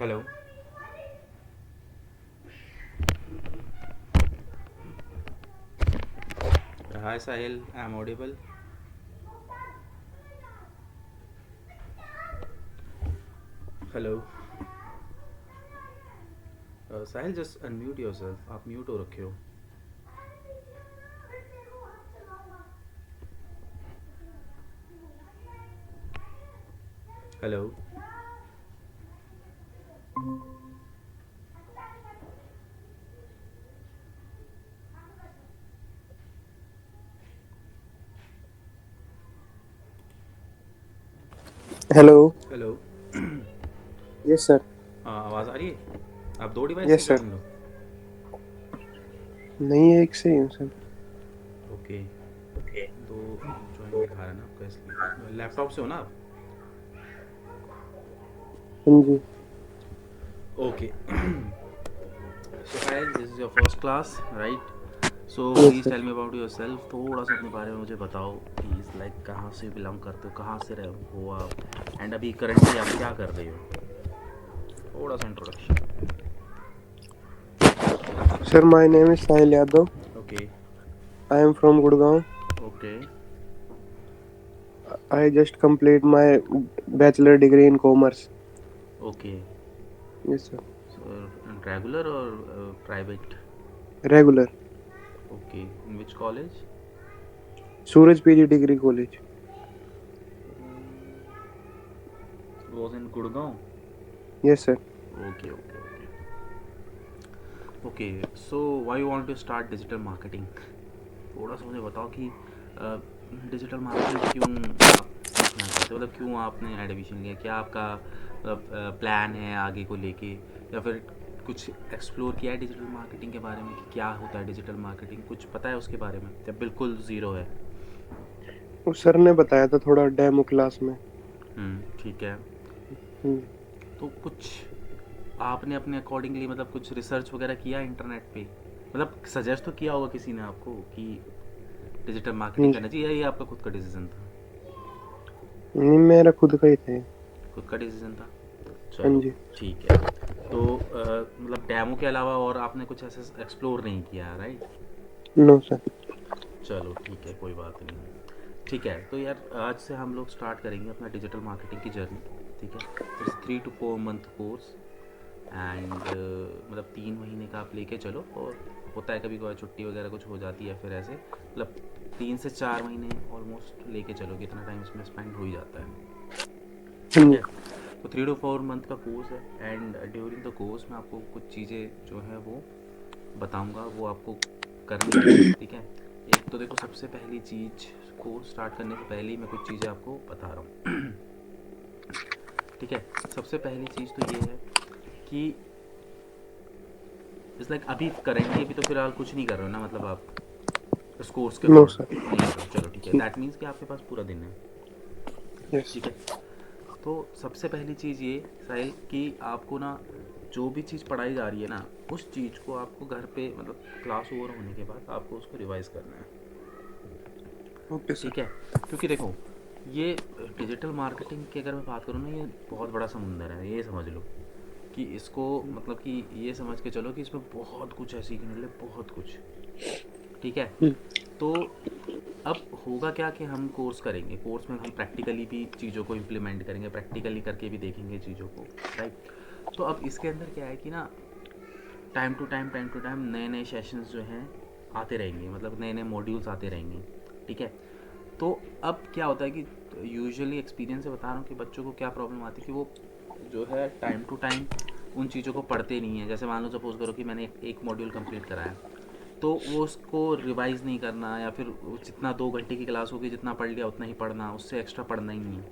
Hello. Hi Sahil, I'm audible. Hello. Sahil just unmute yourself, आप mute हो रखे हो. Hello. Hello. Hello. Yes sir. आवाज़ आ रही है? आप दो डिवाइस से यस सर। ज्वाइन हो? नहीं, एक से ही हूँ सर। ओके. दो ज्वाइन दिखा रहा है ना आपका, इसलिए लैपटॉप से हो ना आप? हाँ जी। Okay. So Sahil, this is your first class, right? So yes please sir. Tell me about yourself. थोड़ा सा अपने बारे में मुझे बताओ प्लीज़. लाइक कहाँ से बिलोंग करते हो, कहाँ से रहे हो आप, एंड अभी करंटली आप क्या कर रहे हो? थोड़ा सा introduction. Sir, my name is Sahil Yadav. Okay. I am from Gurgaon. Okay. I just complete my bachelor degree in commerce. Okay. Yes sir. Regular और private? Regular. Okay. In which college? Suraj PG degree college. Was in Gurgaon. Yes sir. Okay okay okay. Okay. So why you want to start digital marketing? थोड़ा सा मुझे बताओ कि digital marketing क्यों आप सीखना चाहते हो, मतलब क्यों आपने एडमिशन लिया, क्या आपका मतलब प्लान है आगे को लेके, या फिर कुछ एक्सप्लोर किया है डिजिटल मार्केटिंग के बारे में कि क्या होता है डिजिटल मार्केटिंग, कुछ पता है उसके बारे में या बिल्कुल ज़ीरो है? उस सर ने बताया था थोड़ा डेमो क्लास में। ठीक है. हम्म। तो कुछ आपने अपने अकॉर्डिंगली मतलब कुछ रिसर्च वगैरह किया इंटरनेट पे, मतलब सजेस्ट तो किया होगा किसी ने आपको कि डिजिटल मार्केटिंग हम्म। करना चाहिए, या ये आपका खुद का डिसीजन था? नहीं, मेरा खुद का ही था। खुद का डिसीजन था. हाँ चलो. जी। ठीक है. तो मतलब डैमो के अलावा और आपने कुछ ऐसे एक्सप्लोर नहीं किया, राइट? No sir. चलो ठीक है, कोई बात नहीं. ठीक है, तो यार आज से हम लोग स्टार्ट करेंगे अपना डिजिटल मार्केटिंग की जर्नी. ठीक है. It's 3 to 4 month course. And मतलब 3 महीने का आप लेके चलो, और होता है कभी कभार छुट्टी वगैरह कुछ हो जाती है, फिर ऐसे मतलब 3 से 4 महीने ऑलमोस्ट लेके चलो कि इतना टाइम इसमें स्पेंड हो ही जाता है. हाँ ठीक जी। है. तो 3 to 4 मंथ का कोर्स है. एंड ड्यूरिंग द कोर्स में आपको कुछ चीज़ें जो है वो बताऊंगा, वो आपको करनी है. ठीक है. एक तो देखो, सबसे पहली चीज़, कोर्स स्टार्ट करने से पहले ही मैं कुछ चीज़ें आपको बता रहा हूँ. ठीक है. सबसे पहली चीज़ तो ये है कि इट्स लाइक अभी करेंटली अभी तो फिलहाल कुछ नहीं कर रहे हो ना, मतलब आप उस कोर्स के नो अकॉर्डिंग सर। नहीं कर रहे हो. चलो ठीक है, दैट मीन्स कि आपके पास पूरा दिन है. यस। ठीक है. तो सबसे पहली चीज़ ये साहिल कि आपको ना जो भी चीज़ पढ़ाई जा रही है ना, उस चीज़ को आपको घर पे मतलब क्लास ओवर होने के बाद आपको उसको रिवाइज करना है. ओके ठीक सर। है. क्योंकि देखो, ये डिजिटल मार्केटिंग की अगर मैं बात करूँ ना, ये बहुत बड़ा समुंदर है, ये समझ लो कि इसको मतलब कि ये समझ के चलो कि इसमें बहुत कुछ है सीखने के लिए, बहुत कुछ. ठीक है. हम्म। तो अब होगा क्या कि हम कोर्स करेंगे, कोर्स में हम प्रैक्टिकली भी चीज़ों को इम्प्लीमेंट करेंगे, प्रैक्टिकली करके भी देखेंगे चीज़ों को, राइट? तो अब इसके अंदर क्या है कि ना, टाइम टू टाइम नए नए सेशंस जो हैं आते रहेंगे, मतलब नए नए मॉड्यूल्स आते रहेंगे. ठीक है. तो अब क्या होता है कि यूजुअली एक्सपीरियंस से बता रहा हूँ कि बच्चों को क्या प्रॉब्लम आती है कि वो जो है टाइम टू टाइम उन चीज़ों को पढ़ते नहीं है. जैसे मान लो, सपोज़ करो कि मैंने एक मॉड्यूल कंप्लीट कराया, तो वो उसको रिवाइज़ नहीं करना, या फिर जितना 2 घंटे की क्लास होगी जितना पढ़ लिया उतना ही पढ़ना, उससे एक्स्ट्रा पढ़ना ही नहीं है.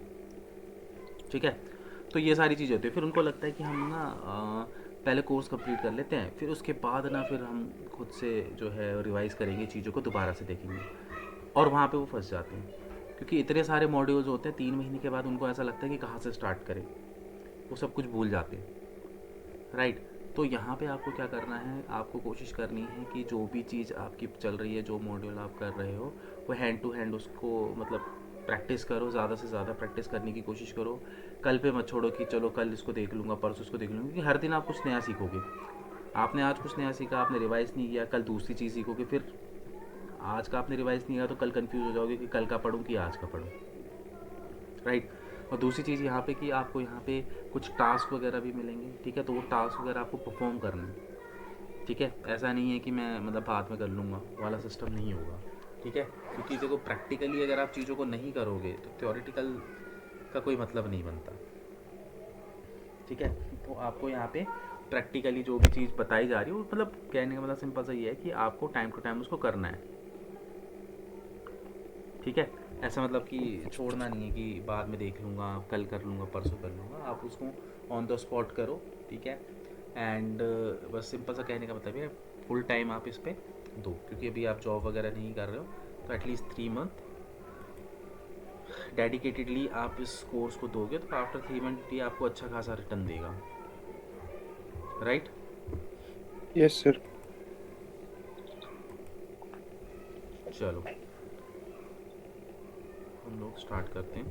ठीक है. तो ये सारी चीज़ें होती है. फिर उनको लगता है कि हम ना पहले कोर्स कंप्लीट कर लेते हैं, फिर उसके बाद ना फिर हम खुद से जो है रिवाइज़ करेंगे, चीज़ों को दोबारा से देखेंगे. और वहाँ पे वो फंस जाते हैं, क्योंकि इतने सारे मॉड्यूल्स होते हैं, 3 महीने के बाद उनको ऐसा लगता है कि कहाँ से स्टार्ट करें, वो सब कुछ भूल जाते हैं, राइट? तो यहाँ पे आपको क्या करना है, आपको कोशिश करनी है कि जो भी चीज़ आपकी चल रही है, जो मॉड्यूल आप कर रहे हो, वो हैंड टू हैंड उसको मतलब प्रैक्टिस करो, ज़्यादा से ज़्यादा प्रैक्टिस करने की कोशिश करो। कल पे मत छोड़ो कि चलो कल इसको देख लूँगा, परसों इसको देख लूँगा, क्योंकि हर दिन आप कुछ नया सीखोगे। आपने आज कुछ नया सीखा, आपने रिवाइज़ नहीं किया, कल दूसरी चीज़ सीखोगे, फिर आज का आपने रिवाइज़ नहीं किया तो कल कंफ्यूज हो जाओगे कि कल का पढ़ूँ कि आज का पढ़ूँ, राइट। और दूसरी चीज़ यहाँ पे कि आपको यहाँ पे कुछ टास्क वगैरह भी मिलेंगे, ठीक है, तो वो टास्क वगैरह आपको परफॉर्म करना है, ठीक है। ऐसा नहीं है कि मैं मतलब बाद में कर लूँगा वाला सिस्टम नहीं होगा, ठीक है, क्योंकि देखो प्रैक्टिकली अगर आप चीज़ों को नहीं करोगे तो थ्योरेटिकल का कोई मतलब नहीं बनता, ठीक है। तो आपको यहाँ पे प्रैक्टिकली जो भी चीज़ बताई जा रही है वो मतलब कहने का मतलब सिंपल सा ये है कि आपको टाइम टू टाइम उसको करना है, ठीक है। ऐसा मतलब कि छोड़ना नहीं है कि बाद में देख लूँगा, कल कर लूँगा, परसों कर लूँगा, आप उसको ऑन द स्पॉट करो, ठीक है। एंड बस सिंपल सा कहने का मतलब है फुल टाइम आप इस पर दो, क्योंकि अभी आप जॉब वगैरह नहीं कर रहे हो, तो एटलीस्ट 3 मंथ डेडिकेटेडली आप इस कोर्स को दोगे तो आफ्टर 3 मंथ ये आपको अच्छा खासा रिटर्न देगा, राइट। Yes sir. चलो हम लोग स्टार्ट करते हैं।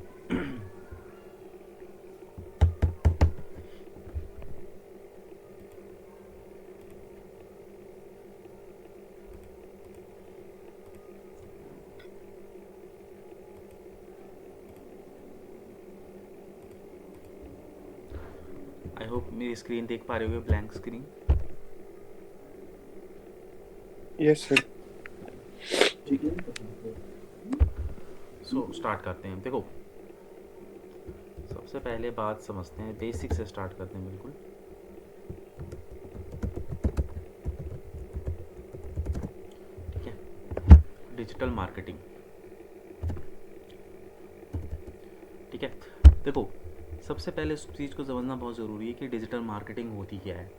आई होप मेरी स्क्रीन देख पा रहे होगे, blank screen. Yes sir. So start करते हैं। देखो सबसे पहले बात समझते हैं, बेसिक से स्टार्ट करते हैं बिल्कुल। ठीक है, डिजिटल मार्केटिंग, ठीक है। देखो सबसे पहले इस चीज़ को समझना बहुत ज़रूरी है कि डिजिटल मार्केटिंग होती क्या है,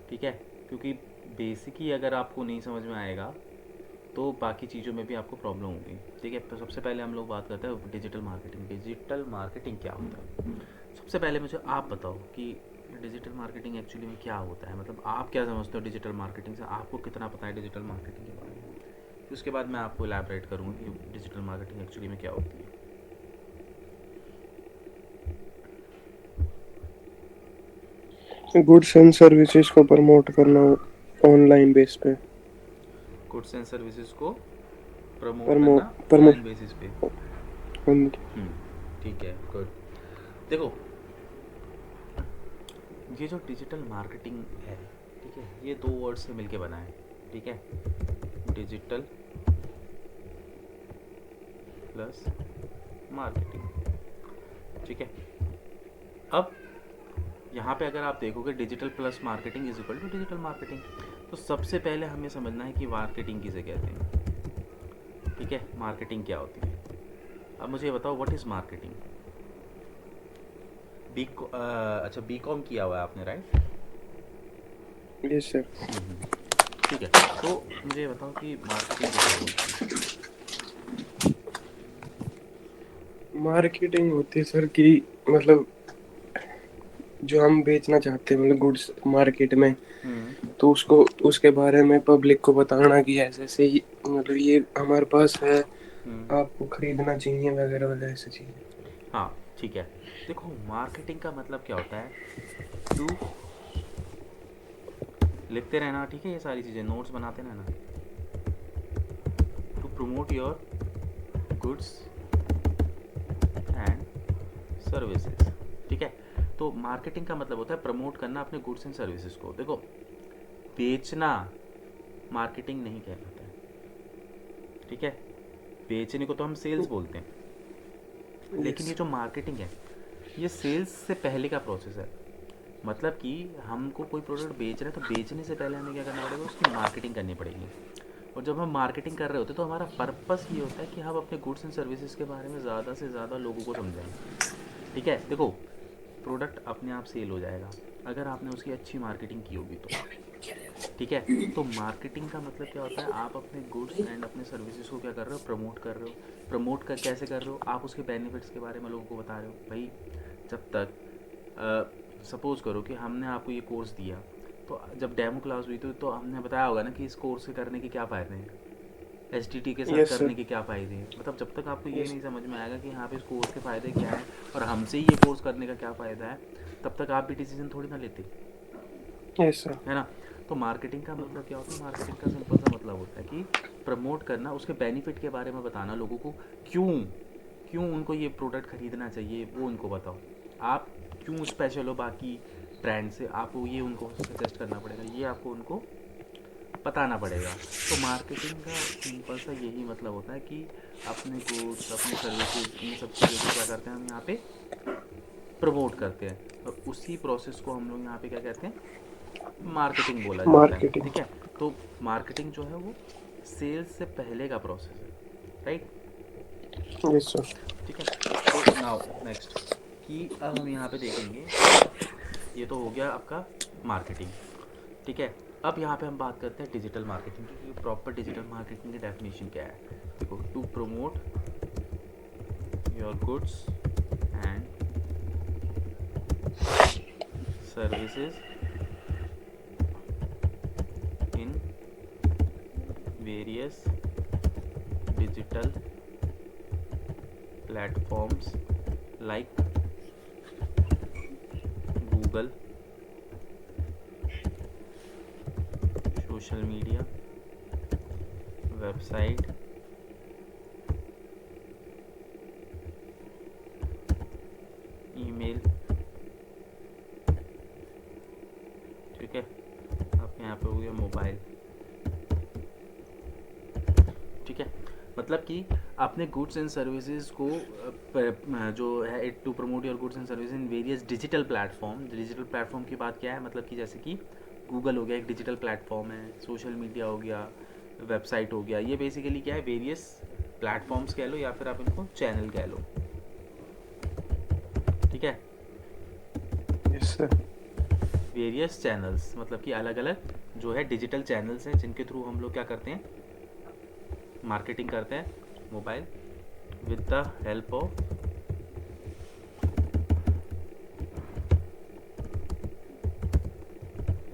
ठीक है, क्योंकि बेसिक ही अगर आपको नहीं समझ में आएगा तो बाकी चीज़ों में भी आपको प्रॉब्लम होगी, ठीक है। तो सबसे पहले हम लोग बात करते हैं डिजिटल मार्केटिंग। डिजिटल मार्केटिंग क्या होता है? सबसे पहले मुझे आप बताओ कि डिजिटल मार्केटिंग एक्चुअली में क्या होता है, मतलब आप क्या समझते हो डिजिटल मार्केटिंग से, आपको कितना पता है डिजिटल मार्केटिंग के बारे में। फिर उसके बाद मैं आपको इलैबोरेट करूँगा कि डिजिटल मार्केटिंग एक्चुअली में क्या होती है। गुड्स एंड सर्विसेज को प्रमोट करना ऑनलाइन बेस पे। गुड्स एंड सर्विसेज को प्रमोट प्रमो करना प्रमो ऑनलाइन बेसिस पे। हाँ, ठीक है, गुड। देखो ये जो डिजिटल मार्केटिंग है, ठीक है, ये 2 वर्ड से मिलके बना है, ठीक है। डिजिटल प्लस मार्केटिंग, ठीक है। अब यहाँ पे अगर आप देखोगे digital plus marketing is equal to digital marketing, तो सबसे पहले हमें समझना है कि मार्केटिंग किसे कहते हैं, ठीक है, मार्केटिंग क्या होती है। अब मुझे ये बताओ व्हाट इज़ मार्केटिंग। अच्छा बीकॉम किया हुआ है आपने, राइट। Yes sir. ठीक है, तो मुझे ये बताओ कि मार्केटिंग किसे बोलते हैं। मार्केटिंग होती है सर कि मतलब जो हम बेचना चाहते हैं मतलब गुड्स मार्केट में, हम्म तो उसको उसके बारे में पब्लिक को बताना कि ऐसे ऐसे ही मतलब ये हमारे पास है, हम्म आपको खरीदना चाहिए वगैरह वगैरह ऐसी चीजें। हाँ ठीक है। देखो मार्केटिंग का मतलब क्या होता है, टू लिखते रहना, ठीक है, ये सारी चीज़ें नोट्स बनाते रहना। To promote your goods and services, ठीक है। तो मार्केटिंग का मतलब होता है प्रमोट करना अपने गुड्स एंड सर्विसेज को। देखो बेचना मार्केटिंग नहीं कहलाता है, ठीक है। बेचने को तो हम सेल्स बोलते हैं, लेकिन यस। ये जो मार्केटिंग है ये सेल्स से पहले का प्रोसेस है। मतलब कि हमको कोई प्रोडक्ट बेच रहे हैं तो बेचने से पहले हमें क्या करना पड़ेगा, उसकी मार्केटिंग करनी पड़ेगी। और जब हम मार्केटिंग कर रहे होते हैं तो हमारा पर्पस ये होता है कि हम अपने गुड्स एंड सर्विसेज के बारे में ज़्यादा से ज़्यादा लोगों को समझाएं, ठीक है। देखो प्रोडक्ट अपने आप सेल हो जाएगा अगर आपने उसकी अच्छी मार्केटिंग की होगी तो, ठीक है। तो मार्केटिंग का मतलब क्या होता है, आप अपने गुड्स एंड अपने सर्विसेज को क्या कर रहे हो, प्रमोट कर रहे हो। प्रमोट कर कैसे कर रहे हो, आप उसके बेनिफिट्स के बारे में लोगों को बता रहे हो। भाई जब तक सपोज़ करो कि हमने आपको ये कोर्स दिया, तो जब डेमो क्लास हुई तो हमने बताया होगा ना कि इस कोर्स से करने के क्या फ़ायदे हैं, HTT के साथ यस करने सर। के क्या फ़ायदे हैं, मतलब जब तक आपको ये यस। नहीं समझ में आएगा कि यहाँ पे इस कोर्स के फ़ायदे क्या हैं और हमसे ही ये कोर्स करने का क्या फ़ायदा है, तब तक आप भी डिसीजन थोड़ी ना लेते, यस सर। है ना। तो मार्केटिंग का मतलब क्या होता है, मार्केटिंग का सिंपल सा मतलब होता है कि प्रमोट करना, उसके बेनिफिट के बारे में बताना लोगों को, क्यों क्यों उनको ये प्रोडक्ट ख़रीदना चाहिए वो उनको बताओ, आप क्यों स्पेशल हो बाकी ब्रांड से, आपको ये उनको सजेस्ट करना पड़ेगा, ये आपको उनको बताना पड़ेगा। तो मार्केटिंग का सिंपल सा यही मतलब होता है कि अपने गुड्स, अपने सर्विसेज, इन सब चीज़ों को क्या करते हैं हम यहाँ पे प्रमोट करते हैं, और उसी प्रोसेस को हम लोग यहाँ पे क्या कहते हैं, मार्केटिंग बोला जाता है, मार्केटिंग। ठीक है। तो मार्केटिंग जो है वो सेल्स से पहले का प्रोसेस है, राइट। Yes sir. ठीक है। तो नाउ नेक्स्ट, कि अब हम यहाँ पे देखेंगे, ये तो हो गया आपका मार्केटिंग, ठीक है। अब यहाँ पे हम बात करते हैं डिजिटल मार्केटिंग की, कि प्रॉपर डिजिटल मार्केटिंग की डेफिनेशन क्या है। देखो, to promote your goods and services in various digital platforms like Google, social media, website, email, ठीक है। आपके यहाँ पे हो गया मोबाइल, ठीक है। मतलब कि अपने गुड्स एंड सर्विसेज को जो है, to promote your goods and services in various digital platform. Digital platform की बात क्या है, मतलब कि जैसे कि गूगल हो गया, एक डिजिटल प्लेटफॉर्म है, सोशल मीडिया हो गया, वेबसाइट हो गया, ये बेसिकली क्या है, वेरियस प्लेटफॉर्म्स कह लो या फिर आप इनको चैनल कह लो, ठीक है। Yes sir. वेरियस चैनल्स मतलब कि अलग अलग जो है डिजिटल चैनल्स हैं जिनके थ्रू हम लोग क्या करते हैं, मार्केटिंग करते हैं mobile, with the help of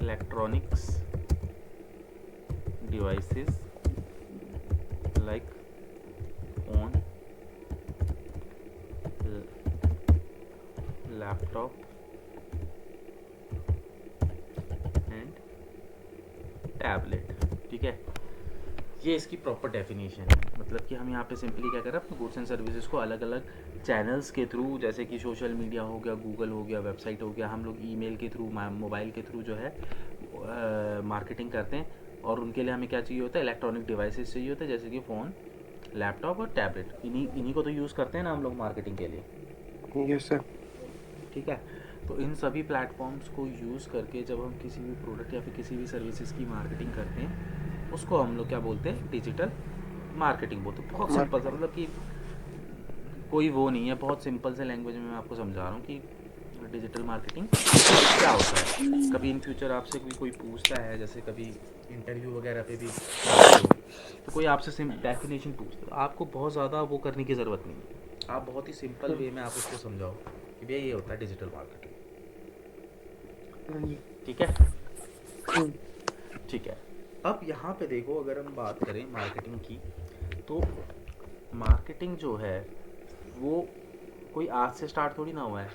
electronics devices like phone, laptop and tablet, ठीक है। ये इसकी प्रॉपर डेफिनेशन है, मतलब कि हम यहाँ पे सिंपली क्या कर रहे हैं, अपने गुड्स एंड सर्विसेज को अलग अलग चैनल्स के थ्रू, जैसे कि सोशल मीडिया हो गया, गूगल हो गया, वेबसाइट हो गया, हम लोग ईमेल के थ्रू, मोबाइल के थ्रू जो है मार्केटिंग करते हैं। और उनके लिए हमें क्या चाहिए होता है, इलेक्ट्रॉनिक डिवाइसेस चाहिए होते हैं, जैसे कि फ़ोन, लैपटॉप और टैबलेट, इन्हीं इन्हीं को तो यूज़ करते हैं ना हम लोग मार्केटिंग के लिए, यस सर। ठीक है। तो इन सभी प्लेटफॉर्म्स को यूज़ करके जब हम किसी भी प्रोडक्ट या फिर किसी भी सर्विसेज की मार्केटिंग करते हैं, उसको हम लोग क्या बोलते हैं, डिजिटल मार्केटिंग बोलते हैं। बहुत सिंपल सा, मार्केटिंग। मतलब कि कोई वो नहीं है, बहुत सिंपल से लैंग्वेज में मैं आपको समझा रहा हूँ कि डिजिटल मार्केटिंग क्या होता है। कभी इन फ्यूचर आपसे कोई पूछता है, जैसे कभी इंटरव्यू वगैरह पे भी जाते हो, तो कोई आपसे सिम डेफिनेशन पूछता है, तो आपको बहुत ज़्यादा वो करने की ज़रूरत नहीं है, आप बहुत ही सिंपल वे में आप उसको समझाओ कि भैया ये होता है डिजिटल मार्केटिंग, हाँ जी। ठीक है। ठीक है। अब यहाँ पे देखो, अगर हम बात करें मार्केटिंग की, तो मार्केटिंग जो है वो कोई आज से स्टार्ट थोड़ी ना हुआ है।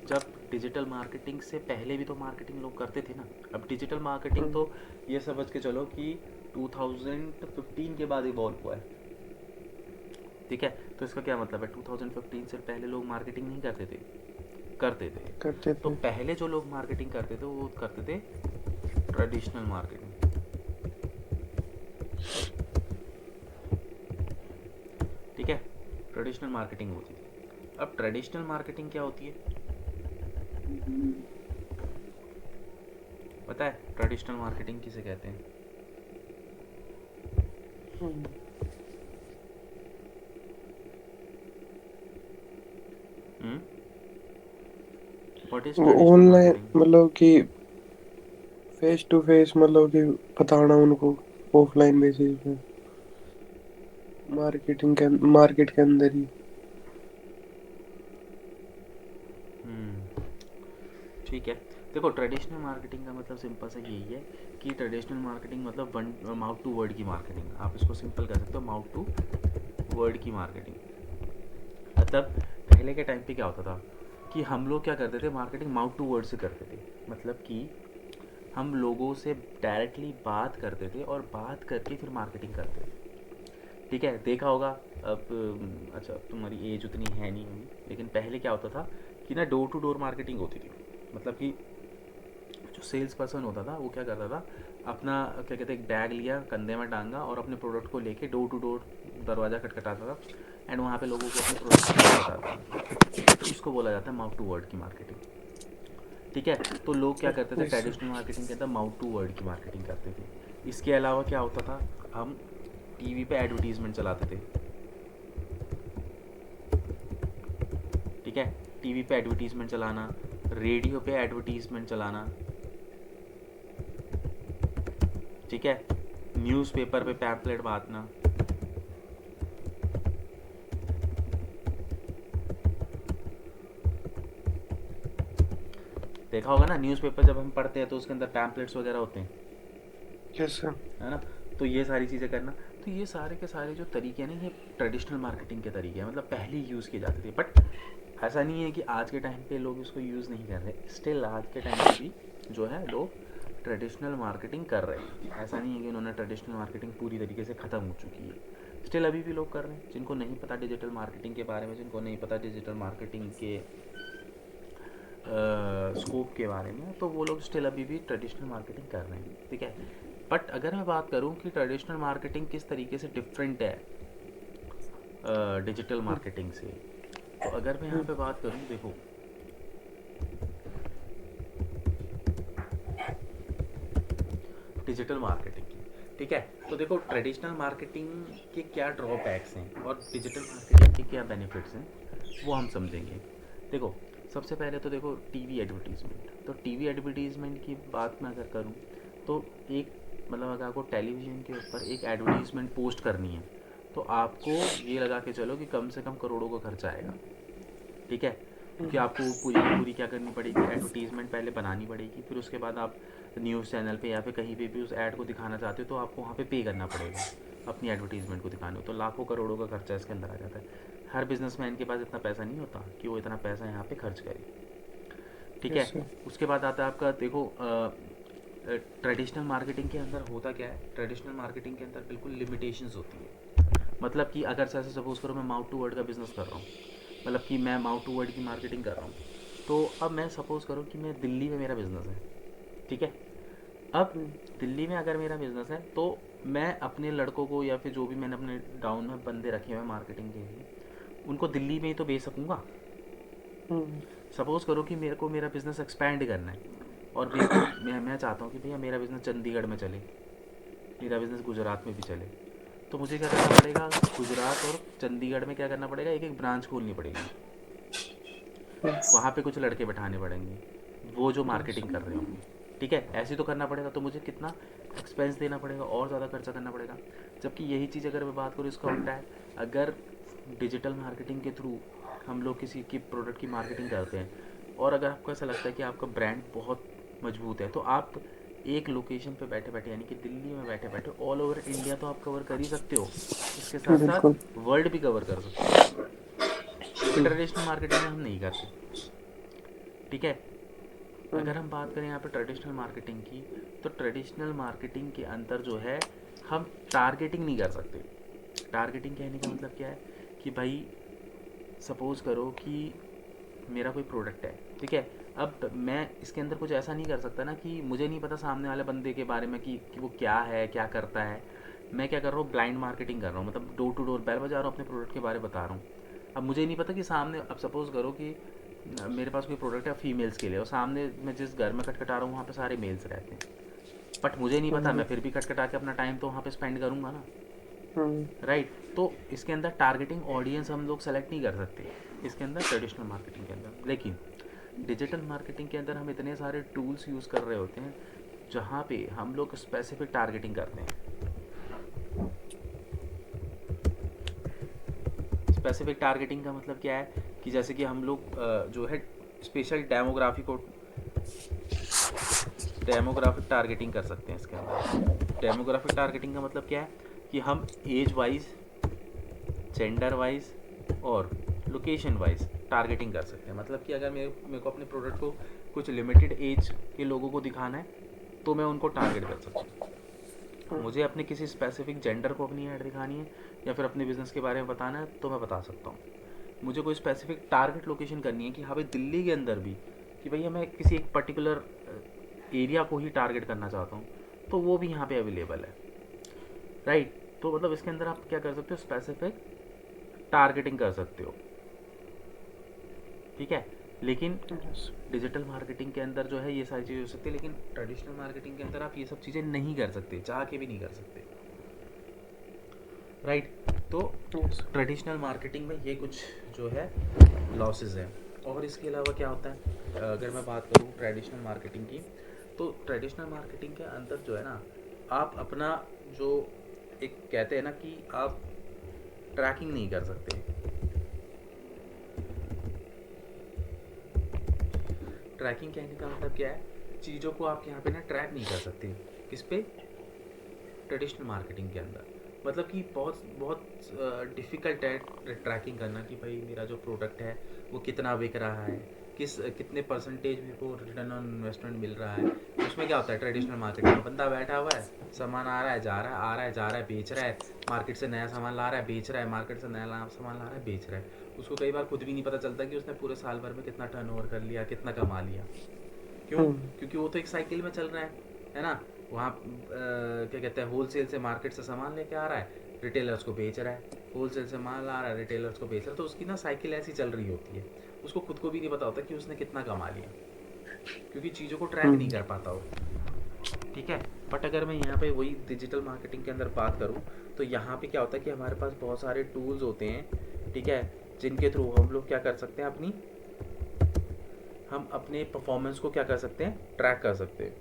जब डिजिटल मार्केटिंग से पहले भी तो मार्केटिंग लोग करते थे ना। अब डिजिटल मार्केटिंग तो ये समझ के चलो कि 2015 के बाद इवॉल्व हुआ है, ठीक है। तो इसका क्या मतलब है, 2015 से पहले लोग मार्केटिंग नहीं करते थे, करते थे। करते तो थे। पहले जो लोग मार्केटिंग करते थे वो करते थे ट्रेडिशनल मार्केटिंग, ठीक है। ट्रेडिशनल मार्केटिंग होती थी। अब ट्रेडिशनल मार्केटिंग क्या होती है, पता है ट्रेडिशनल मार्केटिंग किसे कहते हैं? व्हाट इज वो ट्रेडिशनल ऑनलाइन मार्केटिंग? मतलब कि फेस टू फेस, मतलब कि बताना उनको ऑफलाइन बेसिस पे, मार्केट के अंदर ही। ठीक है। देखो ट्रेडिशनल मार्केटिंग का मतलब सिंपल सा यही है कि ट्रेडिशनल मार्केटिंग मतलब वन माउथ टू वर्ड की मार्केटिंग, आप इसको सिंपल कर सकते हो माउथ टू वर्ड की मार्केटिंग। मतलब पहले के टाइम पे क्या होता था कि हम लोग क्या करते थे, मार्केटिंग माउथ टू वर्ड से करते थे। मतलब कि हम लोगों से डायरेक्टली बात करते थे और बात करके फिर मार्केटिंग करते थे। ठीक है, देखा होगा। अब अच्छा तुम्हारी एज उतनी है नहीं होगी, लेकिन पहले क्या होता था कि ना डोर टू डोर मार्केटिंग होती थी। मतलब कि जो सेल्स पर्सन होता था वो क्या करता था, अपना क्या कहते हैं एक बैग लिया, कंधे में टांगा और अपने प्रोडक्ट को लेके डोर टू डोर दरवाज़ा खटखटाता था एंड वहाँ पे लोगों को अपने प्रोडक्ट के बारे में बताता था। इसको बोला जाता है माउथ टू वर्ड की मार्केटिंग। ठीक है, तो लोग क्या करते थे Yes, sir. ट्रेडिशनल मार्केटिंग के अंदर माउथ टू वर्ड की मार्केटिंग करते थे। इसके अलावा क्या होता था, हम टीवी पे एडवर्टीजमेंट चलाते थे। ठीक है, टीवी पे एडवर्टीजमेंट चलाना, रेडियो पे एडवर्टीजमेंट चलाना। ठीक है, न्यूज़पेपर पे पैम्पलेट बांटना। देखा होगा ना, न्यूज़पेपर जब हम पढ़ते हैं तो उसके अंदर पैम्पलेट्स वगैरह होते हैं, Yes, sir. है ना। तो ये सारी चीज़ें करना, तो ये सारे के सारे जो तरीके हैं ना, ये ट्रेडिशनल मार्केटिंग के तरीके हैं, मतलब पहले यूज़ किए जाते थे। बट ऐसा नहीं है कि आज के टाइम पे लोग इसको यूज़ नहीं कर रहे, स्टिल आज के टाइम पे भी जो है लोग ट्रेडिशनल मार्केटिंग कर रहे हैं। ऐसा नहीं है कि उन्होंने ट्रेडिशनल मार्केटिंग पूरी तरीके से ख़त्म हो चुकी है, स्टिल अभी भी लोग कर रहे हैं। जिनको नहीं पता डिजिटल मार्केटिंग के बारे में, जिनको नहीं पता डिजिटल मार्केटिंग के स्कोप के बारे में, तो वो लोग स्टिल अभी भी ट्रेडिशनल मार्केटिंग कर रहे हैं। ठीक है, बट अगर मैं बात करूं कि ट्रेडिशनल मार्केटिंग किस तरीके से डिफरेंट है डिजिटल मार्केटिंग से, तो अगर मैं यहाँ पे बात करूं, देखो डिजिटल मार्केटिंग की, ठीक है, तो देखो ट्रेडिशनल मार्केटिंग के क्या ड्रॉबैक्स हैं और डिजिटल मार्केटिंग के क्या बेनिफिट्स हैं, वो हम समझेंगे। देखो सबसे पहले तो देखो टीवी एडवर्टीज़मेंट, तो टीवी एडवर्टीज़मेंट की बात मैं अगर करूँ तो एक मतलब अगर आपको टेलीविज़न के ऊपर एक एडवर्टीज़मेंट पोस्ट करनी है तो आपको ये लगा के चलो कि कम से कम करोड़ों का खर्चा आएगा। ठीक है, क्योंकि आपको पूरी की पूरी क्या करनी पड़ेगी, एडवर्टीज़मेंट पहले बनानी पड़ेगी, फिर उसके बाद आप न्यूज़ चैनल पे या फिर कहीं पे भी उस ऐड को दिखाना चाहते हो तो आपको वहाँ पे पे करना पड़ेगा अपनी एडवर्टीज़मेंट को दिखाने हो। तो लाखों करोड़ों का खर्चा इसके अंदर आ जाता है। हर बिजनेसमैन के पास इतना पैसा नहीं होता कि वो इतना पैसा यहाँ पे खर्च करे। ठीक Yes, है, sir. उसके बाद आता है आपका, देखो ट्रेडिशनल मार्केटिंग के अंदर होता क्या है, ट्रेडिशनल मार्केटिंग के अंदर बिल्कुल लिमिटेशंस होती है। मतलब कि अगर जैसे सपोज़ करो मैं माउथ टू वर्ड का बिज़नेस कर रहा हूँ, मतलब कि मैं माउथ टू वर्ड की मार्केटिंग कर रहा हूँ, तो अब मैं सपोज़ करो कि मैं दिल्ली में मेरा बिज़नेस है। ठीक है, अब दिल्ली में अगर मेरा बिज़नेस है तो मैं अपने लड़कों को या फिर जो भी मैंने अपने डाउन में बंदे रखे हुए हैं मार्केटिंग के लिए, उनको दिल्ली में ही तो बेच सकूँगा। सपोज़ करो कि मेरे को मेरा बिज़नेस एक्सपैंड करना है और मैं चाहता हूँ कि भैया मेरा बिज़नेस चंडीगढ़ में चले, मेरा बिज़नेस गुजरात में भी चले, तो मुझे क्या करना पड़ेगा, गुजरात और चंडीगढ़ में क्या करना पड़ेगा, एक एक ब्रांच खोलनी पड़ेगी, Yes. वहाँ पे कुछ लड़के बैठाने पड़ेंगे वो जो Yes. मार्केटिंग कर रहे होंगे। ठीक है, ऐसे तो करना पड़ेगा, तो मुझे कितना एक्सपेंस देना पड़ेगा और ज़्यादा खर्चा करना पड़ेगा। जबकि यही चीज़ अगर मैं बात करूँ इसका उल्टा है, अगर डिजिटल मार्केटिंग के थ्रू हम लोग किसी की प्रोडक्ट की मार्केटिंग करते हैं और अगर आपको ऐसा लगता है कि आपका ब्रांड बहुत मजबूत है, तो आप एक लोकेशन पे बैठे बैठे यानी कि दिल्ली में बैठे बैठे ऑल ओवर इंडिया तो आप कवर कर ही सकते हो, इसके साथ साथ बिल्कुल. वर्ल्ड भी कवर कर सकते हो, जो कि ट्रेडिशनल मार्केटिंग में हम नहीं करते। ठीक है, अगर हम बात करें यहाँ पे ट्रेडिशनल मार्केटिंग की, तो ट्रेडिशनल मार्केटिंग के अंदर जो है हम टारगेटिंग नहीं कर सकते। टारगेटिंग कहने का मतलब क्या है कि भाई सपोज़ करो कि मेरा कोई प्रोडक्ट है, ठीक है, अब मैं इसके अंदर कुछ ऐसा नहीं कर सकता ना कि मुझे नहीं पता सामने वाले बंदे के बारे में कि वो क्या है क्या करता है। मैं क्या कर रहा हूँ, ब्लाइंड मार्केटिंग कर रहा हूँ, मतलब डोर टू डोर बैल बजा रहा हूँ, अपने प्रोडक्ट के बारे में बता रहा हूँ। अब मुझे नहीं पता कि सामने, अब सपोज़ करो कि मेरे पास कोई प्रोडक्ट है फीमेल्स के लिए और सामने मैं जिस घर में खटखटा रहा हूँ वहाँ पे सारे मेल्स रहते हैं, बट मुझे नहीं पता, मैं फिर भी खटखटा के अपना टाइम तो वहाँ पे स्पेंड करूँगा ना। राइट, तो इसके अंदर टारगेटिंग ऑडियंस हम लोग सेलेक्ट नहीं कर सकते इसके अंदर ट्रेडिशनल मार्केटिंग के अंदर। लेकिन डिजिटल मार्केटिंग के अंदर हम इतने सारे टूल्स यूज़ कर रहे होते हैं जहाँ पे हम लोग स्पेसिफिक टारगेटिंग करते हैं। स्पेसिफिक टारगेटिंग का मतलब क्या है कि जैसे कि हम लोग जो है स्पेशल डेमोग्राफी को डेमोग्राफिक टारगेटिंग कर सकते हैं इसके अंदर। डेमोग्राफिक टारगेटिंग का मतलब क्या है कि हम एज वाइज, जेंडर वाइज और लोकेशन वाइज टारगेटिंग कर सकते हैं। मतलब कि अगर मेरे को अपने प्रोडक्ट को कुछ लिमिटेड एज के लोगों को दिखाना है तो मैं उनको टारगेट कर सकता हूँ। मुझे अपने किसी स्पेसिफिक जेंडर को अपनी ऐड दिखानी है या फिर अपने बिज़नेस के बारे में बताना है तो मैं बता सकता हूँ। मुझे कोई स्पेसिफिक टारगेट लोकेशन करनी है कि हाँ भाई दिल्ली के अंदर भी, कि भैया मैं किसी एक पर्टिकुलर एरिया को ही टारगेट करना चाहता हूँ, तो वो भी यहाँ पे अवेलेबल है, राइट। तो मतलब इसके अंदर आप क्या कर सकते हो, स्पेसिफिक टारगेटिंग कर सकते हो, ठीक है। लेकिन डिजिटल मार्केटिंग के अंदर जो है ये सारी चीज़ें हो सकती है, लेकिन ट्रेडिशनल मार्केटिंग के अंदर आप ये सब चीज़ें नहीं कर सकते, चाह के भी नहीं कर सकते, राइट। तो ट्रेडिशनल मार्केटिंग में ये कुछ जो है लॉसेस हैं। और इसके अलावा क्या होता है, अगर मैं बात करूँ ट्रेडिशनल मार्केटिंग की, तो ट्रेडिशनल मार्केटिंग के अंदर जो है ना, आप अपना जो एक कहते हैं ना कि आप ट्रैकिंग नहीं कर सकते। ट्रैकिंग कहने का मतलब क्या है, चीज़ों को आप यहाँ पे ना ट्रैक नहीं कर सकते। किस पे? ट्रेडिशनल मार्केटिंग के अंदर। मतलब कि बहुत बहुत डिफ़िकल्ट है ट्रैकिंग करना कि भाई मेरा जो प्रोडक्ट है वो कितना बिक रहा है, कितने परसेंटेज मेरे को रिटर्न ऑन इन्वेस्टमेंट मिल रहा है। उसमें क्या होता है, ट्रेडिशनल मार्केटिंग में बंदा बैठा हुआ है, सामान आ रहा है जा रहा है, आ रहा है जा रहा है, बेच रहा है, मार्केट से नया सामान ला रहा है बेच रहा है, मार्केट से नया सामान ला रहा है बेच रहा है। उसको कई बार खुद भी नहीं पता चलता कि उसने पूरे साल भर में कितना टर्नओवर कर लिया, कितना कमा लिया। क्यों? क्योंकि वो तो एक साइकिल में चल रहा है ना। वहाँ क्या कहते हैं, होल सेल से मार्केट से सामान लेके आ रहा है, रिटेलर्स को बेच रहा है, होल सेल से माल आ रहा है, रिटेलर्स को बेच रहा है। तो उसकी ना साइकिल ऐसी चल रही होती है, उसको खुद को भी नहीं पता होता कि उसने कितना कमा लिया, क्योंकि चीज़ों को ट्रैक नहीं कर पाता हो, ठीक है। बट अगर मैं यहाँ पे वही डिजिटल मार्केटिंग के अंदर बात करूँ, तो यहाँ पे क्या होता है कि हमारे पास बहुत सारे टूल्स होते हैं, ठीक है, जिनके थ्रू हम लोग क्या कर सकते हैं, हम अपने परफॉर्मेंस को क्या कर सकते हैं, ट्रैक कर सकते हैं,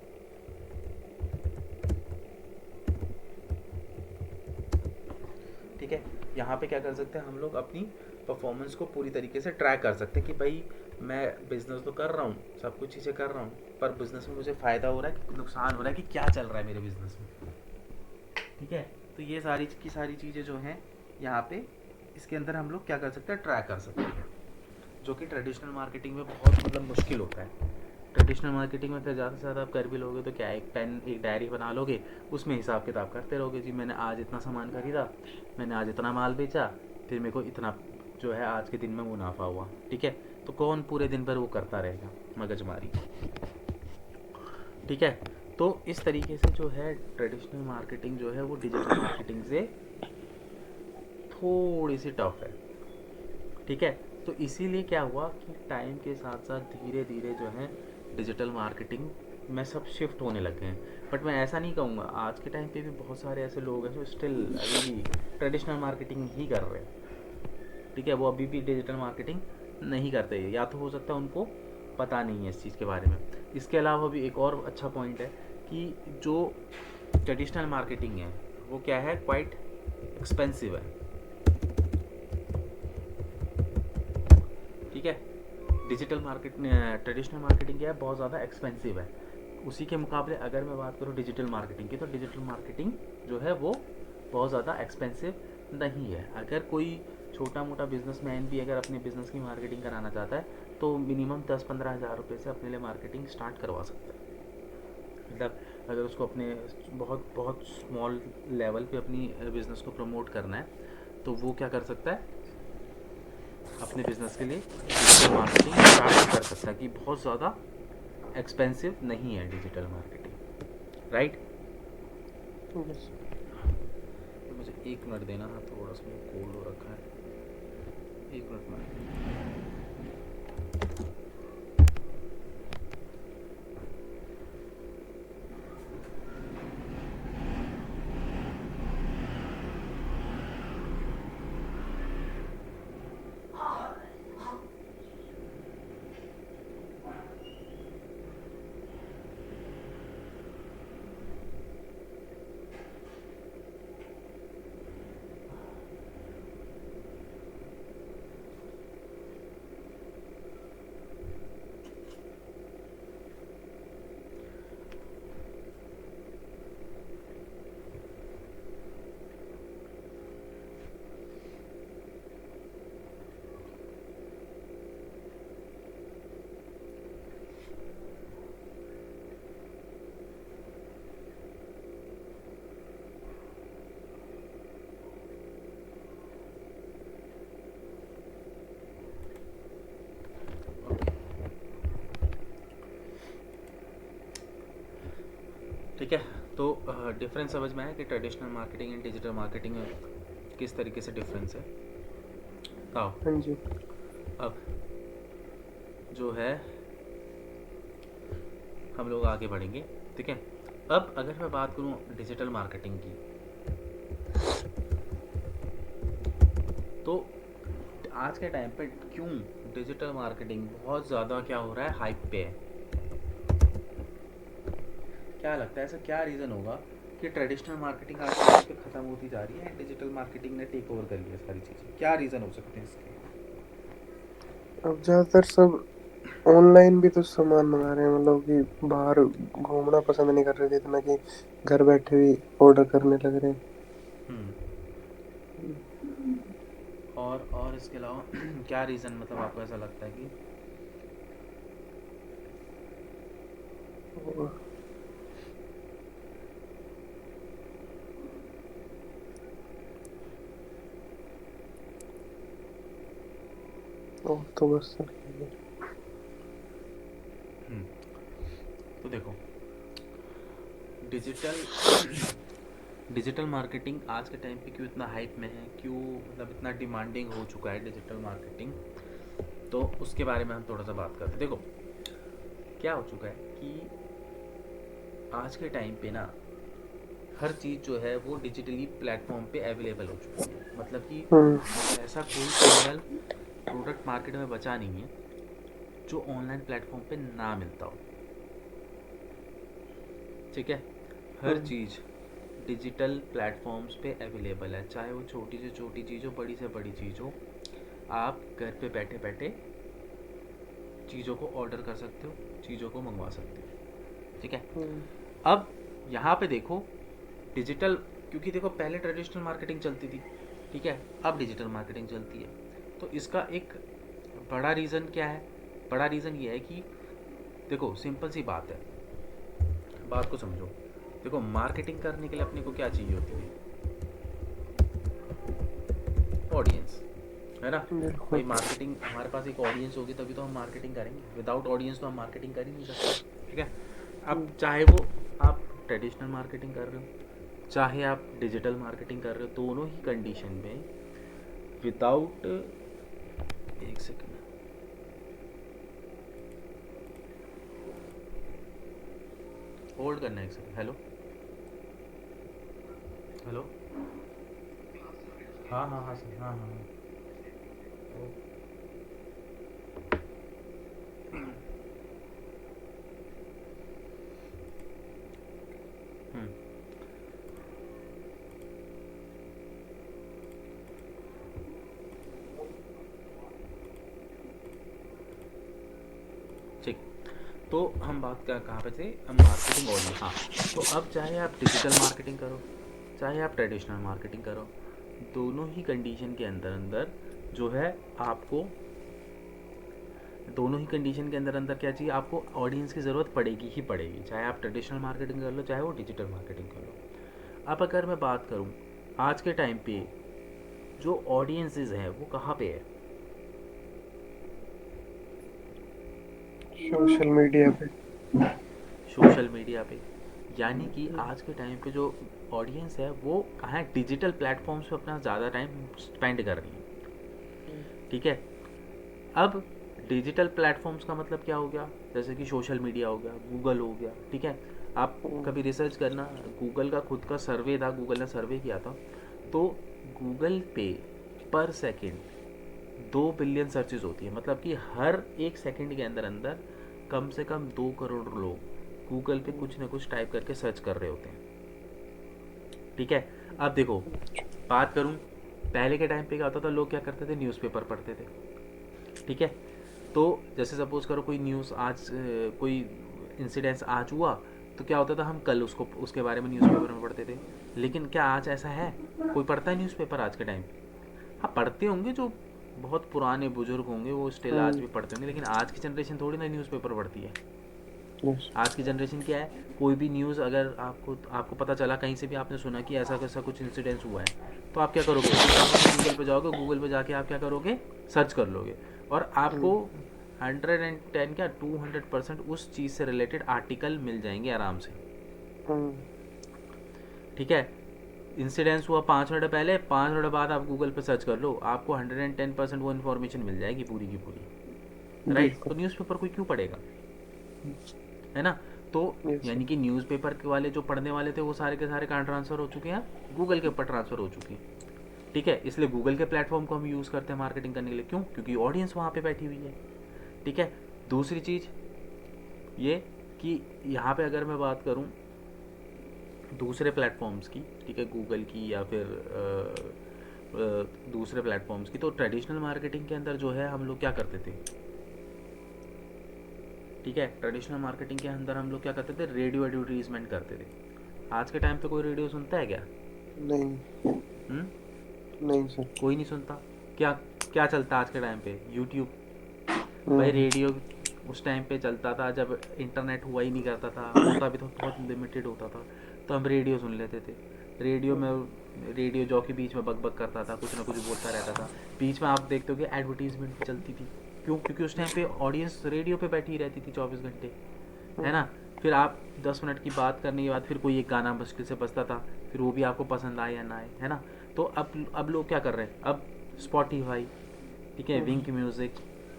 ठीक है। यहाँ पे क्या कर सकते हैं, हम लोग अपनी परफॉर्मेंस को पूरी तरीके से ट्रैक कर सकते हैं कि भाई मैं बिज़नेस तो कर रहा हूँ, सब कुछ चीज़ें कर रहा हूँ, पर बिज़नेस में मुझे फ़ायदा हो रहा है कि नुकसान हो रहा है, कि क्या चल रहा है मेरे बिज़नेस में, ठीक है। तो ये सारी की सारी चीज़ें जो हैं यहाँ पे इसके अंदर हम लोग क्या कर सकते हैं, ट्रैक कर सकते हैं, जो कि ट्रेडिशनल मार्केटिंग में बहुत मतलब मुश्किल होता है। ट्रेडिशनल मार्केटिंग में फिर ज़्यादा से ज़्यादा आप कर भी लोगे तो क्या, एक पेन एक डायरी बना लोगे, उसमें हिसाब किताब करते रहोगे, जी मैंने आज इतना सामान खरीदा, मैंने आज इतना माल बेचा, फिर मेरे को इतना जो है आज के दिन में मुनाफा हुआ, ठीक है। तो कौन पूरे दिन भर वो करता रहेगा मगजमारी, ठीक है। तो इस तरीके से जो है ट्रेडिशनल मार्केटिंग जो है वो डिजिटल मार्केटिंग से थोड़ी सी टफ है, ठीक है। तो इसीलिए क्या हुआ कि टाइम के साथ साथ धीरे धीरे जो है डिजिटल मार्केटिंग में सब शिफ्ट होने लग गए हैं। बट मैं ऐसा नहीं कहूँगा, आज के टाइम पे भी बहुत सारे ऐसे लोग हैं जो स्टिल अभी भी ट्रेडिशनल मार्केटिंग ही कर रहे हैं, ठीक है। वो अभी भी डिजिटल मार्केटिंग नहीं करते, या तो हो सकता है उनको पता नहीं है इस चीज़ के बारे में। इसके अलावा भी एक और अच्छा पॉइंट है कि जो ट्रेडिशनल मार्केटिंग है वो क्या है, क्वाइट एक्सपेंसिव है, ठीक है। डिजिटल मार्केट ट्रेडिशनल मार्केटिंग क्या है, बहुत ज़्यादा एक्सपेंसिव है। उसी के मुकाबले अगर मैं बात करूँ डिजिटल मार्केटिंग की, तो डिजिटल मार्केटिंग जो है वो बहुत ज़्यादा एक्सपेंसिव नहीं है। अगर कोई छोटा मोटा बिजनेसमैन भी अगर अपने बिज़नेस की मार्केटिंग कराना चाहता है तो मिनिमम 10-15 हज़ार रुपये से अपने लिए मार्केटिंग स्टार्ट करवा सकता है। मतलब अगर उसको अपने बहुत बहुत स्मॉल लेवल पे अपनी बिज़नेस को प्रमोट करना है तो वो क्या कर सकता है, अपने बिजनेस के लिए डिजिटल मार्केटिंग स्टार्ट कर सकता है, कि बहुत ज़्यादा एक्सपेंसिव नहीं है डिजिटल मार्केटिंग, राइट। मुझे 1 मिनट देना था, थोड़ा सा कोल्ड हो रखा है, 1 मिनट में। ठीक है। तो डिफरेंस समझ में आया कि traditional marketing and digital marketing में किस तरीके से डिफरेंस है। आओ हाँ जी। अब जो है हम लोग आगे बढ़ेंगे। ठीक है। अब अगर मैं बात करूं डिजिटल मार्केटिंग की, तो आज के टाइम पे क्यों डिजिटल मार्केटिंग बहुत ज़्यादा क्या हो रहा है, हाइप पे है। क्या लगता है ऐसा क्या रीज़न होगा कि ट्रेडिशनल मार्केटिंग आज के टाइम पे ख़त्म होती जा रही है, डिजिटल मार्केटिंग ने टेक ओवर कर लिया सारी चीज़ें। क्या रीज़न हो सकते हैं इसके। अब ज्यादातर सब ऑनलाइन भी तो सामान मंगा रहे हैं, मतलब कि बाहर घूमना पसंद नहीं कर रहे थे इतना, कि घर बैठे भी ऑर्डर करने लग रहे हम्म। हैं। और इसके अलावा क्या रीज़न मतलब आपको ऐसा लगता है कि और तो बस सर। हम्म, तो देखो डिजिटल डिजिटल मार्केटिंग आज के टाइम पे क्यों इतना हाइप में है, क्यों मतलब इतना डिमांडिंग हो चुका है डिजिटल मार्केटिंग, तो उसके बारे में हम थोड़ा सा बात करते हैं। देखो क्या हो चुका है कि आज के टाइम पे ना हर चीज़ जो है वो डिजिटली प्लेटफॉर्म पे अवेलेबल हो चुकी है। मतलब कि हम्म। ऐसा कोई सिंगल प्रोडक्ट मार्केट में बचा नहीं है जो ऑनलाइन प्लेटफॉर्म पे ना मिलता हो। ठीक है। हर हम्म। चीज़ डिजिटल प्लेटफॉर्म्स पे अवेलेबल है, चाहे वो छोटी से छोटी चीज़ हो, बड़ी से बड़ी चीज़ हो। आप घर पे बैठे बैठे चीज़ों को ऑर्डर कर सकते हो, चीज़ों को मंगवा सकते हो। ठीक है। हम्म। अब यहाँ पे देखो डिजिटल, क्योंकि देखो पहले ट्रेडिशनल मार्केटिंग चलती थी, ठीक है, अब डिजिटल मार्केटिंग चलती है। तो इसका एक बड़ा रीज़न क्या है, बड़ा रीज़न ये है कि देखो सिंपल सी बात है, बात को समझो। देखो मार्केटिंग करने के लिए अपने को क्या चाहिए होती है, ऑडियंस, है ना। भाई बिल्कुल। मार्केटिंग, हमारे पास एक ऑडियंस होगी तभी तो हम मार्केटिंग करेंगे, विदाउट ऑडियंस तो हम मार्केटिंग कर ही नहीं सकते। ठीक है। अब चाहे वो आप ट्रेडिशनल मार्केटिंग कर रहे हो, चाहे आप डिजिटल मार्केटिंग कर रहे हो, दोनों ही कंडीशन में विदाउट, एक सेकेंड, होल्ड करना है एक सेकेंड। हेलो हेलो, हाँ हाँ हाँ सर, हाँ हाँ हाँ। हम्म, ठीक। तो हम बात क्या कहाँ पे थे, हम मार्केटिंग ऑडियंस, हाँ। तो अब चाहे आप डिजिटल मार्केटिंग करो, चाहे आप ट्रेडिशनल मार्केटिंग करो, दोनों ही कंडीशन के अंदर अंदर जो है आपको, दोनों ही कंडीशन के अंदर अंदर क्या चाहिए आपको, ऑडियंस की ज़रूरत पड़ेगी ही पड़ेगी, चाहे आप ट्रेडिशनल मार्केटिंग कर लो चाहे वो डिजिटल मार्केटिंग कर लो। अब अगर मैं बात करूँ आज के टाइम पे जो ऑडियंसेस हैं वो कहाँ पे है, सोशल मीडिया पे। सोशल मीडिया पे। यानी कि आज के टाइम पे जो ऑडियंस है वो कहाँ है, डिजिटल प्लेटफॉर्म्स पे अपना ज़्यादा टाइम स्पेंड कर रही है। ठीक है। अब डिजिटल प्लेटफॉर्म्स का मतलब क्या हो गया, जैसे कि सोशल मीडिया हो गया, गूगल हो गया। ठीक है। आप कभी रिसर्च करना, गूगल का खुद का सर्वे था, गूगल ने सर्वे किया था, तो गूगल पे पर सेकंड 2 बिलियन सर्चेज होती है। मतलब कि हर एक सेकंड के अंदर अंदर कम से कम 2 करोड़ लोग गूगल पे कुछ ना कुछ टाइप करके सर्च कर रहे होते हैं। ठीक है। अब देखो बात करूं, पहले के टाइम पे क्या होता था, लोग क्या करते थे, न्यूज़पेपर पढ़ते थे। ठीक है। तो जैसे सपोज करो कोई न्यूज़ आज कोई इंसिडेंस आज हुआ, तो क्या होता था, हम कल उसको उसके बारे में न्यूज़पेपर में पढ़ते थे। लेकिन क्या आज ऐसा है, कोई पढ़ता है न्यूज़पेपर आज के टाइम। हाँ पढ़ते होंगे, जो बहुत पुराने बुजुर्ग होंगे वो स्टिल आज भी पढ़ते होंगे, लेकिन आज की जनरेशन थोड़ी ना न्यूज़पेपर पढ़ती है। यस। आज की जनरेशन क्या है, कोई भी न्यूज़ अगर आपको आपको पता चला, कहीं से भी आपने सुना कि ऐसा कैसा कुछ इंसिडेंस हुआ है, तो आप क्या करोगे, गूगल पे जाओगे, गूगल पे जाके आप क्या करोगे, सर्च कर लोगे, और आपको 110 क्या 200% उस चीज़ से रिलेटेड आर्टिकल मिल जाएंगे आराम से। ठीक है, इंसिडेंस हुआ 5 मिनट पहले, 5 मिनट बाद आप गूगल पे सर्च कर लो, आपको 110% वो इन्फॉर्मेशन मिल जाएगी पूरी की पूरी, राइट। तो बिल्कुल। न्यूज़पेपर कोई क्यों पढ़ेगा, है ना। तो यस सर। यानी कि न्यूज़पेपर के वाले जो पढ़ने वाले थे वो सारे के सारे कहाँ ट्रांसफ़र हो चुके हैं, गूगल के ऊपर ट्रांसफ़र हो चुके हैं। ठीक है, इसलिए गूगल के प्लेटफॉर्म को हम यूज़ करते हैं मार्केटिंग करने के लिए, क्यों, क्योंकि ऑडियंस वहाँ पे बैठी हुई है। ठीक है, दूसरी चीज़ ये कि यहाँ पे अगर मैं बात करूँ दूसरे प्लेटफॉर्म्स की, ठीक है, गूगल की या फिर दूसरे प्लेटफॉर्म्स की, तो ट्रेडिशनल मार्केटिंग के अंदर जो है हम लोग क्या करते थे, ठीक है, ट्रेडिशनल मार्केटिंग के अंदर हम लोग क्या करते थे, रेडियो एडवर्टीजमेंट करते थे। आज के टाइम पे कोई रेडियो सुनता है क्या? नहीं। हम्म, नहीं सर। कोई नहीं सुनता। क्या क्या चलता है आज के टाइम पे? यूट्यूब। भाई हम्म। रेडियो उस टाइम पे चलता था जब इंटरनेट हुआ ही नहीं करता था, होता भी तो बहुत लिमिटेड होता था, तो हम रेडियो सुन लेते थे। रेडियो में रेडियो जॉकी बीच में बक बक करता था, कुछ ना कुछ बोलता रहता था। बीच में आप देखते हो कि एडवर्टीजमेंट भी चलती थी, क्यों, क्योंकि उस टाइम पे ऑडियंस रेडियो पे बैठी रहती थी 24 घंटे, है ना। फिर आप 10 मिनट की बात करने के बाद फिर कोई एक गाना मुश्किल से बजता था, फिर वो भी आपको पसंद आए या ना आए, है ना। तो अब लोग क्या कर रहे हैं, अब स्पॉटिफाई, ठीक है, विंक म्यूज़िक,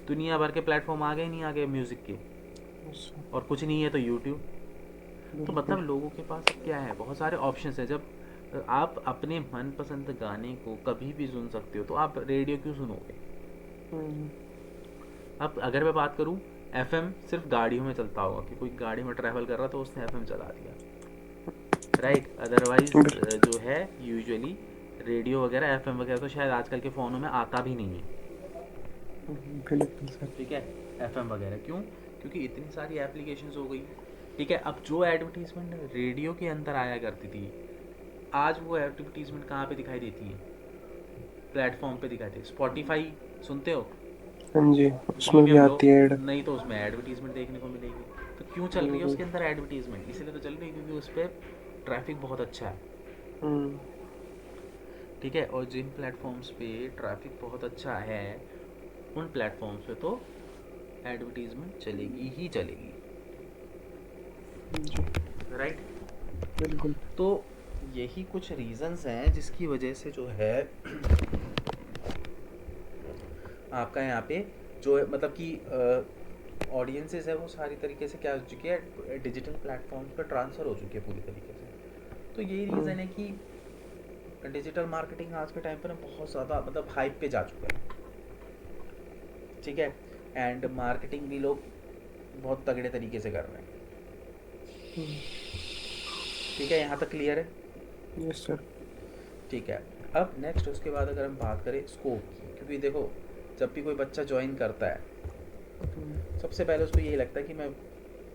दुनिया भर के प्लेटफॉर्म आ गए, नहीं आ गए म्यूज़िक के, यस सर। और कुछ नहीं है तो यूट्यूब। तो बिल्कुल। मतलब लोगों के पास अब क्या है, बहुत सारे ऑप्शंस हैं। जब आप अपने मनपसंद गाने को कभी भी सुन सकते हो, तो आप रेडियो क्यों सुनोगे? हम्म। अब अगर मैं बात करूँ, एफएम सिर्फ गाड़ियों में चलता होगा, कि कोई गाड़ी में ट्रैवल कर रहा तो उसने एफएम चला दिया, राइट। अदरवाइज बिल्कुल। जो है यूजुअली रेडियो वगैरह एफएम वगैरह तो शायद आजकल के फ़ोनों में आता भी नहीं है, बिल्कुल सर। ठीक है, एफएम वगैरह। क्यों, क्योंकि इतनी सारी एप्लीकेशंस हो गई। ठीक है, अब जो एडवर्टीजमेंट रेडियो के अंदर आया करती थी, आज वो एडवर्टीजमेंट कहाँ पे दिखाई देती है, प्लेटफॉर्म पे दिखाई देती है। स्पॉटिफाई सुनते हो, हाँ जी, उसमें भी प्रीमियम लो, आती है ऐड। नहीं तो उसमें एडवर्टीजमेंट देखने को मिलेगी। तो क्यों चल रही है बिल्कुल। उसके अंदर एडवर्टीजमेंट? इसलिए तो चल रही है क्योंकि उस पर ट्रैफिक बहुत अच्छा है, हम्म। ठीक है। और जिन प्लेटफॉर्म्स पे ट्रैफिक बहुत अच्छा है, उन प्लेटफॉर्म्स पे तो एडवर्टीजमेंट चलेगी ही चलेगी, जी। राइट। बिल्कुल। तो यही कुछ रीजंस हैं जिसकी वजह से जो है आपका यहाँ पे जो है मतलब कि ऑडियंसेस है वो सारी तरीके से क्या हो चुकी है, डिजिटल प्लेटफॉर्म पर ट्रांसफ़र हो चुकी है पूरी तरीके से। तो यही हम्म। रीज़न है कि डिजिटल मार्केटिंग आज के टाइम पर ना बहुत ज़्यादा मतलब हाइप पे जा चुका है, ठीक है। एंड मार्केटिंग भी लोग बहुत तगड़े तरीके से कर रहे हैं, ठीक है, यहाँ तक क्लियर है। Yes sir. ठीक है, अब नेक्स्ट उसके बाद अगर हम बात करें स्कोप की, क्योंकि देखो जब भी कोई बच्चा ज्वाइन करता है सबसे पहले उसको यही लगता है कि मैं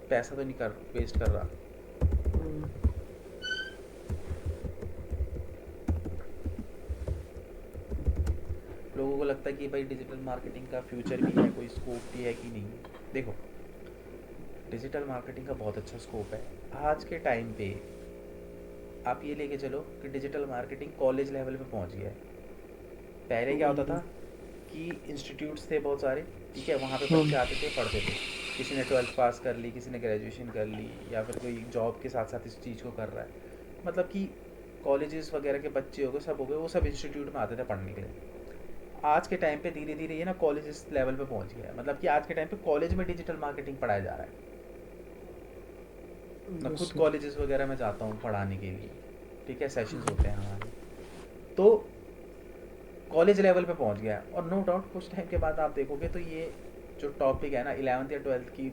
पैसा तो नहीं कर वेस्ट कर रहा, लोगों को लगता है कि भाई डिजिटल मार्केटिंग का फ्यूचर भी है, कोई स्कोप भी है कि नहीं। देखो डिजिटल मार्केटिंग का बहुत अच्छा स्कोप है आज के टाइम पे। आप ये लेके चलो कि डिजिटल मार्केटिंग कॉलेज लेवल पे पहुंच गया है। पहले क्या होता था कि इंस्टीट्यूट्स थे बहुत सारे, ठीक है, वहाँ पे बच्चे आते थे पढ़ते थे, किसी ने 12th पास कर ली, किसी ने ग्रेजुएशन कर ली, या फिर कोई जॉब के साथ साथ इस चीज़ को कर रहा है, मतलब कि कॉलेजेस वगैरह के बच्चे हो गए, सब हो गए, वो सब इंस्टीट्यूट में आते थे पढ़ने के लिए। आज के टाइम पे धीरे धीरे ये ना कॉलेज लेवल पे पहुंच गया है, मतलब कि आज के टाइम पे कॉलेज में डिजिटल मार्केटिंग पढ़ाया जा रहा है। मैं यस खुद सर। कॉलेजेस वगैरह में जाता हूँ पढ़ाने के लिए, ठीक है, सेशंस होते हैं हमारे, तो कॉलेज लेवल पे पहुंच गया है। और नो डाउट कुछ टाइम के बाद आप देखोगे तो ये जो टॉपिक है ना 11th या 12th की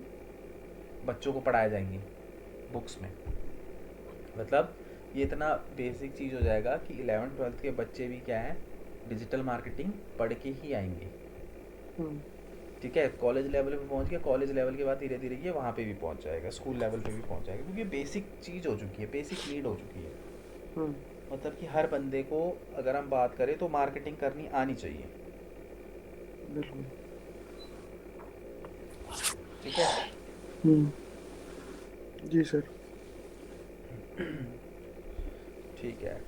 बच्चों को पढ़ाए जाएंगे बुक्स में, मतलब ये इतना बेसिक चीज़ हो जाएगा कि 11th 12th के बच्चे भी क्या है, डिजिटल मार्केटिंग पढ़ के ही आएंगे, ठीक है। कॉलेज लेवल पे पहुंच गया, कॉलेज लेवल के बाद धीरे धीरे ये वहाँ पे भी पहुंच जाएगा, स्कूल लेवल पे भी पहुंच जाएगा, क्योंकि बेसिक चीज़ हो चुकी है, बेसिक नीड हो चुकी है। मतलब कि हर बंदे को अगर हम बात करें तो मार्केटिंग करनी आनी चाहिए, बिल्कुल। ठीक है। जी सर। ठीक है,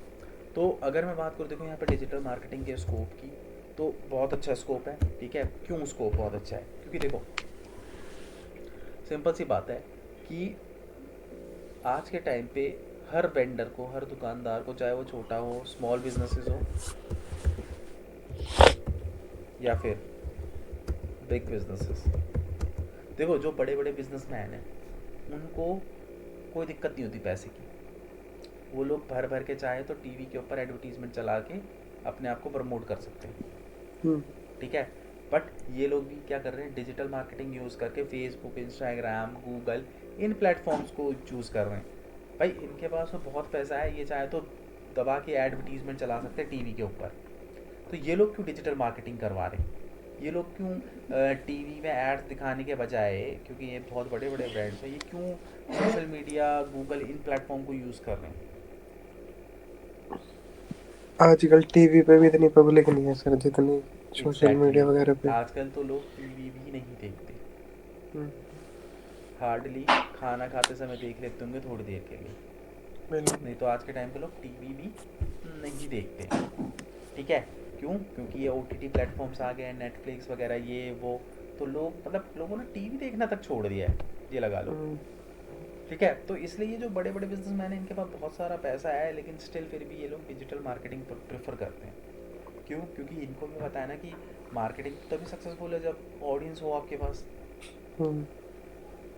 तो अगर मैं बात करूँ, देखो यहाँ पे डिजिटल मार्केटिंग के स्कोप की, तो बहुत अच्छा स्कोप है, ठीक है। क्यों स्कोप बहुत अच्छा है? क्योंकि देखो सिंपल सी बात है कि आज के टाइम पे हर वेंडर को, हर दुकानदार को, चाहे वो छोटा हो, स्मॉल बिजनेसेस हो या फिर बिग बिजनेसेस, देखो जो बड़े बड़े बिजनेसमैन हैं उनको कोई दिक्कत नहीं होती पैसे की। वो लोग भर भर के चाहे तो टीवी के ऊपर एडवर्टीजमेंट चला के अपने आप को प्रमोट कर सकते हैं, ठीक है। बट ये लोग भी क्या कर रहे हैं, डिजिटल मार्केटिंग यूज़ करके फेसबुक, इंस्टाग्राम, गूगल, इन प्लेटफॉर्म्स को चूज़ कर रहे हैं। भाई इनके पास तो बहुत पैसा है, ये चाहे तो दबा के एडवर्टीजमेंट चला सकते हैं टीवी के ऊपर। तो ये लोग क्यों डिजिटल मार्केटिंग करवा रहे हैं? ये लोग क्यों टीवी में एड्स दिखाने के बजाय, क्योंकि ये बहुत बड़े बड़े ब्रांड्स हैं, ये क्यों सोशल मीडिया, गूगल, इन प्लेटफॉर्म को यूज़ कर रहे हैं? आजकल टीवी पे भी इतनी पब्लिक नहीं है सर जितनी सोशल मीडिया एग्जैक्टली वगैरह पे। आजकल तो लोग टीवी भी नहीं देखते, हम्म, हार्डली खाना खाते समय देख लेते होंगे थोड़ी देर के लिए, बिल्कुल। नहीं तो आज के टाइम पे लोग टीवी भी नहीं देखते, ठीक है। क्यों? क्योंकि ये OTT प्लेटफॉर्म्स आ गए हैं, नेटफ्लिक्स वगैरह, ये वो, तो लोग मतलब लोगों ने टीवी देखना तक छोड़ दिया है, ये लगा लो, हम्म, ठीक है। तो इसलिए ये जो बड़े बड़े बिजनेसमैन हैं इनके पास बहुत सारा पैसा है, लेकिन स्टिल फिर भी ये लोग डिजिटल मार्केटिंग प्रेफर करते हैं। क्यों? क्योंकि इनको भी पता है ना कि मार्केटिंग तभी सक्सेसफुल है जब ऑडियंस हो आपके पास, हम्म,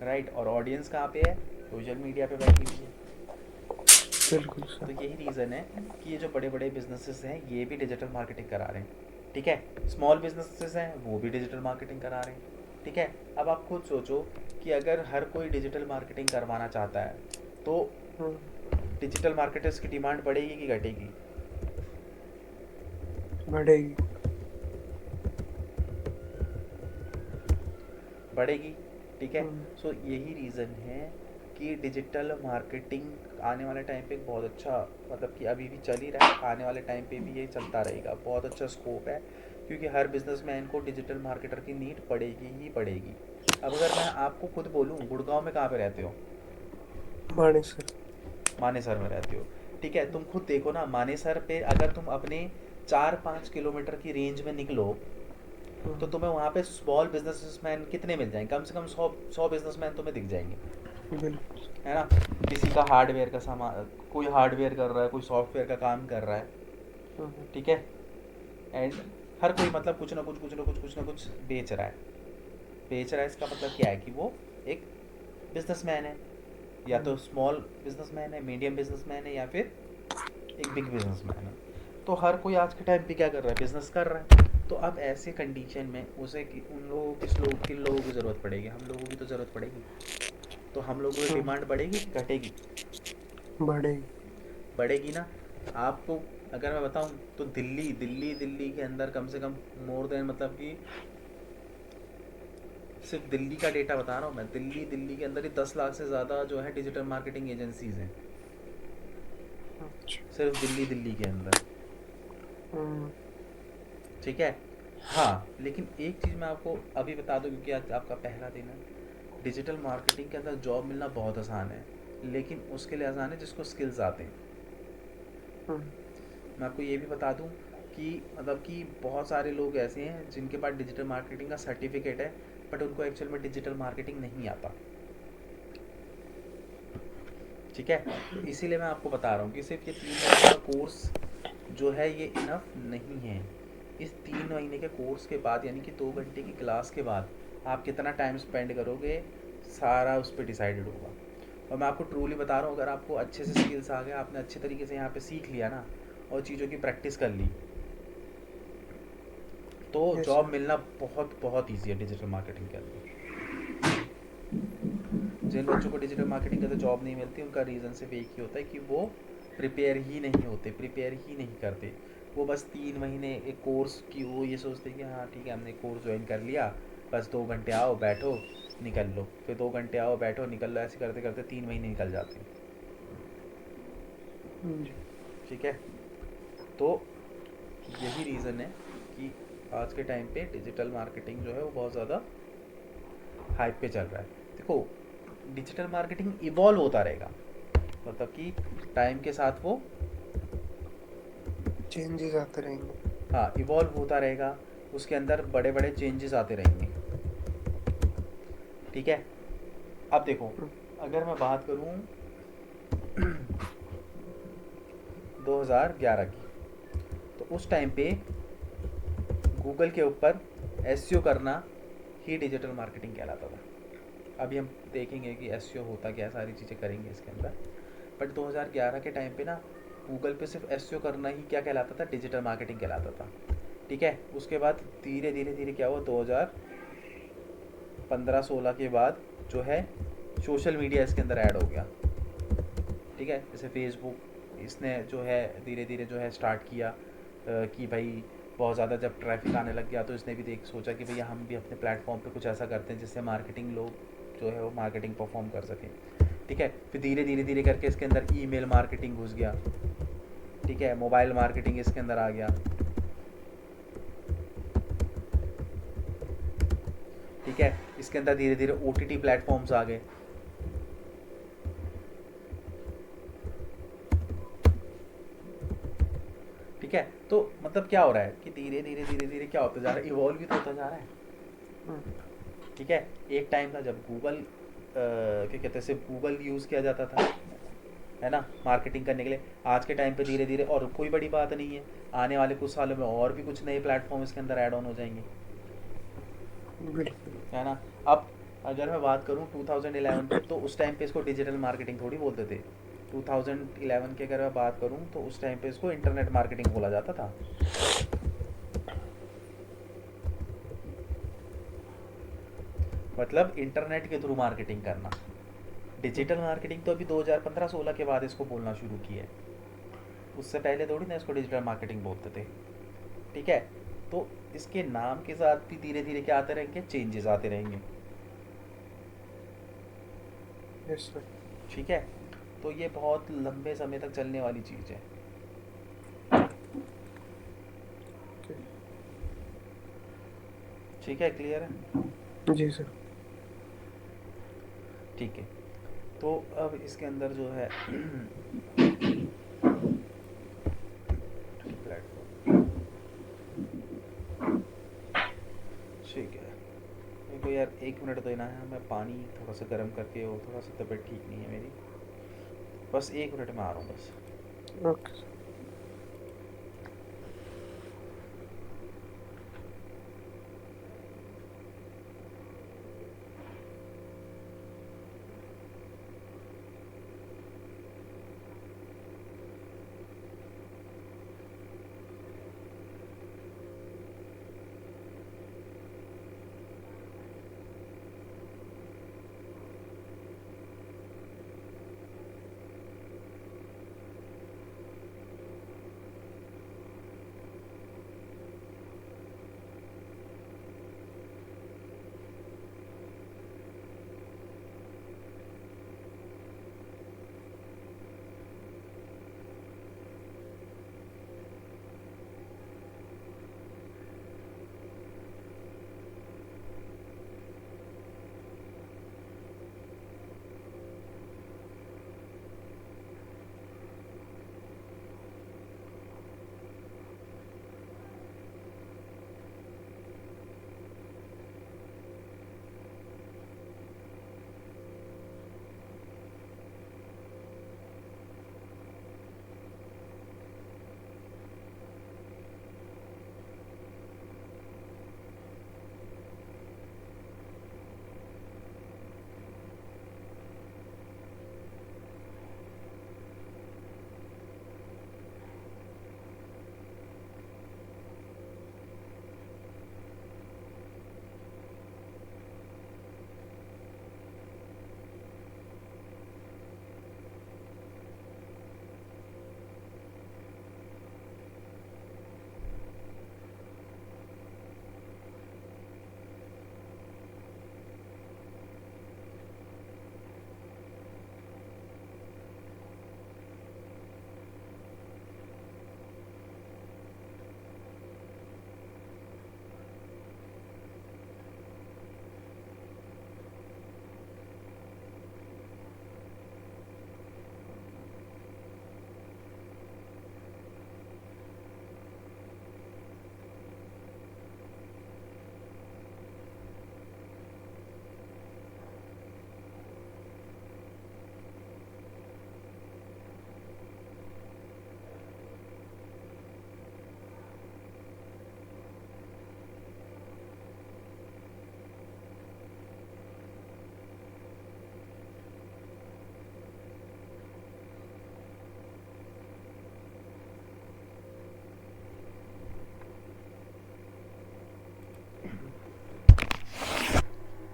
राइट। और ऑडियंस कहाँ पे है? सोशल मीडिया पे बैठी हुई है। बिल्कुल तो सर। यही रीज़न है कि ये जो बड़े बड़े बिजनेसेस हैं ये भी डिजिटल मार्केटिंग करा रहे हैं, ठीक है। स्मॉल बिजनेसेस हैं वो भी डिजिटल मार्केटिंग करा रहे हैं, ठीक है। अब आप खुद सोचो कि अगर हर कोई डिजिटल मार्केटिंग करवाना चाहता है तो हम्म, डिजिटल मार्केटर्स की डिमांड बढ़ेगी कि घटेगी? बढ़ेगी। बढ़ेगी, ठीक है। हम्म, सो यही रीज़न है कि डिजिटल मार्केटिंग आने वाले टाइम पे बहुत अच्छा, मतलब कि अभी भी चल ही रहा है, आने वाले टाइम पे भी ये चलता रहेगा, बहुत अच्छा स्कोप है, क्योंकि हर बिजनेसमैन को डिजिटल मार्केटर की नीड पड़ेगी ही पड़ेगी। अब अगर मैं आपको खुद बोलूँ, गुड़गांव में कहाँ पे रहते हो? मानेसर। मानेसर में रहते हो, ठीक है। तुम खुद देखो ना, मानेसर पे अगर तुम अपने 4-5 किलोमीटर की रेंज में निकलो तो हम्म, तुम्हें वहाँ पे स्मॉल बिजनेसमैन कितने मिल जाएंगे? कम से कम 100 बिजनेसमैन तुम्हें दिख जाएंगे, बिल्कुल। है ना। किसी का हार्डवेयर का सामान, कोई हार्डवेयर कर रहा है, कोई सॉफ्टवेयर का काम कर रहा है, हम्म, ठीक है। एंड हर कोई मतलब कुछ ना कुछ कुछ ना कुछ कुछ ना कुछ बेच रहा है। बेच रहा है इसका मतलब क्या है कि वो एक बिजनेसमैन है, या तो हम्म, स्मॉल बिजनेसमैन है, मीडियम बिजनेसमैन है, या फिर एक बिग बिजनेसमैन है। तो हर कोई आज के टाइम पे क्या कर रहा है? बिजनेस कर रहा है। तो अब ऐसे कंडीशन में उसे उन लोगों, किन लोगों की ज़रूरत पड़ेगी? हम लोगों की तो ज़रूरत पड़ेगी। तो हम लोगों की हम्म, डिमांड बढ़ेगी कि घटेगी? बढ़ेगी। बढ़ेगी ना। आपको अगर मैं बताऊं तो दिल्ली के अंदर कम से कम मोर देन, मतलब कि सिर्फ दिल्ली का डेटा बता रहा हूँ मैं, दिल्ली के अंदर ही 10 लाख से ज़्यादा जो है डिजिटल मार्केटिंग एजेंसीज हैं, अच्छा। सिर्फ दिल्ली के अंदर, हम्म, ठीक है। हाँ, लेकिन एक चीज़ मैं आपको अभी बता दूँ, क्योंकि आज आपका पहला दिन है, डिजिटल मार्केटिंग के अंदर जॉब मिलना बहुत आसान है, लेकिन उसके लिए आसान है जिसको स्किल्स आते हैं। हम्म, मैं आपको ये भी बता दूं कि मतलब कि बहुत सारे लोग ऐसे हैं जिनके पास डिजिटल मार्केटिंग का सर्टिफिकेट है, बट उनको एक्चुअल में डिजिटल मार्केटिंग नहीं आता, ठीक है। तो इसीलिए मैं आपको बता रहा हूँ कि सिर्फ ये 3 महीने का कोर्स जो है ये इनफ नहीं है। इस 3 महीने के कोर्स के बाद, यानी कि 2 घंटे की क्लास के बाद, आप कितना टाइम स्पेंड करोगे सारा उस पर डिसाइडेड होगा। और मैं आपको ट्रूली बता रहा हूँ, अगर आपको अच्छे से स्किल्स आ गए, आपने अच्छे तरीके से यहाँ पे सीख लिया ना और चीज़ों की प्रैक्टिस कर ली, तो यस जॉब सर। मिलना बहुत बहुत ईजी है डिजिटल मार्केटिंग के अंदर। जिन बच्चों को डिजिटल मार्केटिंग के अंदर जॉब नहीं मिलती उनका रीज़न सिर्फ एक ही होता है कि वो प्रिपेयर ही नहीं करते। वो बस 3 महीने एक कोर्स की वो ये सोचते हैं कि हाँ ठीक है, हमने कोर्स ज्वाइन कर लिया, बस 2 घंटे आओ बैठो निकल लो, फिर 2 घंटे आओ बैठो निकल लो, ऐसे करते करते 3 महीने निकल जाते हैं, जी। ठीक है। तो यही रीज़न है कि आज के टाइम पे डिजिटल मार्केटिंग जो है वो बहुत ज़्यादा हाइप पे चल रहा है। देखो डिजिटल मार्केटिंग इवॉल्व होता रहेगा, मतलब कि टाइम के साथ वो, चेंजेस आते रहेंगे। हाँ, इवॉल्व होता रहेगा, उसके अंदर बड़े बड़े चेंजेस आते रहेंगे, ठीक है। अब देखो, हम्म, अगर मैं बात करूँ 2011 की। तो उस टाइम पे गूगल के ऊपर एसईओ करना ही डिजिटल मार्केटिंग कहलाता था। अभी हम देखेंगे कि एसईओ होता क्या, सारी चीज़ें करेंगे इसके अंदर। बट 2011 के टाइम पे ना गूगल पे सिर्फ एसईओ करना ही क्या कहलाता था, डिजिटल मार्केटिंग कहलाता था। ठीक है, उसके बाद धीरे धीरे धीरे क्या हुआ, 2015-16 के बाद जो है सोशल मीडिया इसके अंदर ऐड हो गया। ठीक है, जैसे फेसबुक इसने जो है धीरे धीरे जो है स्टार्ट किया कि भाई बहुत ज़्यादा जब ट्रैफिक आने लग गया तो इसने भी देख सोचा कि भैया हम भी अपने प्लेटफॉर्म पे कुछ ऐसा करते हैं जिससे मार्केटिंग लोग जो है वो मार्केटिंग परफॉर्म कर सकें। ठीक है, फिर धीरे धीरे धीरे करके इसके अंदर ईमेल मार्केटिंग घुस गया। ठीक है, मोबाइल मार्केटिंग इसके अंदर आ गया। ठीक है, इसके अंदर धीरे धीरे ओटीटी प्लेटफॉर्म्स आ गए। ठीक है, तो मतलब क्या हो रहा है कि धीरे धीरे धीरे धीरे क्या होता जा रहा है, इवॉल्व भी तो होता जा रहा है। ठीक है, एक टाइम था जब गूगल क्या कहते हैं, सिर्फ गूगल यूज़ किया जाता था, है ना, मार्केटिंग करने के लिए। आज के टाइम पे धीरे धीरे, और कोई बड़ी बात नहीं है, आने वाले कुछ सालों में और भी कुछ नए प्लेटफॉर्म इसके अंदर ऐड ऑन हो जाएंगे, बिल्कुल। है ना। अब अगर मैं बात करूँ 2011 की, तो उस टाइम पे इसको डिजिटल मार्केटिंग थोड़ी बोलते थे। 2011 की अगर मैं बात करूँ तो उस टाइम पे इसको इंटरनेट मार्केटिंग बोला जाता था। मतलब इंटरनेट के थ्रू मार्केटिंग करना। डिजिटल मार्केटिंग तो अभी 2015-16 के बाद इसको बोलना शुरू किया है, उससे पहले थोड़ी ना इसको डिजिटल मार्केटिंग बोलते थे। ठीक है, तो इसके नाम के साथ भी धीरे धीरे क्या आते रहेंगे, चेंजेस आते रहेंगे। Yes sir. ठीक है, तो ये बहुत लंबे समय तक चलने वाली चीज़ है। ठीक है, क्लियर है। जी सर। ठीक है, तो अब इसके अंदर जो है प्लेटफॉर्म, ठीक है, मेरे को यार 1 मिनट देना है, मैं पानी थोड़ा सा गर्म करके, वो थोड़ा सा तबीयत ठीक नहीं है मेरी, बस 1 मिनट में आ रहा हूँ बस। ओके।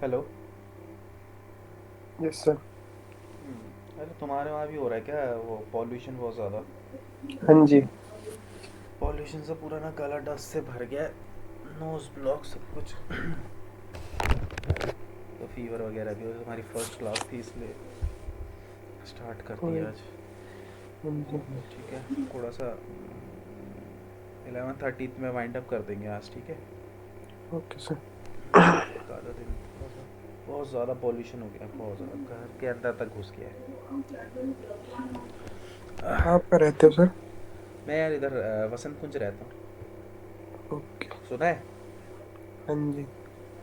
हेलो। Yes sir. अरे तुम्हारे वहाँ भी हो रहा है क्या वो पॉल्यूशन बहुत ज़्यादा? हाँ जी। पॉल्यूशन से पूरा ना गला डस्ट से भर गया है, नोज ब्लॉक सब कुछ। तो फीवर वगैरह भी हो, हमारी फर्स्ट क्लास थी इसलिए स्टार्ट कर कोई। दिया आज। हाँ जी। ठीक है, थोड़ा सा 11:30 में वाइंड अप कर देंगे आज, ठीक है? Okay sir. ज़्यादा दिन थोड़ा सा बहुत ज़्यादा पॉल्यूशन हो गया है, बहुत ज़्यादा घर के अंदर तक घुस गया है। आप कहाँ रहते हो सर? मैं यार इधर वसंत कुंज रहता हूँ। ओके। सुना है? हाँ जी।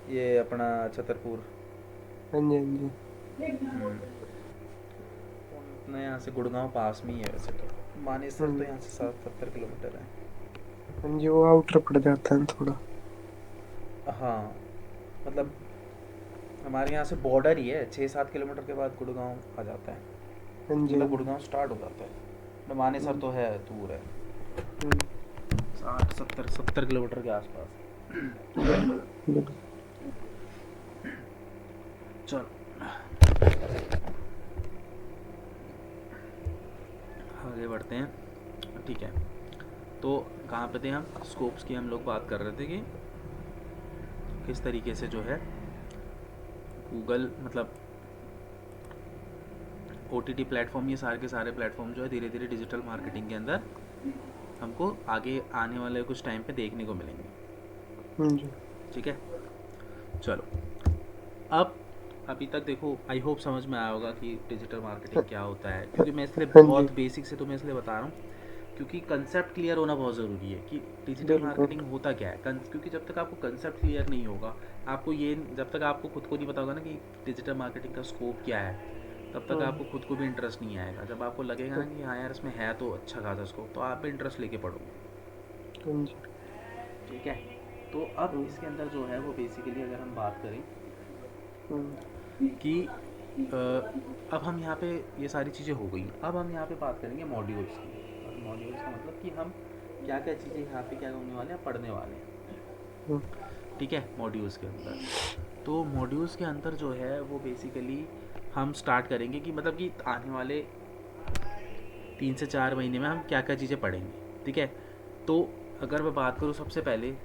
ये अपना छतरपुर। हाँ जी। हाँ जी। अपना यहाँ से गुड़गांव पास में ही है वैसे तो। मानेसर तो हाँ यहाँ से 60-70 किलोमीटर है। हाँ जी, वो आउटर पड़ जाता है थोड़ा। हाँ, मतलब हमारे यहाँ से बॉर्डर ही है, 6-7 किलोमीटर के बाद गुड़गांव आ जाता है। हाँ जी। हाँ मतलब जी। गुड़गांव स्टार्ट हो जाता है, तो मानेसर हाँ तो है दूर है, हाँ, 60-70 किलोमीटर के आसपास। बिल्कुल। चलो आगे बढ़ते हैं, ठीक है? तो कहाँ पे थे हम? स्कोप्स की हम लोग बात कर रहे थे कि किस तरीके से जो है गूगल मतलब OTT प्लेटफॉर्म, ये सारे के सारे प्लेटफॉर्म जो है धीरे धीरे डिजिटल मार्केटिंग के अंदर हमको आगे आने वाले कुछ टाइम पे देखने को मिलेंगे, हाँ जी। ठीक है? चलो, अब अभी तक देखो, आई होप समझ में आया होगा कि डिजिटल मार्केटिंग क्या होता है, क्योंकि मैं इसलिए हाँ जी। बहुत बेसिक से तुम्हें इसलिए बता रहा हूँ क्योंकि कंसेप्ट क्लियर होना बहुत ज़रूरी है कि डिजिटल बिल्कुल। मार्केटिंग होता क्या है। क्योंकि जब तक आपको कंसेप्ट क्लियर नहीं होगा, आपको ये जब तक आपको खुद को नहीं पता होगा ना कि डिजिटल मार्केटिंग का स्कोप क्या है, तब तक हाँ आपको खुद को भी इंटरेस्ट नहीं आएगा। जब आपको लगेगा ना कि हाँ यार इसमें है तो अच्छा खासा स्कोप, तो आप भी इंटरेस्ट लेके पढ़ोगे, हाँ जी। ठीक है? तो अब हाँ इसके अंदर जो है वो बेसिकली अगर हम बात करें हाँ, कि अब हम यहाँ पे ये सारी चीज़ें हो गई, अब हम यहाँ पे बात करेंगे मॉड्यूल्स की। और मॉड्यूल्स का मतलब कि हम क्या क्या चीज़ें यहाँ पे क्या होने वाले हैं, पढ़ने वाले हैं, हाँ, ठीक है? मॉड्यूल्स के अंदर, तो मॉड्यूल्स के अंदर जो है वो बेसिकली हम स्टार्ट करेंगे कि मतलब कि आने वाले 3 से 4 महीने में हम क्या क्या चीज़ें पढ़ेंगे, ठीक है? तो अगर मैं बात करूँ, सबसे पहले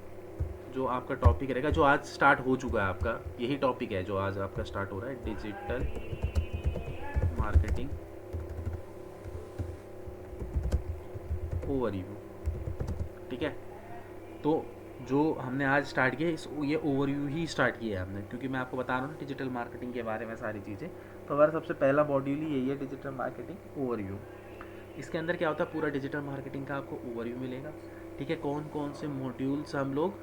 जो आपका टॉपिक रहेगा, जो आज स्टार्ट हो चुका है आपका, यही टॉपिक है जो आज आपका स्टार्ट हो रहा है, डिजिटल मार्केटिंग ओवरव्यू, ठीक है? तो जो हमने आज स्टार्ट किया ये ओवरव्यू ही स्टार्ट किया है हमने, क्योंकि मैं आपको बता रहा हूँ डिजिटल मार्केटिंग के बारे में सारी चीज़ें। तो हमारा सबसे पहला मॉड्यूल ही यही है, डिजिटल मार्केटिंग ओवरव्यू। इसके अंदर क्या होता है, पूरा डिजिटल मार्केटिंग का आपको ओवरव्यू मिलेगा, ठीक है? कौन कौन से मॉड्यूल्स हम लोग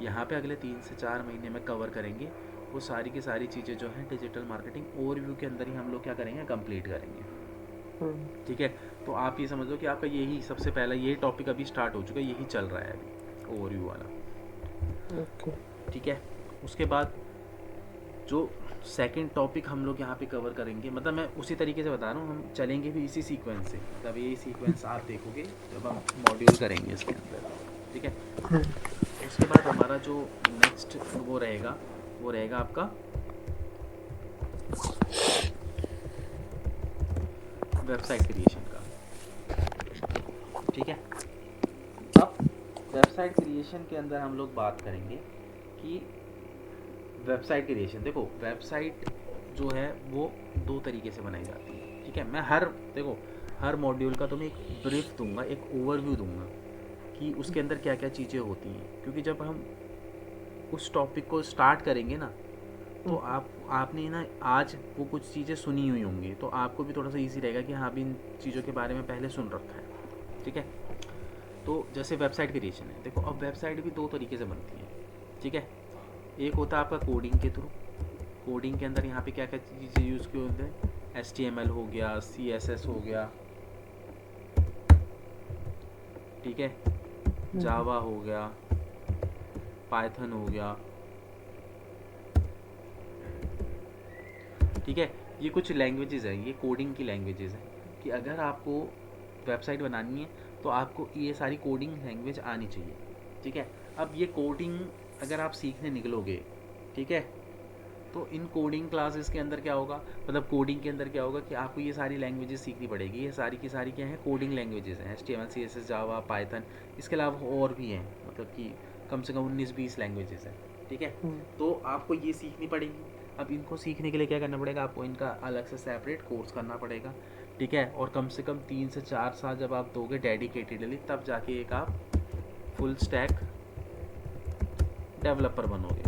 यहाँ पे अगले 3 से 4 महीने में कवर करेंगे, वो सारी की सारी चीज़ें जो हैं डिजिटल मार्केटिंग ओवरव्यू के अंदर ही हम लोग क्या करेंगे, कंप्लीट करेंगे, हाँ, ठीक है? तो आप ये समझ लो कि आपका यही सबसे पहला यही टॉपिक अभी स्टार्ट हो चुका है, यही चल रहा है अभी ओवरव्यू वाला, ओके। ठीक है? उसके बाद जो सेकंड टॉपिक हम लोग यहाँ पे कवर करेंगे, मतलब मैं उसी तरीके से बता रहा हूँ, हम चलेंगे भी इसी सीक्वेंस से, मतलब यही सीक्वेंस आप देखोगे जब हम मॉड्यूल करेंगे इसके अंदर, ठीक है? हाँ, उसके बाद हमारा जो नेक्स्ट वो रहेगा आपका वेबसाइट क्रिएशन का, ठीक है? अब वेबसाइट क्रिएशन के अंदर हम लोग बात करेंगे कि वेबसाइट क्रिएशन, देखो वेबसाइट जो है वो दो तरीके से बनाई जाती है, ठीक है? मैं हर मॉड्यूल का तुम्हें एक ब्रीफ दूंगा, एक ओवरव्यू दूंगा कि उसके अंदर क्या क्या चीज़ें होती हैं, क्योंकि जब हम उस टॉपिक को स्टार्ट करेंगे ना, तो आपने ना आज वो कुछ चीज़ें सुनी हुई होंगी, तो आपको भी थोड़ा सा इजी रहेगा कि हाँ भी इन चीज़ों के बारे में पहले सुन रखा है, ठीक है? तो जैसे वेबसाइट क्रिएशन है, देखो अब वेबसाइट भी दो तरीके से बनती है, ठीक है? एक होता है आपका कोडिंग के थ्रू। कोडिंग के अंदर यहाँ पे क्या क्या चीज़ें यूज़ किए होते हैं, HTML हो गया, CSS हो गया, ठीक है? जावा हो गया, पाइथन हो गया, ठीक है? ये कुछ लैंग्वेजेस हैं, ये कोडिंग की लैंग्वेजेस हैं कि अगर आपको वेबसाइट बनानी है तो आपको ये सारी कोडिंग लैंग्वेज आनी चाहिए, ठीक है? अब ये कोडिंग अगर आप सीखने निकलोगे, ठीक है, तो इन कोडिंग क्लासेस के अंदर क्या होगा, मतलब कोडिंग के अंदर क्या होगा कि आपको ये सारी लैंग्वेजेस सीखनी पड़ेगी। ये सारी की सारी क्या हैं, कोडिंग लैंग्वेजेस हैं, HTML CSS जावा पाइथन। इसके अलावा और भी हैं, मतलब कि कम से कम 19-20 लैंग्वेजेस हैं, ठीक है। तो आपको ये सीखनी पड़ेगी। अब इनको सीखने के लिए क्या करना पड़ेगा, आपको इनका अलग से सेपरेट कोर्स करना पड़ेगा, ठीक है। और कम से कम 3 से 4 साल जब आप दोगे डेडिकेटेडली, तब जाके एक आप फुल स्टैक डेवलपर बनोगे,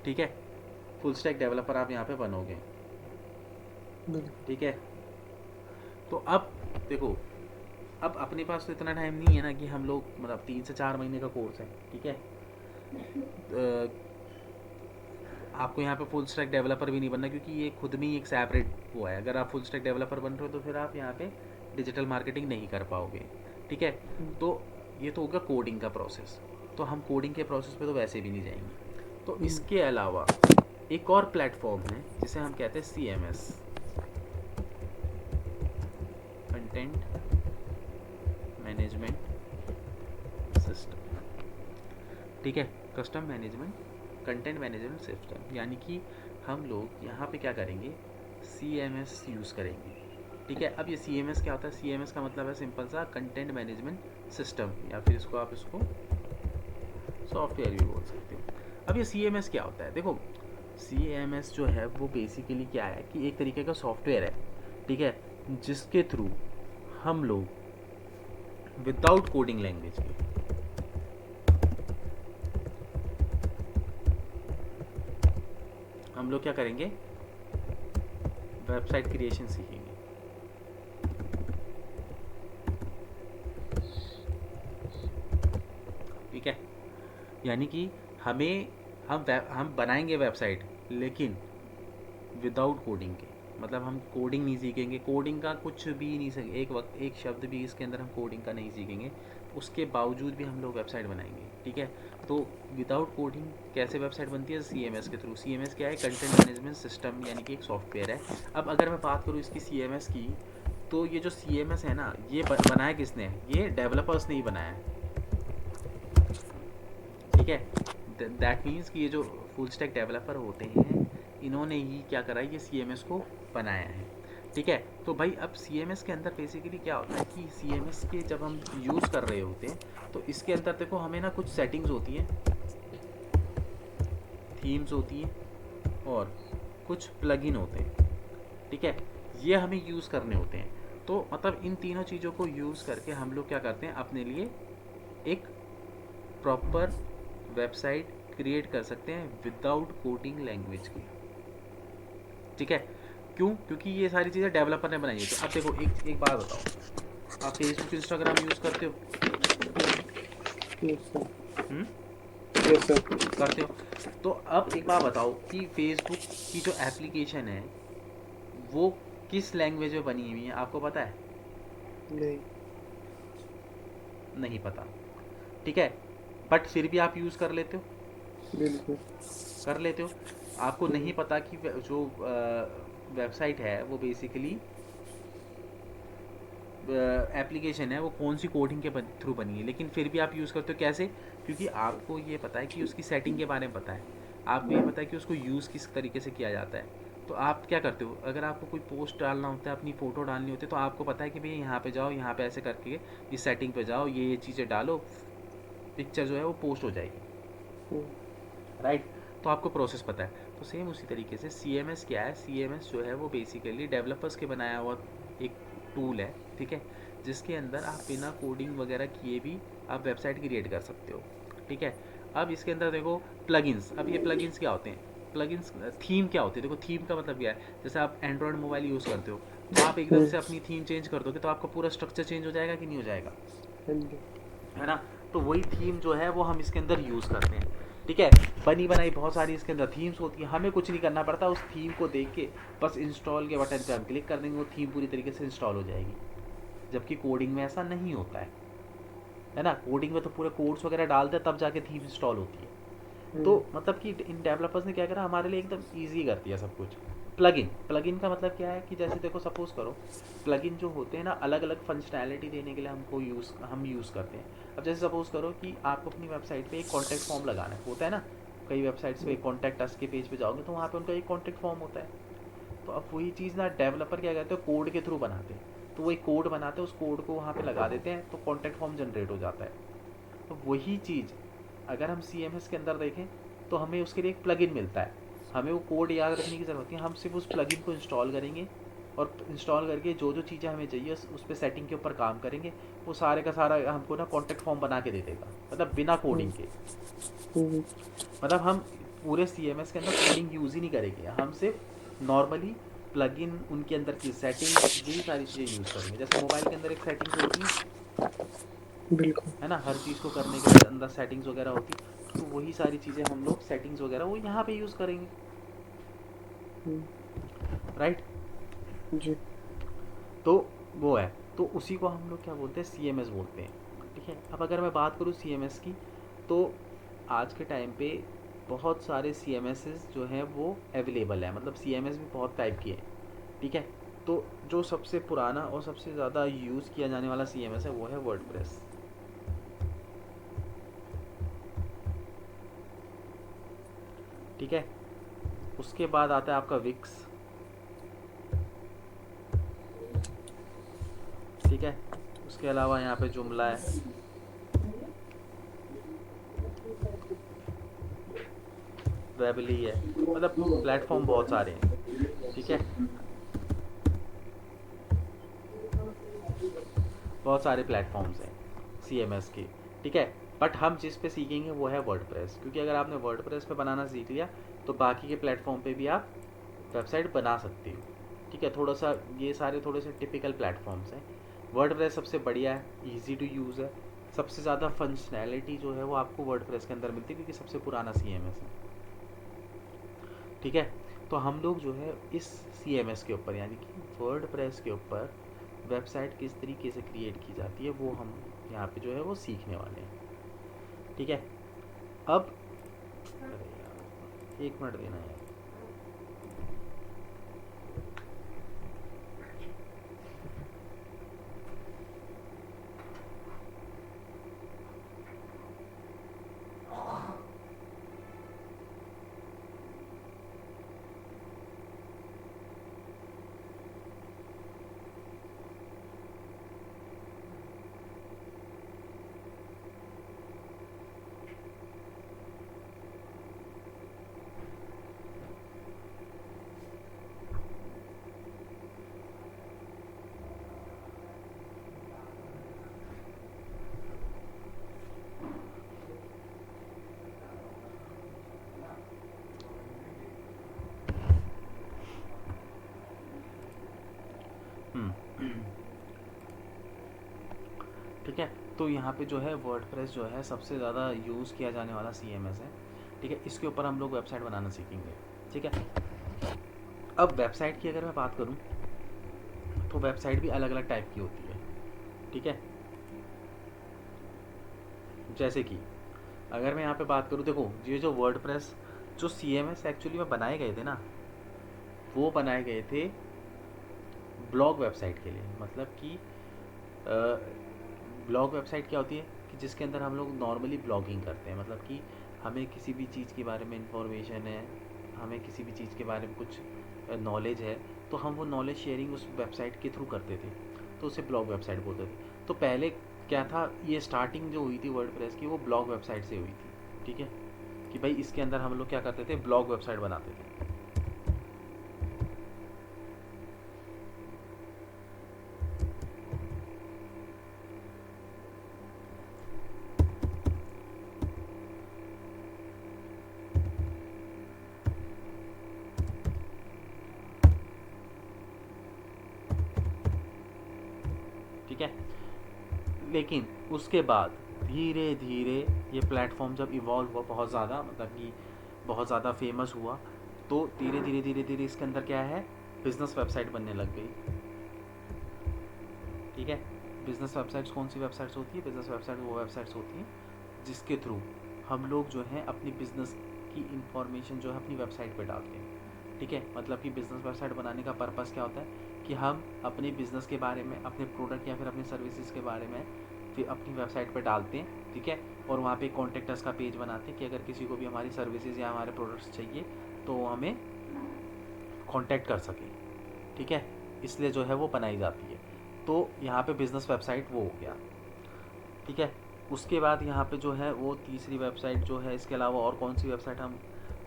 ठीक है। फुल स्टैक डेवलपर आप यहाँ पे बनोगे, ठीक है। तो अब देखो, अब अपने पास तो इतना टाइम नहीं है ना कि हम लोग, मतलब 3 से 4 महीने का कोर्स है, ठीक है। आपको यहाँ पे फुल स्टैक डेवलपर भी नहीं बनना, क्योंकि ये खुद में ही एक सेपरेट वो है। अगर आप फुल स्टैक डेवलपर बन रहे हो तो फिर आप यहाँ पे डिजिटल मार्केटिंग नहीं कर पाओगे, ठीक है। तो ये तो होगा कोडिंग का प्रोसेस। तो हम कोडिंग के प्रोसेस पे तो वैसे भी नहीं जाएंगे। तो इसके अलावा एक और प्लेटफॉर्म है जिसे हम कहते हैं CMS, कंटेंट मैनेजमेंट सिस्टम, ठीक है। Custom management content management system, यानी कि हम लोग यहाँ पे क्या करेंगे, CMS यूज़ करेंगे, ठीक है। अब ये CMS क्या होता है, CMS का मतलब है सिंपल सा कंटेंट मैनेजमेंट सिस्टम, या फिर इसको आप इसको सॉफ्टवेयर भी बोल सकते हो। अब ये CMS क्या होता है, देखो CMS जो है वो बेसिकली क्या है कि एक तरीके का सॉफ्टवेयर है, ठीक है, जिसके थ्रू हम लोग विदाउट कोडिंग लैंग्वेज के हम लोग क्या करेंगे, वेबसाइट क्रिएशन सीखेंगे, ठीक है। यानी कि हम बनाएंगे वेबसाइट, लेकिन विदाउट कोडिंग के, मतलब हम कोडिंग नहीं सीखेंगे, कोडिंग का कुछ भी नहीं सीखेंगे, एक शब्द भी इसके अंदर हम कोडिंग का नहीं सीखेंगे, उसके बावजूद भी हम लोग वेबसाइट बनाएंगे, ठीक है। तो विदाउट कोडिंग कैसे वेबसाइट बनती है, CMS के थ्रू। CMS क्या है, कंटेंट मैनेजमेंट सिस्टम, यानी कि एक सॉफ्टवेयर है। अब अगर मैं बात करूँ इसकी CMS की, तो ये जो CMS है ना, ये बनाया किसने, ये डेवलपर्स ने ही बनाया है, ठीक है। दैट मीन्स कि ये जो फुल स्टैक डेवलपर होते हैं, इन्होंने ही क्या करा, ये CMS को बनाया है, ठीक है। तो भाई अब CMS के अंदर बेसिकली क्या होता है कि CMS के जब हम यूज़ कर रहे होते हैं, तो इसके अंदर देखो हमें ना कुछ सेटिंग्स होती हैं, थीम्स होती हैं, और कुछ प्लगइन होते हैं, ठीक है। ये हमें यूज़ करने होते हैं। तो मतलब इन तीनों चीज़ों को यूज़ करके हम लोग क्या करते हैं, अपने लिए एक प्रॉपर वेबसाइट क्रिएट कर सकते हैं विदाउट कोडिंग लैंग्वेज की, ठीक है। क्यों, क्योंकि ये सारी चीज़ें डेवलपर ने बनाई है। तो अब देखो एक बात बताओ, आप फेसबुक इंस्टाग्राम यूज़ करते हो, यस सर। करते हो। तो अब एक बात बताओ कि फेसबुक की जो एप्लीकेशन है वो किस लैंग्वेज में बनी हुई है, आपको पता है? नहीं। नहीं पता, ठीक है। बट फिर भी आप यूज़ कर लेते हो, बिल्कुल कर लेते हो। आपको नहीं पता कि जो वेबसाइट है वो बेसिकली एप्लीकेशन है वो कौन सी कोडिंग के थ्रू बनी है, लेकिन फिर भी आप यूज़ करते हो। कैसे? क्योंकि आपको ये पता है कि उसकी सेटिंग के बारे में पता है, आपको ये पता है कि उसको यूज़ किस तरीके से किया जाता है। तो आप क्या करते हो, अगर आपको कोई पोस्ट डालना होता है, अपनी फ़ोटो डालनी होती है, तो आपको पता है कि भैया यहाँ पे जाओ, यहाँ पे ऐसे करके इस सेटिंग पे जाओ, ये चीज़ें डालो, पिक्चर जो है वो पोस्ट हो जाएगी, राइट। तो आपको प्रोसेस पता है। तो सेम उसी तरीके से CMS क्या है, CMS जो है वो बेसिकली डेवलपर्स के बनाया हुआ एक टूल है, ठीक है, जिसके अंदर आप बिना कोडिंग वगैरह किए भी आप वेबसाइट क्रिएट कर सकते हो, ठीक है। अब इसके अंदर देखो प्लगइन्स। अब ये प्लगइन्स क्या होते हैं, प्लगइन्स थीम क्या होती है, देखो थीम का मतलब क्या है, जैसे आप एंड्रॉयड मोबाइल यूज़ करते हो, तो आप एकदम से अपनी थीम चेंज कर दोगे तो आपका पूरा स्ट्रक्चर चेंज हो जाएगा कि नहीं हो जाएगा, है ना। तो वही थीम जो है वो हम इसके अंदर यूज़ करते हैं, ठीक है। बनी बनाई बहुत सारी इसके अंदर थीम्स होती हैं, हमें कुछ नहीं करना पड़ता, उस थीम को देख के बस इंस्टॉल के बटन पे हम क्लिक कर देंगे, वो थीम पूरी तरीके से इंस्टॉल हो जाएगी। जबकि कोडिंग में ऐसा नहीं होता है ना। कोडिंग में तो पूरे कोड्स वगैरह डालते हैं तब जाके थीम इंस्टॉल होती है। तो मतलब कि इन डेवलपर्स ने क्या करा, हमारे लिए एकदम ईजी कर दिया सब कुछ। प्लगइन का मतलब क्या है कि जैसे देखो सपोज करो, प्लगइन जो होते हैं ना, अलग अलग फंक्शनैलिटी देने के लिए हम यूज़ करते हैं। अब जैसे सपोज करो कि आपको अपनी वेबसाइट पे एक कॉन्टैक्ट फॉर्म लगाना है, होता है ना, कई वेबसाइट्स पे कॉन्टैक्ट अस के पेज पे जाओगे तो वहाँ पे उनका एक कॉन्टैक्ट फॉर्म होता है। तो अब वही चीज़ ना डेवलपर क्या करते हैं, कोड के थ्रू बनाते हैं। तो वो एक कोड बनाते हैं, उस कोड को वहाँ पे लगा देते हैं, तो कॉन्टैक्ट फॉर्म जनरेट हो जाता है। तो वही चीज़ अगर हम CMS के अंदर देखें तो हमें उसके लिए एक प्लगइन मिलता है। हमें वो कोड याद रखने की ज़रूरत नहीं है, हम सिर्फ उस प्लगइन को इंस्टॉल करेंगे और इंस्टॉल करके जो जो चीज़ें हमें चाहिए उस पर सेटिंग के ऊपर काम करेंगे। वो सारे का सारा हमको ना कॉन्टैक्ट फॉर्म बना के दे देगा, मतलब बिना कोडिंग के। हम्म, मतलब हम पूरे CMS के अंदर कोडिंग यूज़ ही नहीं करेंगे, हम सिर्फ नॉर्मली प्लगइन उनके अंदर की सेटिंग्स यही सारी चीज़ें यूज़ करेंगे। जैसे मोबाइल के अंदर एक सेटिंग्स होती हैं, बिल्कुल। है ना, हर चीज़ को करने के लिए अंदर सेटिंग्स वगैरह होती, तो वही सारी चीज़ें हम लोग सेटिंग्स वगैरह वो यहाँ पे यूज़ करेंगे। हम्म, राइट। जी। तो वो है, तो उसी को हम लोग क्या बोलते हैं, CMS बोलते हैं। ठीक है। अब अगर मैं बात करूँ CMS की, तो आज के टाइम पे बहुत सारे CMS जो हैं वो अवेलेबल है। मतलब CMS भी बहुत टाइप की है। ठीक है। तो जो सबसे पुराना और सबसे ज़्यादा यूज़ किया जाने वाला CMS है वो है वर्डप्रेस। ठीक है। उसके बाद आता है आपका विक्स। ठीक है। उसके अलावा यहाँ पे जुमला है, वेबली है, मतलब प्लेटफॉर्म बहुत सारे हैं। ठीक है। बहुत सारे प्लेटफॉर्म्स हैं CMS के। ठीक है। बट हम जिस पे सीखेंगे वो है वर्डप्रेस, क्योंकि अगर आपने वर्डप्रेस पे बनाना सीख लिया तो बाकी के प्लेटफॉर्म पे भी आप वेबसाइट बना सकते हो। ठीक है। थोड़ा सा ये सारे थोड़े से टिपिकल प्लेटफॉर्म्स हैं। वर्डप्रेस सबसे बढ़िया है, ईजी टू यूज़ है। सबसे ज़्यादा फंक्शनैलिटी जो है वो आपको वर्डप्रेस के अंदर मिलती है, क्योंकि सबसे पुराना CMS है। ठीक है। तो हम लोग जो है इस CMS के ऊपर, यानी कि वर्डप्रेस के ऊपर वेबसाइट किस तरीके से क्रिएट की जाती है वो हम यहाँ पे जो है वो सीखने वाले हैं। ठीक है। अब अरे यार, एक मिनट देना है। ठीक है। तो यहाँ पे जो है वर्डप्रेस जो है सबसे ज़्यादा यूज़ किया जाने वाला CMS है। ठीक है। इसके ऊपर हम लोग वेबसाइट बनाना सीखेंगे। ठीक है। अब वेबसाइट की अगर मैं बात करूँ तो वेबसाइट भी अलग अलग टाइप की होती है। ठीक है। जैसे कि अगर मैं यहाँ पे बात करूँ, देखो ये जो वर्डप्रेस जो CMS एक्चुअली में बनाए गए थे ना, वो बनाए गए थे ब्लॉग वेबसाइट के लिए। मतलब कि ब्लॉग वेबसाइट क्या होती है कि जिसके अंदर हम लोग नॉर्मली ब्लॉगिंग करते हैं। मतलब कि हमें किसी भी चीज़ के बारे में इंफॉर्मेशन है, हमें किसी भी चीज़ के बारे में कुछ नॉलेज है, तो हम वो नॉलेज शेयरिंग उस वेबसाइट के थ्रू करते थे, तो उसे ब्लॉग वेबसाइट बोलते थे। तो पहले क्या था, ये स्टार्टिंग जो हुई थी वर्डप्रेस की वो ब्लॉग वेबसाइट से हुई थी। ठीक है। कि भाई इसके अंदर हम लोग क्या करते थे, ब्लॉग वेबसाइट बनाते थे। ठीक है। लेकिन उसके बाद धीरे धीरे ये प्लेटफॉर्म जब इवॉल्व हुआ बहुत ज़्यादा, मतलब कि बहुत ज़्यादा फेमस हुआ, तो धीरे धीरे धीरे धीरे इसके अंदर क्या है, बिजनेस वेबसाइट बनने लग गई। ठीक है। बिजनेस वेबसाइट्स कौन सी वेबसाइट्स होती है, बिजनेस वेबसाइट वो वेबसाइट्स होती हैं जिसके थ्रू हम लोग जो है अपनी बिजनेस की इंफॉर्मेशन जो है अपनी वेबसाइट पे डालते हैं। ठीक है। मतलब कि बिजनेस वेबसाइट बनाने का पर्पस क्या होता है कि हम अपने बिजनेस के बारे में, अपने प्रोडक्ट या फिर अपनी सर्विसेज के बारे में फिर अपनी वेबसाइट पे डालते हैं, ठीक है, और वहाँ पे कॉन्टेक्ट अस का पेज बनाते हैं कि अगर किसी को भी हमारी सर्विसेज या हमारे प्रोडक्ट्स चाहिए तो वो हमें कांटेक्ट कर सके, ठीक है, इसलिए जो है वो बनाई जाती है। तो यहाँ पे बिज़नेस वेबसाइट वो हो गया, ठीक है। उसके बाद यहाँ पे जो है वो तीसरी वेबसाइट जो है, इसके अलावा और कौन सी वेबसाइट हम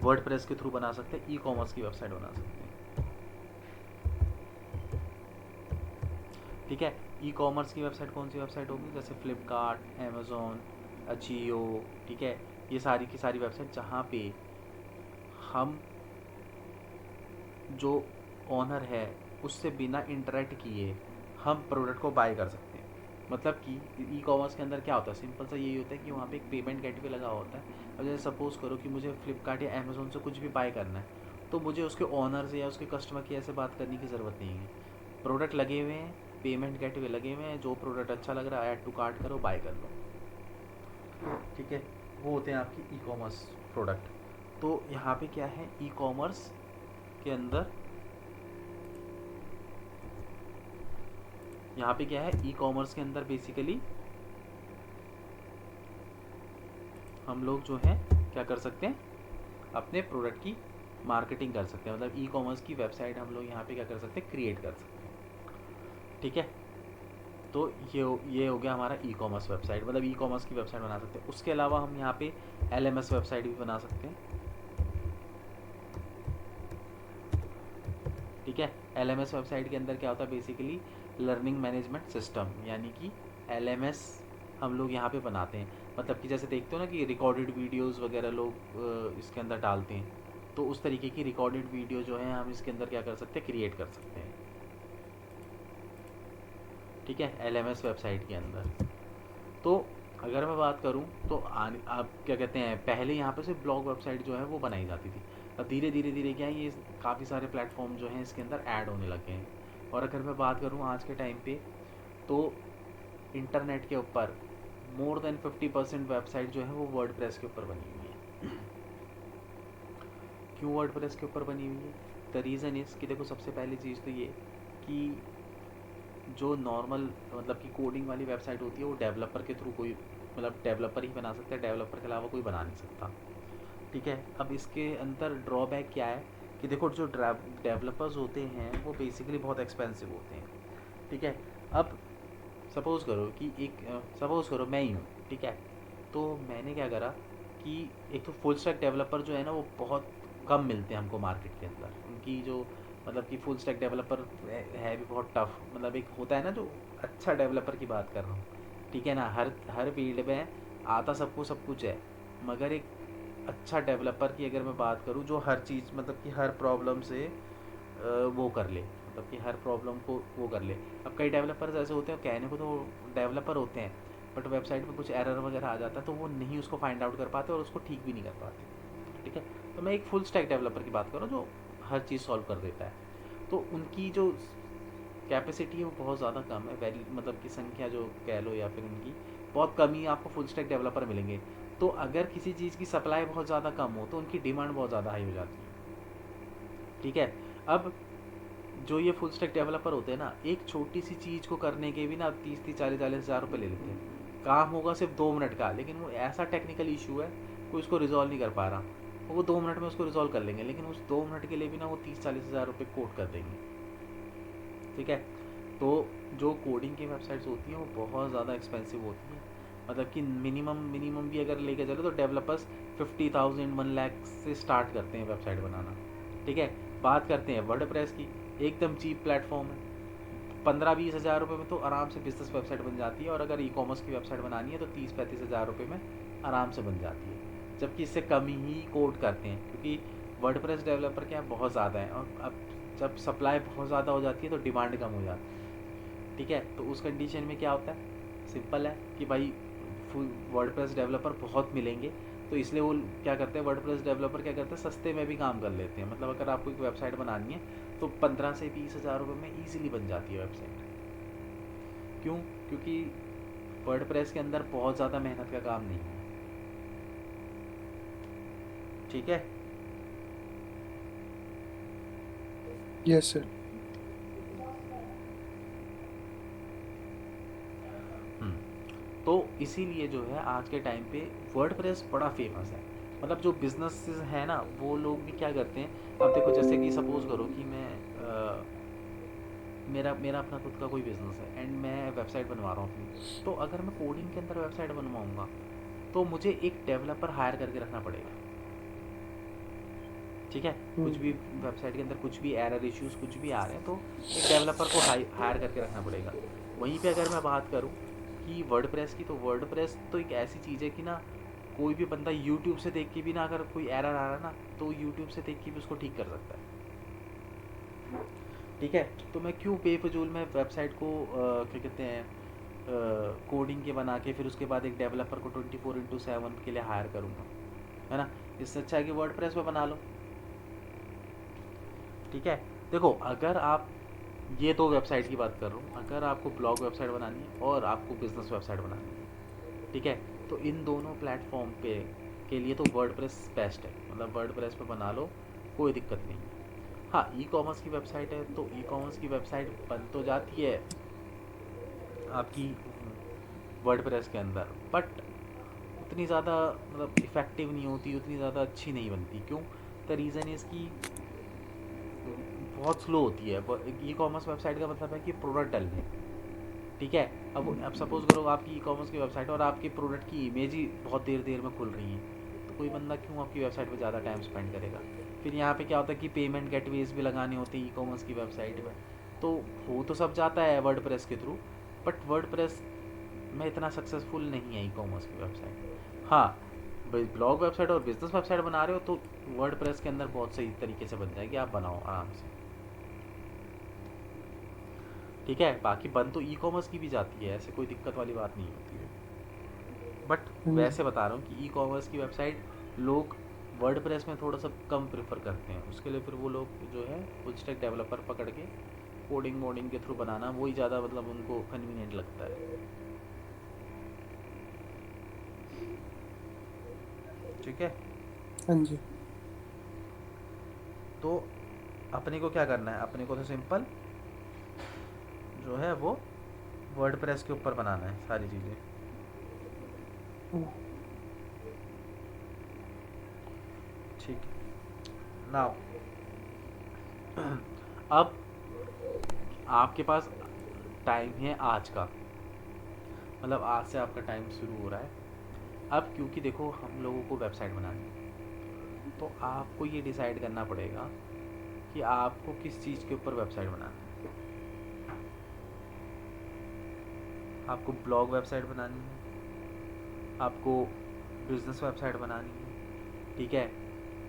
वर्डप्रेस के थ्रू बना सकते हैं, ई कॉमर्स की वेबसाइट बना सकते हैं, ठीक है। ई कॉमर्स की वेबसाइट कौन सी वेबसाइट होगी, जैसे फ्लिपकार्ट, अमेज़ोन, अजियो, ठीक है, ये सारी की सारी वेबसाइट जहाँ पे हम जो ओनर है उससे बिना इंटरेक्ट किए हम प्रोडक्ट को बाय कर सकते हैं। मतलब कि ई कॉमर्स के अंदर क्या होता है, सिंपल सा यही होता है कि वहाँ पे एक पेमेंट गेटवे लगा होता है। अब जैसे सपोज़ करो कि मुझे फ्लिपकार्ट या अमेज़ोन से कुछ भी बाय करना है, तो मुझे उसके ओनर से या उसके कस्टमर केयर से बात करने की ज़रूरत नहीं है। प्रोडक्ट लगे हुए हैं, पेमेंट गेटवे लगे हुए हैं, जो प्रोडक्ट अच्छा लग रहा है ऐड टू कार्ट करो, बाय कर लो, ठीक है। वो होते हैं आपकी ई कॉमर्स प्रोडक्ट। तो यहाँ पे क्या है, ई कॉमर्स के अंदर यहाँ पे क्या है, ई कॉमर्स के अंदर बेसिकली हम लोग जो है क्या कर सकते हैं, अपने प्रोडक्ट की मार्केटिंग कर सकते हैं। मतलब ई कॉमर्स की वेबसाइट हम लोग यहाँ पे क्या कर सकते हैं, क्रिएट कर सकते हैं, ठीक है। तो ये हो गया हमारा ई कॉमर्स वेबसाइट, मतलब ई कॉमर्स की वेबसाइट बना सकते हैं। उसके अलावा हम यहाँ पे एल एम एस वेबसाइट भी बना सकते हैं, ठीक है। एल एम एस वेबसाइट के अंदर क्या होता है, बेसिकली लर्निंग मैनेजमेंट सिस्टम, यानी कि एल एम एस हम लोग यहाँ पे बनाते हैं। मतलब कि जैसे देखते हो ना कि रिकॉर्डेड वीडियोस वगैरह लोग इसके अंदर डालते हैं, तो उस तरीके की रिकॉर्डेड वीडियो जो है हम इसके अंदर क्या कर सकते हैं, क्रिएट कर सकते हैं, ठीक है, एल एम एस वेबसाइट के अंदर। तो अगर मैं बात करूँ तो आप क्या कहते हैं, पहले यहाँ पे सिर्फ ब्लॉग वेबसाइट जो है वो बनाई जाती थी। अब धीरे धीरे धीरे क्या है, ये काफ़ी सारे प्लेटफॉर्म जो हैं इसके अंदर ऐड होने लगे हैं। और अगर मैं बात करूँ आज के टाइम पे, तो इंटरनेट के ऊपर मोर देन 50% वेबसाइट जो है वो वर्डप्रेस के ऊपर बनी हुई है। क्यों वर्डप्रेस के ऊपर बनी हुई है, द रीज़न इज़ कि देखो, सबसे पहली चीज़ तो ये कि जो नॉर्मल मतलब कि कोडिंग वाली वेबसाइट होती है वो डेवलपर के थ्रू कोई, मतलब डेवलपर ही बना सकता है, डेवलपर के अलावा कोई बना नहीं सकता, ठीक है। अब इसके अंदर ड्रॉबैक क्या है कि देखो, जो डेवलपर्स होते हैं वो बेसिकली बहुत एक्सपेंसिव होते हैं, ठीक है। अब सपोज़ करो कि सपोज़ करो मैं ही हूँ, ठीक है। तो मैंने क्या करा कि एक तो फुल स्टैक डेवलपर जो है ना वो बहुत कम मिलते हैं हमको मार्केट के अंदर। उनकी जो मतलब कि फुल स्टैक डेवलपर है भी बहुत टफ, मतलब एक होता है ना जो अच्छा डेवलपर की बात कर रहा हूँ, ठीक है ना। हर हर फील्ड में आता सबको सब कुछ है, मगर एक अच्छा डेवलपर की अगर मैं बात करूँ जो हर चीज़ मतलब कि हर प्रॉब्लम से वो कर ले, मतलब कि हर प्रॉब्लम को वो कर ले। अब कई डेवलपर्स ऐसे होते हैं, कहने को तो डेवलपर होते हैं, बट वेबसाइट में कुछ एरर वगैरह आ जाता है तो वो नहीं उसको फाइंड आउट कर पाते और उसको ठीक भी नहीं कर पाते, ठीक है। तो मैं एक फुल स्टैक डेवलपर की बात कर रहा हूँ जो हर चीज़ सॉल्व कर देता है। तो उनकी जो कैपेसिटी है वो बहुत ज़्यादा कम है, वैली मतलब कि संख्या जो कह लो, या फिर उनकी बहुत कम ही आपको फुल स्टैक डेवलपर मिलेंगे। तो अगर किसी चीज़ की सप्लाई बहुत ज़्यादा कम हो तो उनकी डिमांड बहुत ज़्यादा हाई हो जाती है, ठीक है। अब जो ये फुल स्टैक डेवलपर होते हैं ना, एक छोटी सी चीज़ को करने के भी ना 30-40 हज़ार रुपये ले लेते हैं। काम होगा सिर्फ 2 मिनट का, लेकिन वो ऐसा टेक्निकल इशू है कोई उसको रिजॉल्व नहीं कर पा रहा, वो 2 मिनट में उसको रिजॉल्व कर लेंगे, लेकिन उस 2 मिनट के लिए भी ना वो 30-40 हज़ार रुपये कोट कर देंगे, ठीक है। तो जो कोडिंग की वेबसाइट्स होती हैं वो बहुत ज़्यादा एक्सपेंसिव होती हैं। मतलब कि मिनिमम मिनिमम भी अगर लेके चलो तो डेवलपर्स 50,000 1 लाख से स्टार्ट करते हैं वेबसाइट बनाना, ठीक है। बात करते हैं वर्डप्रेस की, एकदम चीप प्लेटफॉर्म है, 15-20 हज़ार रुपये में तो आराम से बिजनेस वेबसाइट बन जाती है। और अगर ई कॉमर्स की वेबसाइट बनानी है तो 30-35 हज़ार रुपये में आराम से बन जाती है, जबकि इससे कम ही कोड करते हैं, क्योंकि वर्डप्रेस डेवलपर क्या है, बहुत ज़्यादा है। और अब जब सप्लाई बहुत ज़्यादा हो जाती है तो डिमांड कम हो जाती है, ठीक है। तो उस कंडीशन में क्या होता है, सिंपल है कि भाई फुल वर्डप्रेस डेवलपर बहुत मिलेंगे, तो इसलिए वो क्या करते हैं, वर्डप्रेस डेवलपर क्या करते हैं, सस्ते में भी काम कर लेते हैं। मतलब अगर आपको एक वेबसाइट बनानी है तो 15 से 20 हज़ार रुपये में ईजिली बन जाती है वेबसाइट। क्यों, क्योंकि वर्डप्रेस के अंदर बहुत ज़्यादा मेहनत का काम नहीं है, ठीक है। Yes sir. हम्म, तो इसीलिए जो है आज के टाइम पे वर्डप्रेस बड़ा फेमस है। मतलब जो बिजनेसेस हैं ना, वो लोग भी क्या करते हैं, अब देखो जैसे कि सपोज करो कि मैं मेरा मेरा अपना खुद का कोई बिजनेस है एंड मैं वेबसाइट बनवा रहा हूँ अपनी, तो अगर मैं कोडिंग के अंदर वेबसाइट बनवाऊँगा तो मुझे एक डेवलपर हायर करके रखना पड़ेगा। ठीक है, कुछ भी वेबसाइट के अंदर कुछ भी एरर इश्यूज कुछ भी आ रहे हैं तो एक डेवलपर को हायर करके रखना पड़ेगा। वहीं पे अगर मैं बात करूँ कि वर्डप्रेस की, तो वर्डप्रेस तो एक ऐसी चीज़ है कि ना, कोई भी बंदा यूट्यूब से देख के भी ना, अगर कोई एरर आ रहा है ना, तो यूट्यूब से देख के भी उसको ठीक कर सकता है। ठीक है, तो मैं क्यों बेफजूल में वेबसाइट को क्या कहते हैं कोडिंग के बना के फिर उसके बाद एक डेवलपर को 24/7 के लिए हायर करूँगा, है ना। इससे अच्छा है कि वर्डप्रेस पे बना लो। ठीक है, देखो अगर आप, ये दो वेबसाइट की बात कर रहा हूँ, अगर आपको ब्लॉग वेबसाइट बनानी है और आपको बिजनेस वेबसाइट बनानी है, ठीक है, तो इन दोनों प्लेटफॉर्म पे के लिए तो वर्डप्रेस बेस्ट है। मतलब वर्डप्रेस पे बना लो, कोई दिक्कत नहीं है। हाँ, ई कॉमर्स की वेबसाइट है तो ई कॉमर्स की वेबसाइट बन तो जाती है आपकी वर्डप्रेस के अंदर, बट उतनी ज़्यादा मतलब इफ़ेक्टिव नहीं होती, उतनी ज़्यादा अच्छी नहीं बनती। क्यों? द रीज़न इज़ कि बहुत स्लो होती है। ई कॉमर्स वेबसाइट का मतलब है कि प्रोडक्ट डलने, ठीक है। अब सपोज करो आपकी ई कॉमर्स की वेबसाइट और आपके प्रोडक्ट की इमेज ही बहुत देर देर में खुल रही है, तो कोई बंदा क्यों आपकी वेबसाइट पे ज़्यादा टाइम स्पेंड करेगा। फिर यहाँ पे क्या होता है कि पेमेंट गेटवेज भी लगाने होते हैं ई कॉमर्स की वेबसाइट में, तो हो तो सब जाता है वर्डप्रेस के थ्रू, बट वर्डप्रेस में इतना सक्सेसफुल नहीं है ई कॉमर्स की वेबसाइट। हाँ, ब्लॉग वेबसाइट और बिजनेस वेबसाइट बना रहे हो तो वर्डप्रेस के अंदर बहुत सही तरीके से बन जाएगी, आप बनाओ आराम से। ठीक है, बाकी बन तो ई कॉमर्स की भी जाती है, ऐसे कोई दिक्कत वाली बात नहीं होती है। बट हाँ जी। वैसे बता रहा हूँ कि ई कॉमर्स की वेबसाइट लोग वर्डप्रेस में थोड़ा सा कम प्रेफर करते हैं, उसके लिए फिर वो लोग जो है फुल स्टैक डेवलपर पकड़ के कोडिंग वोडिंग के थ्रू बनाना, वही ज़्यादा मतलब उनको कन्वीनियंट लगता है। ठीक है, हाँ जी। तो अपने को क्या करना है, अपने को तो सिंपल जो है वो वर्डप्रेस के ऊपर बनाना है सारी चीज़ें। ठीक है, नाउ अब आपके पास टाइम है आज का, मतलब आज से आपका टाइम शुरू हो रहा है। अब क्योंकि देखो हम लोगों को वेबसाइट बनानी है, तो आपको ये डिसाइड करना पड़ेगा कि आपको किस चीज़ के ऊपर वेबसाइट बनानी है। आपको ब्लॉग वेबसाइट बनानी है, आपको बिजनेस वेबसाइट बनानी है, ठीक है।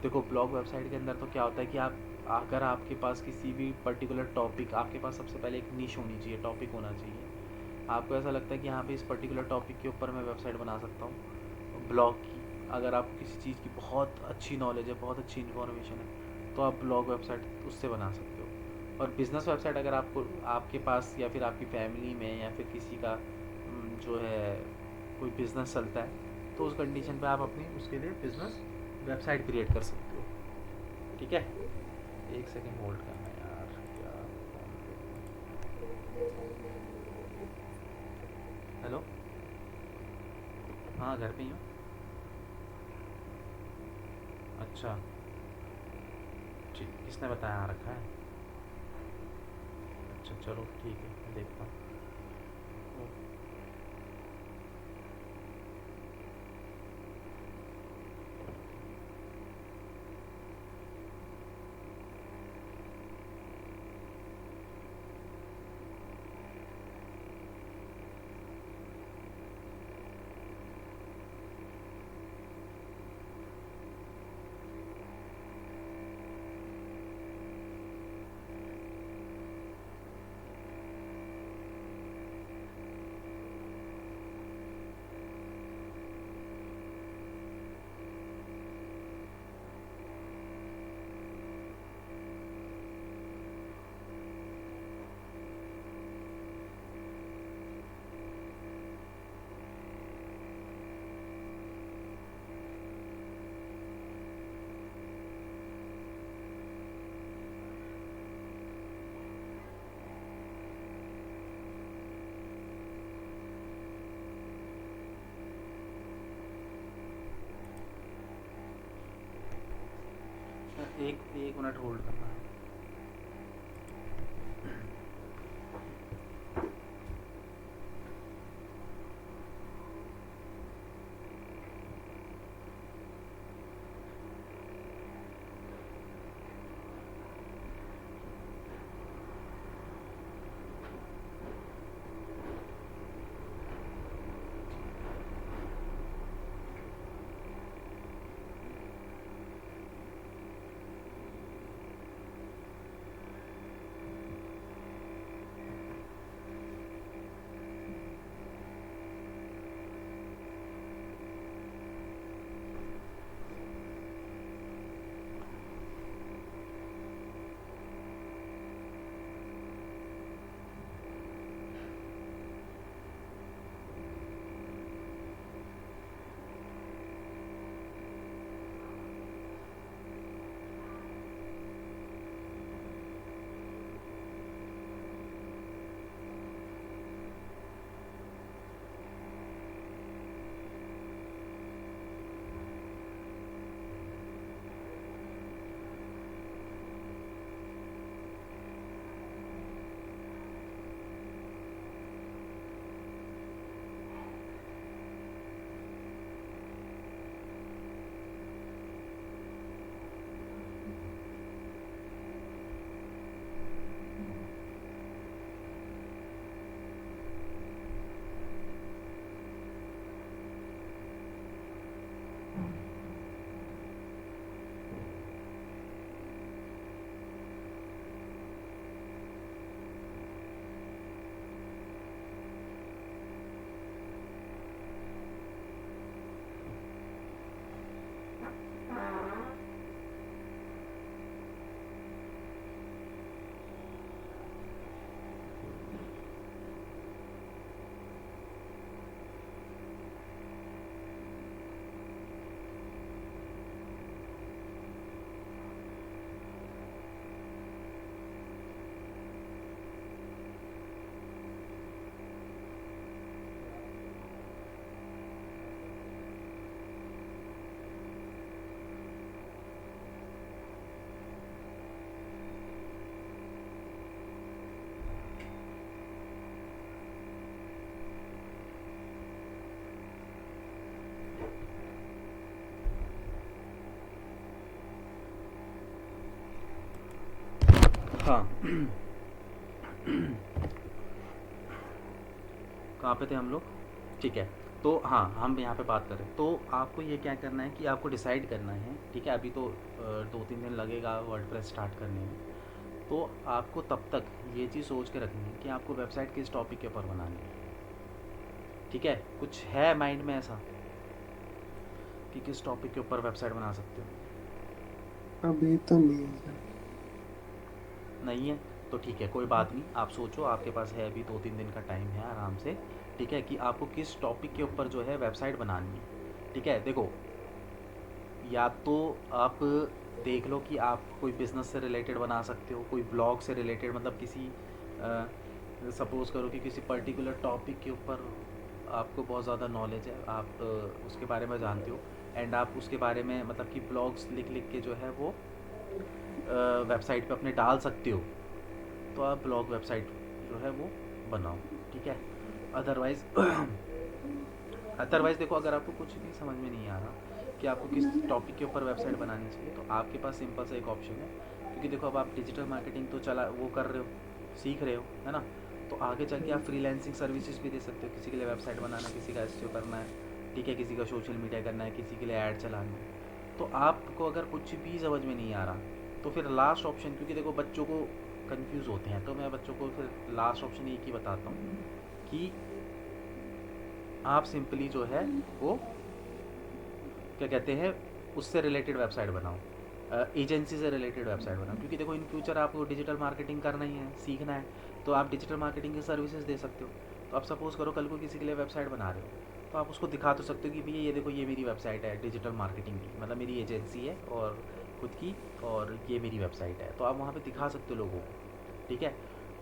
देखो ब्लॉग वेबसाइट के अंदर तो क्या होता है कि आप, अगर आपके पास किसी भी पर्टिकुलर टॉपिक, आपके पास सबसे पहले एक निश होनी चाहिए, टॉपिक होना चाहिए। आपको ऐसा लगता है कि यहाँ पे इस पर्टिकुलर टॉपिक के ऊपर मैं वेबसाइट बना सकता हूँ ब्लॉग की। अगर आपको किसी चीज़ की बहुत अच्छी नॉलेज है, बहुत अच्छी इन्फॉर्मेशन है, तो आप ब्लॉग वेबसाइट उससे बना सकते हो। और बिज़नेस वेबसाइट अगर आपको, आपके पास या फिर आपकी फैमिली में या फिर किसी का जो है कोई बिज़नेस चलता है, तो उस कंडीशन पे आप अपनी उसके लिए बिज़नेस वेबसाइट क्रिएट कर सकते हो। ठीक है, एक सेकेंड होल्ड करना यार, क्या फोन पे। हेलो, हाँ घर पे ही हूँ। अच्छा, ठीक, किसने बताया आ रखा है। अच्छा चलो ठीक है, मैं देखता हूँ। एक एक मिनट होल्ड करना है। हाँ। कहाँ पे थे हम लोग? ठीक है। तो हाँ, हम यहाँ पे बात करें तो आपको ये क्या करना है कि आपको डिसाइड करना है, ठीक है। अभी तो 2-3 दिन लगेगा वर्डप्रेस स्टार्ट करने में। तो आपको तब तक ये चीज़ सोच के रखनी है कि आपको वेबसाइट किस टॉपिक के ऊपर बनानी है, ठीक है। कुछ है माइंड में ऐसा कि किस टॉपिक के ऊपर वेबसाइट बना सकते हो? अभी तो नहीं है सर। नहीं है तो ठीक है, कोई बात नहीं। आप सोचो, आपके पास है अभी 2-3 दिन का टाइम है आराम से, ठीक है, कि आपको किस टॉपिक के ऊपर जो है वेबसाइट बनानी है, ठीक है। देखो, या तो आप देख लो कि आप कोई बिज़नेस से रिलेटेड बना सकते हो, कोई ब्लॉग से रिलेटेड, मतलब किसी सपोज़ करो कि किसी पर्टिकुलर टॉपिक के ऊपर आपको बहुत ज़्यादा नॉलेज है, आप उसके बारे में जानते हो, एंड आप उसके बारे में मतलब कि ब्लॉग्स लिख लिख के जो है वो वेबसाइट पे अपने डाल सकते हो। तो आप ब्लॉग वेबसाइट जो है वो बनाओ, ठीक है। अदरवाइज़ अदरवाइज़ देखो, अगर आपको कुछ भी समझ में नहीं आ रहा कि आपको किस टॉपिक के ऊपर वेबसाइट बनानी चाहिए, तो आपके पास सिंपल सा एक ऑप्शन है। क्योंकि देखो, अब आप डिजिटल मार्केटिंग तो चला वो कर रहे हो, सीख रहे हो, है ना। तो आगे चल के आप फ्रीलांसिंग सर्विसेज भी दे सकते हो। किसी के लिए वेबसाइट बनाना, किसी का एसईओ करना है, ठीक है, किसी का सोशल मीडिया करना है, किसी के लिए ऐड चलाना है। तो आपको अगर कुछ भी समझ में नहीं आ रहा, तो फिर लास्ट ऑप्शन, क्योंकि देखो बच्चों को कंफ्यूज होते हैं, तो मैं बच्चों को फिर लास्ट ऑप्शन एक ही बताता हूँ कि आप सिंपली जो है वो क्या कहते हैं, उससे रिलेटेड वेबसाइट बनाओ, एजेंसी से रिलेटेड वेबसाइट बनाओ। क्योंकि देखो, इन फ्यूचर आपको डिजिटल मार्केटिंग करना ही है, सीखना है, तो आप डिजिटल मार्केटिंग की सर्विसेज दे सकते हो। तो आप सपोज़ करो कल को किसी के लिए वेबसाइट बना रहे हो, तो आप उसको दिखा तो सकते हो कि भैया ये देखो, ये मेरी वेबसाइट है डिजिटल मार्केटिंग की, मतलब मेरी एजेंसी है और खुद की, और ये मेरी वेबसाइट है। तो आप वहाँ पे दिखा सकते हो लोगों को, ठीक है।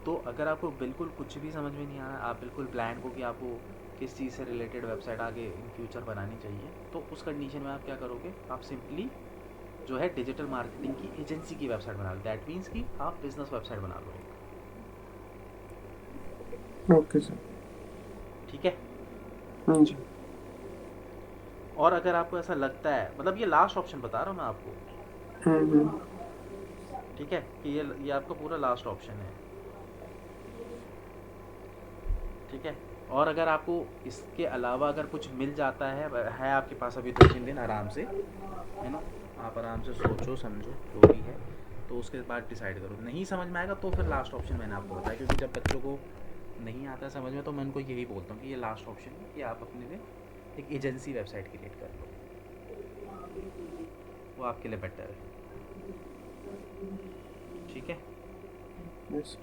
तो अगर आपको बिल्कुल कुछ भी समझ में नहीं आ रहा, आप बिल्कुल ब्लैंक हो कि आपको किस चीज़ से रिलेटेड वेबसाइट आगे इन फ्यूचर बनानी चाहिए, तो उस कंडीशन में आप क्या करोगे, आप सिंपली जो है डिजिटल मार्केटिंग की एजेंसी की वेबसाइट बना लो। दैट मीन्स कि आप बिजनेस वेबसाइट बना लो एक। Okay sir. ठीक है। जी। और अगर आपको ऐसा लगता है, मतलब ये लास्ट ऑप्शन बता रहा हूँ मैं आपको, हम्म। ठीक है, कि ये आपका पूरा लास्ट ऑप्शन है। ठीक है। और अगर आपको इसके अलावा अगर कुछ मिल जाता है आपके पास अभी 2-3 दिन आराम से, है ना, आप आराम से सोचो समझो जो भी है, तो उसके बाद डिसाइड करो। नहीं समझ में आएगा तो फिर लास्ट ऑप्शन मैंने आपको बताया, क्योंकि जब बच्चों को नहीं आता समझ में तो मैं उनको यही बोलता हूँ कि ये लास्ट ऑप्शन है कि आप अपने लिए एक एजेंसी वेबसाइट क्रिएट कर लो, वो आपके लिए बेटर है। ठीक है। यस।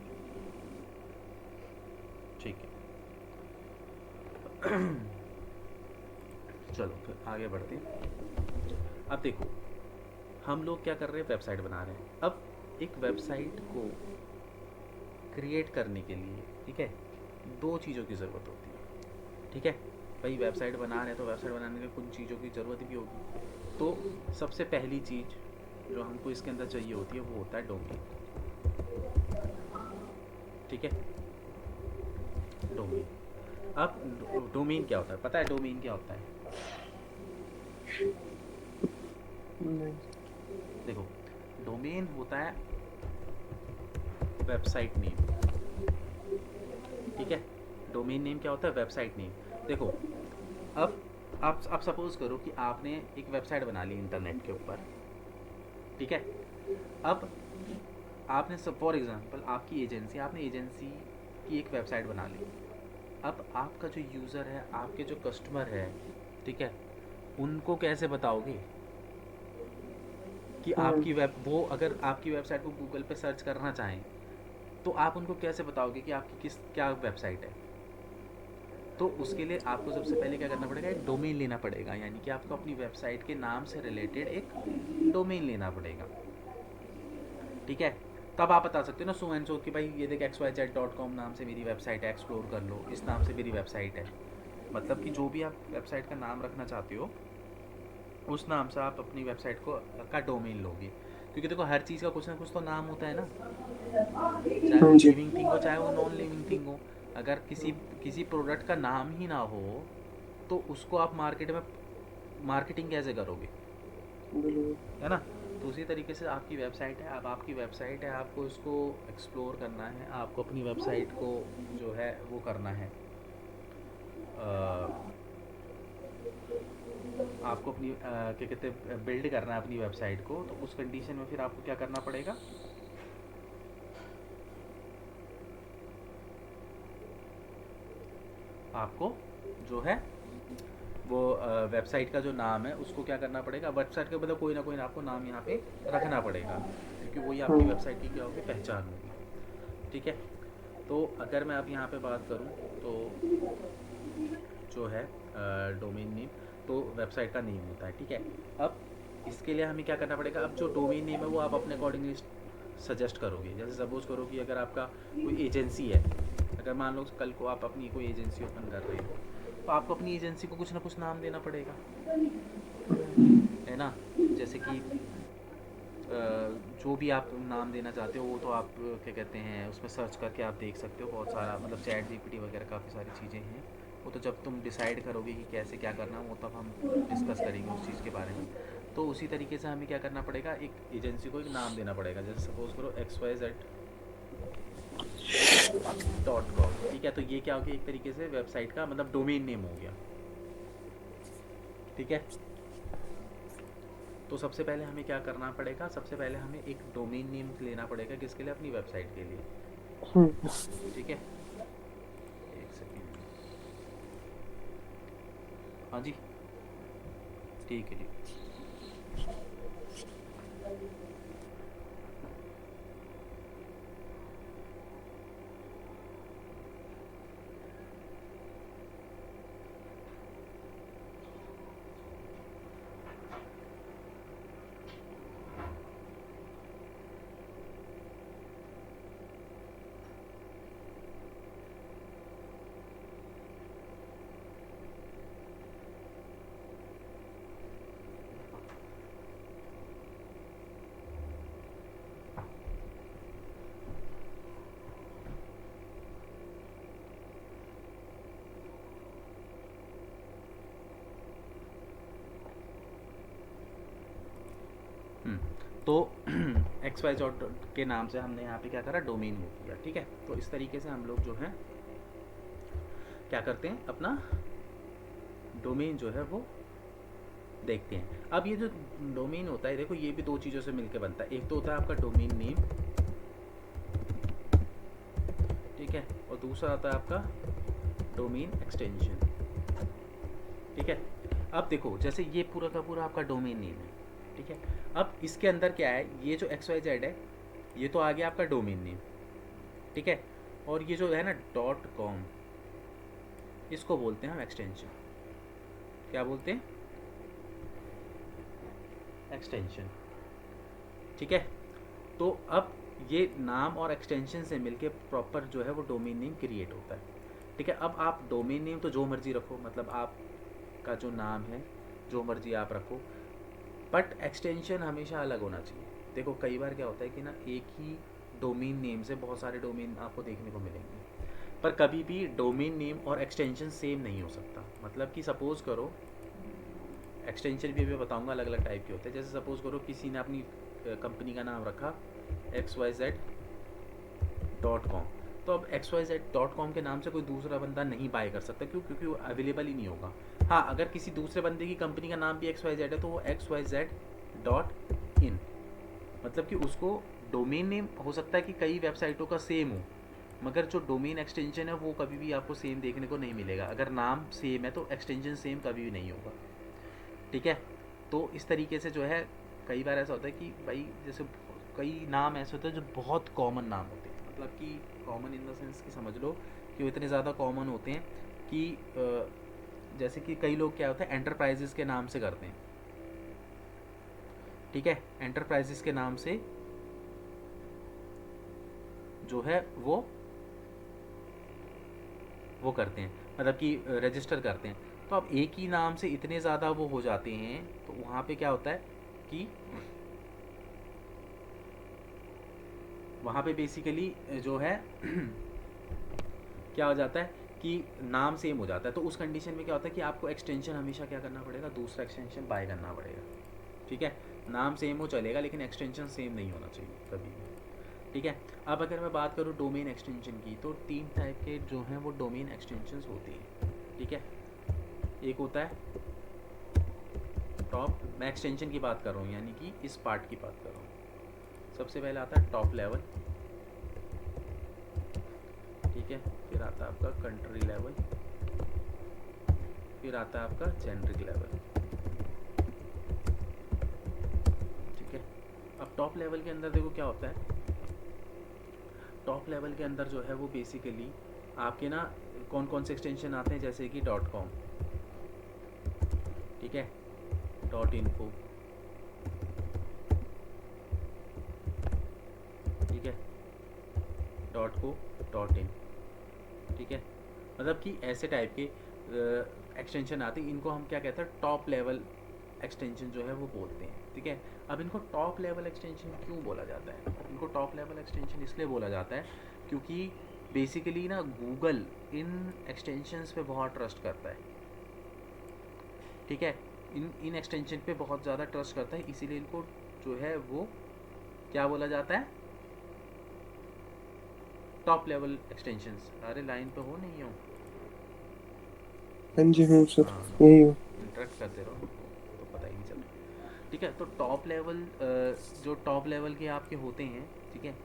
ठीक है। चलो फिर आगे बढ़ते हैं। अब देखो, हम लोग क्या कर रहे हैं, वेबसाइट बना रहे हैं। अब एक वेबसाइट को क्रिएट करने के लिए, ठीक है, दो चीज़ों की ज़रूरत होती है। ठीक है, भाई वेबसाइट बना रहे हैं तो वेबसाइट बनाने के लिए कुछ चीज़ों की ज़रूरत भी होगी। तो सबसे पहली चीज़ जो हमको इसके अंदर चाहिए होती है वो होता है डोमेन। ठीक है, डोमेन। अब डोमेन क्या होता है, पता है डोमेन क्या होता है? नहीं। देखो, डोमेन होता है वेबसाइट नेम। ठीक है, डोमेन नेम क्या होता है, वेबसाइट नेम। देखो, अब आप सपोज करो कि आपने एक वेबसाइट बना ली इंटरनेट के ऊपर। ठीक है। अब आपने सब, फॉर एग्जांपल आपकी एजेंसी, आपने एजेंसी की एक वेबसाइट बना ली। अब आपका जो यूज़र है, आपके जो कस्टमर है, ठीक है, उनको कैसे बताओगे कि हम्म। आपकी वेब, वो अगर आपकी वेबसाइट को गूगल पे सर्च करना चाहें तो आप उनको कैसे बताओगे कि आपकी किस क्या वेबसाइट है? तो उसके लिए आपको सबसे पहले क्या करना पड़ेगा, एक डोमेन लेना पड़ेगा, यानी कि आपको अपनी वेबसाइट के नाम से रिलेटेड एक डोमेन लेना पड़ेगा। ठीक है, तब आप बता सकते हो ना सो एंड सो कि भाई ये देख xyz.com नाम से मेरी वेबसाइट है, एक्सप्लोर कर लो, इस नाम से मेरी वेबसाइट है। मतलब कि जो भी आप वेबसाइट का नाम रखना चाहते हो उस नाम से आप अपनी वेबसाइट को का डोमेन लोगे। क्योंकि देखो हर चीज़ का कुछ ना कुछ तो नाम होता है ना, चाहे वो जी। लिविंग थिंग हो चाहे वो नॉन लिविंग थिंग हो। अगर किसी किसी प्रोडक्ट का नाम ही ना हो तो उसको आप मार्केट में मार्केटिंग कैसे करोगे, बिल्कुल। है ना? तो उसी तरीके से आपकी वेबसाइट है, अब आपकी वेबसाइट है, आपको इसको एक्सप्लोर करना है, आपको अपनी वेबसाइट को जो है वो करना है, आपको अपनी क्या कहते हैं बिल्ड करना है अपनी वेबसाइट को। तो उस कंडीशन में फिर आपको क्या करना पड़ेगा, आपको जो है वो वेबसाइट का जो नाम है उसको क्या करना पड़ेगा, वेबसाइट के मतलब कोई ना आपको नाम यहाँ पे रखना पड़ेगा, क्योंकि वही आपकी हम्म। वेबसाइट की क्या होगी, पहचान होगी। ठीक है। तो अगर मैं अब यहाँ पे बात करूँ तो जो है डोमेन नेम तो वेबसाइट का नेम होता है। ठीक है। अब इसके लिए हमें क्या करना पड़ेगा, अब जो डोमेन नेम है वो आप अपने अकॉर्डिंगली सजेस्ट करोगे। जैसे सपोज करो कि अगर आपका कोई एजेंसी है, अगर मान लो कल को आप अपनी कोई एजेंसी ओपन कर रहे हो तो आपको अपनी एजेंसी को कुछ ना कुछ नाम देना पड़ेगा, है ना? जैसे कि जो भी आप नाम देना चाहते हो वो तो आप क्या कहते हैं उसमें सर्च करके आप देख सकते हो, बहुत सारा मतलब चैट जीपीटी वगैरह काफ़ी सारी चीज़ें हैं। वो तो जब तुम डिसाइड करोगे कि कैसे क्या करना वो तब हम डिस्कस करेंगे उस चीज़ के बारे में। तो उसी तरीके से हमें क्या करना पड़ेगा, एक एजेंसी को एक नाम देना पड़ेगा। जैसे सपोज़ करो xyz.com। ठीक है, तो ये क्या हो गया, एक तरीके से वेबसाइट का मतलब डोमेन नेम हो गया। ठीक है। तो सबसे पहले हमें क्या करना पड़ेगा, सबसे पहले हमें एक डोमेन नेम लेना पड़ेगा, किसके लिए, अपनी वेबसाइट के लिए। हम्म। ठीक है, एक सेकेंड। हाँ जी, ठीक है जी। तो एक्स वाई डॉट के नाम से हमने यहाँ पे क्या करा, डोमेन मूव किया, ठीक है। तो इस तरीके से हम लोग जो है क्या करते हैं, अपना डोमेन जो है वो देखते हैं। अब ये जो डोमेन होता है, देखो ये भी दो चीज़ों से मिलकर बनता है। एक तो होता है आपका डोमेन नेम, ठीक है, और दूसरा आता है आपका डोमेन एक्सटेंशन, ठीक है। अब देखो जैसे ये पूरा का पूरा आपका डोमेन नेम है, ठीक है। अब इसके अंदर क्या है, ये जो एक्स वाई जेड है ये तो आ गया आपका डोमेन नेम, ठीक है। और ये जो है ना डॉट कॉम, इसको बोलते हैं हम एक्सटेंशन। क्या बोलते हैं, एक्सटेंशन, ठीक है। तो अब ये नाम और एक्सटेंशन से मिलके प्रॉपर जो है वो डोमेन नेम क्रिएट होता है, ठीक है। अब आप डोमेन नेम तो जो मर्जी रखो, मतलब आपका जो नाम है जो मर्जी आप रखो, बट एक्सटेंशन हमेशा अलग होना चाहिए। देखो कई बार क्या होता है कि ना एक ही डोमेन नेम से बहुत सारे डोमेन आपको देखने को मिलेंगे, पर कभी भी डोमेन नेम और एक्सटेंशन सेम नहीं हो सकता। मतलब कि सपोज़ करो, एक्सटेंशन भी मैं बताऊंगा अलग अलग टाइप के होते हैं। जैसे सपोज़ करो किसी ने अपनी कंपनी का नाम रखा XYZ.com, तो अब XYZ.com के नाम से कोई दूसरा बंदा नहीं बाय कर सकता, क्यों? क्योंकि वो अवेलेबल ही नहीं होगा। हाँ, अगर किसी दूसरे बंदे की कंपनी का नाम भी XYZ है तो वो XYZ.in, मतलब कि उसको डोमेन नेम हो सकता है कि कई वेबसाइटों का सेम हो, मगर जो डोमेन एक्सटेंशन है वो कभी भी आपको सेम देखने को नहीं मिलेगा। अगर नाम सेम है तो एक्सटेंशन सेम कभी भी नहीं होगा, ठीक है। तो इस तरीके से जो है कई बार ऐसा होता है कि भाई जैसे कई नाम ऐसे होते हैं जो बहुत कॉमन नाम होते हैं, मतलब कि कॉमन इन द सेंस कि समझ लो कि वो इतने ज़्यादा कॉमन होते हैं कि जैसे कि कई लोग क्या होता है एंटरप्राइजेस के नाम से करते हैं, ठीक है। एंटरप्राइजेस के नाम से जो है वो करते हैं, मतलब कि रजिस्टर करते हैं। तो अब एक ही नाम से इतने ज़्यादा वो हो जाते हैं, तो वहाँ पे क्या होता है कि वहाँ पे बेसिकली जो है क्या हो जाता है कि नाम सेम हो जाता है। तो उस कंडीशन में क्या होता है कि आपको एक्सटेंशन हमेशा क्या करना पड़ेगा, दूसरा एक्सटेंशन बाय करना पड़ेगा, ठीक है। नाम सेम हो चलेगा लेकिन एक्सटेंशन सेम नहीं होना चाहिए कभी भी, ठीक है। अब अगर मैं बात करूँ डोमेन एक्सटेंशन की, तो 3 टाइप के जो हैं वो डोमेन एक्सटेंशंस होती हैं, ठीक है। एक होता है टॉप, मैं एक्सटेंशन की बात कर रहा हूँ यानी कि इस पार्ट की बात कर रहा हूँ। सबसे पहले आता है टॉप लेवल, ठीक है। फिर आता है आपका कंट्री लेवल, फिर आता है आपका जेनरिक लेवल, ठीक है। अब टॉप लेवल के अंदर देखो क्या होता है, टॉप लेवल के अंदर जो है वो बेसिकली आपके ना कौन कौन से एक्सटेंशन आते हैं, जैसे कि डॉट कॉम, ठीक है, डॉट इन्फो, ठीक है, डॉट को, डॉट इन, ठीक है। मतलब कि ऐसे टाइप के एक्सटेंशन आते हैं, इनको हम क्या कहते हैं टॉप लेवल एक्सटेंशन जो है वो बोलते हैं, ठीक है। अब इनको टॉप लेवल एक्सटेंशन क्यों बोला जाता है, इनको टॉप लेवल एक्सटेंशन इसलिए बोला जाता है क्योंकि बेसिकली ना गूगल इन एक्सटेंशंस पे बहुत ट्रस्ट करता है, ठीक है। इन एक्सटेंशन पे बहुत ज़्यादा ट्रस्ट करता है, इसीलिए इनको जो है वो क्या बोला जाता है, टॉप लेवल एक्सटेंशंस। अरे लाइन पे हो नहीं हो, हाँ जी, हूँ सर, हाँ, यही हूँ। इंटरेक्ट करते रहो तो पता ही नहीं चलता, ठीक है। तो टॉप लेवल जो टॉप लेवल के आपके होते हैं, ठीक है,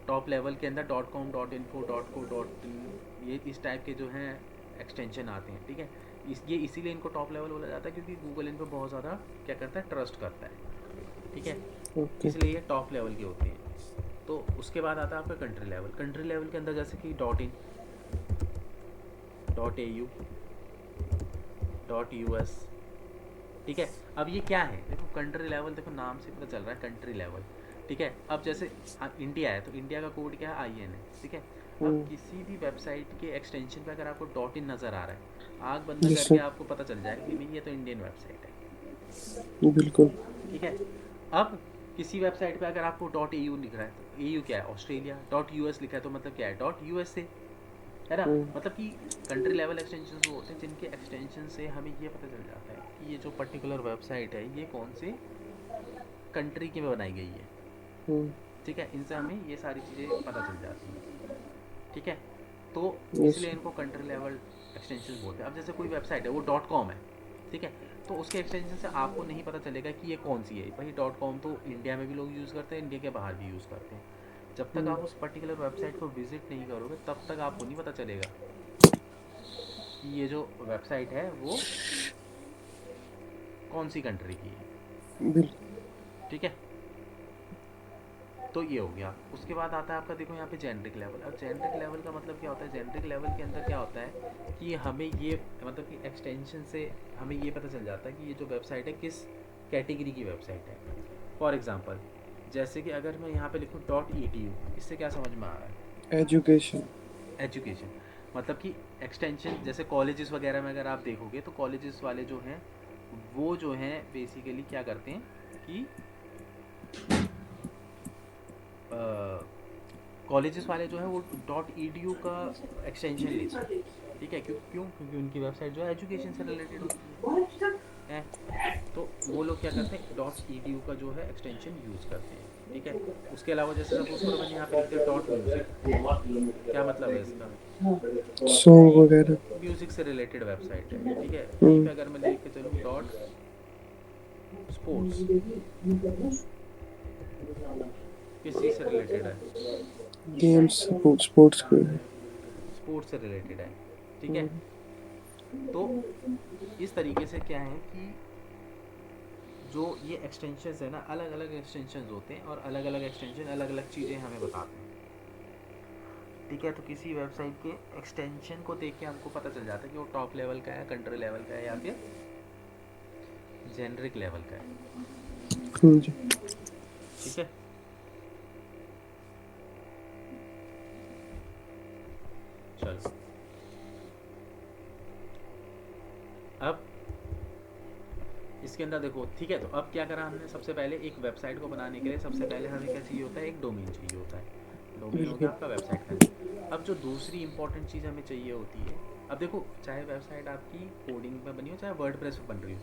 टॉप लेवल के अंदर dot com, dot info, dot को, डॉट इन, ये इस टाइप के जो हैं एक्सटेंशन आते हैं, ठीक है। ये इसीलिए इनको टॉप लेवल बोला जाता है क्योंकि गूगल इन पर बहुत ज़्यादा क्या करता है, ट्रस्ट करता है, ठीक है। ओके। इसलिए ये टॉप लेवल की होती हैं। तो उसके बाद आता है आपका कंट्री लेवल। कंट्री लेवल के अंदर जैसे कि dot in, dot A you, dot U S, ठीक है। अब ये क्या है, देखो कंट्री लेवल, देखो नाम से पता चल रहा है कंट्री लेवल, ठीक है। अब जैसे इंडिया है तो इंडिया का कोड क्या है, IN है, ठीक है। अब किसी भी वेबसाइट के एक्सटेंशन पे अगर आपको डॉट इन नज़र आ रहा है, आग बंद जी करके सर, आपको पता चल जाएगा कि भाई ये तो इंडियन वेबसाइट है, बिल्कुल। ठीक है। अब किसी वेबसाइट पे अगर आपको डॉट EU लिख रहा है तो EU क्या है, ऑस्ट्रेलिया। डॉट US लिखा है तो मतलब क्या है, डॉट USA, है ना। मतलब कि कंट्री लेवल एक्सटेंशन वो होते हैं जिनके एक्सटेंशन से हमें ये पता चल जाता है कि ये जो पर्टिकुलर वेबसाइट है ये कौन से कंट्री की में बनाई गई है, हम्म, ठीक है, इनसे हमें ये सारी चीज़ें पता चल जाती हैं, ठीक है। तो यस। इसलिए इनको कंट्री लेवल एक्सटेंशन बोलते हैं। अब जैसे कोई वेबसाइट है वो डॉट कॉम है, ठीक है, तो उसके एक्सटेंशन से आपको नहीं पता चलेगा कि ये कौन सी है। भाई डॉट कॉम तो इंडिया में भी लोग यूज़ करते हैं, इंडिया के बाहर भी यूज़ करते हैं। जब तक हम्म, आप उस पर्टिकुलर वेबसाइट को विजिट नहीं करोगे तब तक आपको नहीं पता चलेगा कि ये जो वेबसाइट है वो कौन सी कंट्री की है, बिल्कुल। ठीक है। तो ये हो गया। उसके बाद आता है आपका, देखो यहाँ पे जेनरिक लेवल। अब जेनरिक लेवल का मतलब क्या होता है, जेनरिक लेवल के अंदर क्या होता है कि हमें ये मतलब कि एक्सटेंशन से हमें ये पता चल जाता है कि ये जो वेबसाइट है किस कैटेगरी की वेबसाइट है। फॉर एग्जांपल, जैसे कि अगर मैं यहाँ पे लिखूँ .edu, इससे क्या समझ में आ रहा है, एजुकेशन। एजुकेशन। मतलब कि एक्सटेंशन जैसे कॉलेजेस वगैरह में अगर आप देखोगे तो कॉलेजेस वाले जो हैं वो जो हैं बेसिकली क्या करते हैं कि कॉलेजेस वाले जो है वो .edu का एक्सटेंशन लेते हैं, ठीक है। क्योंकि उनकी वेबसाइट जो है एजुकेशन से रिलेटेड होती है। तो वो लोग क्या करते हैं, .edu का जो है एक्सटेंशन यूज़ करते हैं, ठीक है। उसके अलावा जैसे सपोज करो मैंने यहाँ पे लिख दिया .music, क्या मतलब है इसका, सॉन्ग कि वगैरह। म्यूज़िक से रिलेटेड वेबसाइट है, ठीक है। यहीं हम्म, पे अगर मैं लेके चलूँ .sports, किस चीज़ से रिलेटेड है, गेम्स, स्पोर्ट्स के। स्पोर्ट्स से रिलेटेड है, ठीक है। हम्म, तो इस तरीके से क्या है कि जो ये एक्सटेंशंस है ना, अलग अलग एक्सटेंशंस होते हैं और अलग अलग एक्सटेंशन अलग अलग चीज़ें हमें बताते हैं, ठीक है। तो किसी वेबसाइट के एक्सटेंशन को देख के हमको पता चल जाता है कि वो टॉप लेवल का है, कंट्री लेवल का है, या फिर जेनरिक लेवल का है, जी। ठीक है। चलो, अब इसके अंदर देखो, ठीक है। तो अब क्या करा हमने, सबसे पहले एक वेबसाइट को बनाने के लिए सबसे पहले हमें क्या चाहिए होता है, एक डोमेन चाहिए होता है। डोमेन हो गया बिल्कुल। आपका वेबसाइट का नेम। अब जो दूसरी इंपॉर्टेंट चीज़ हमें चाहिए होती है, अब देखो चाहे वेबसाइट आपकी कोडिंग में बनी हो चाहे वर्डप्रेस पे बन रही हो,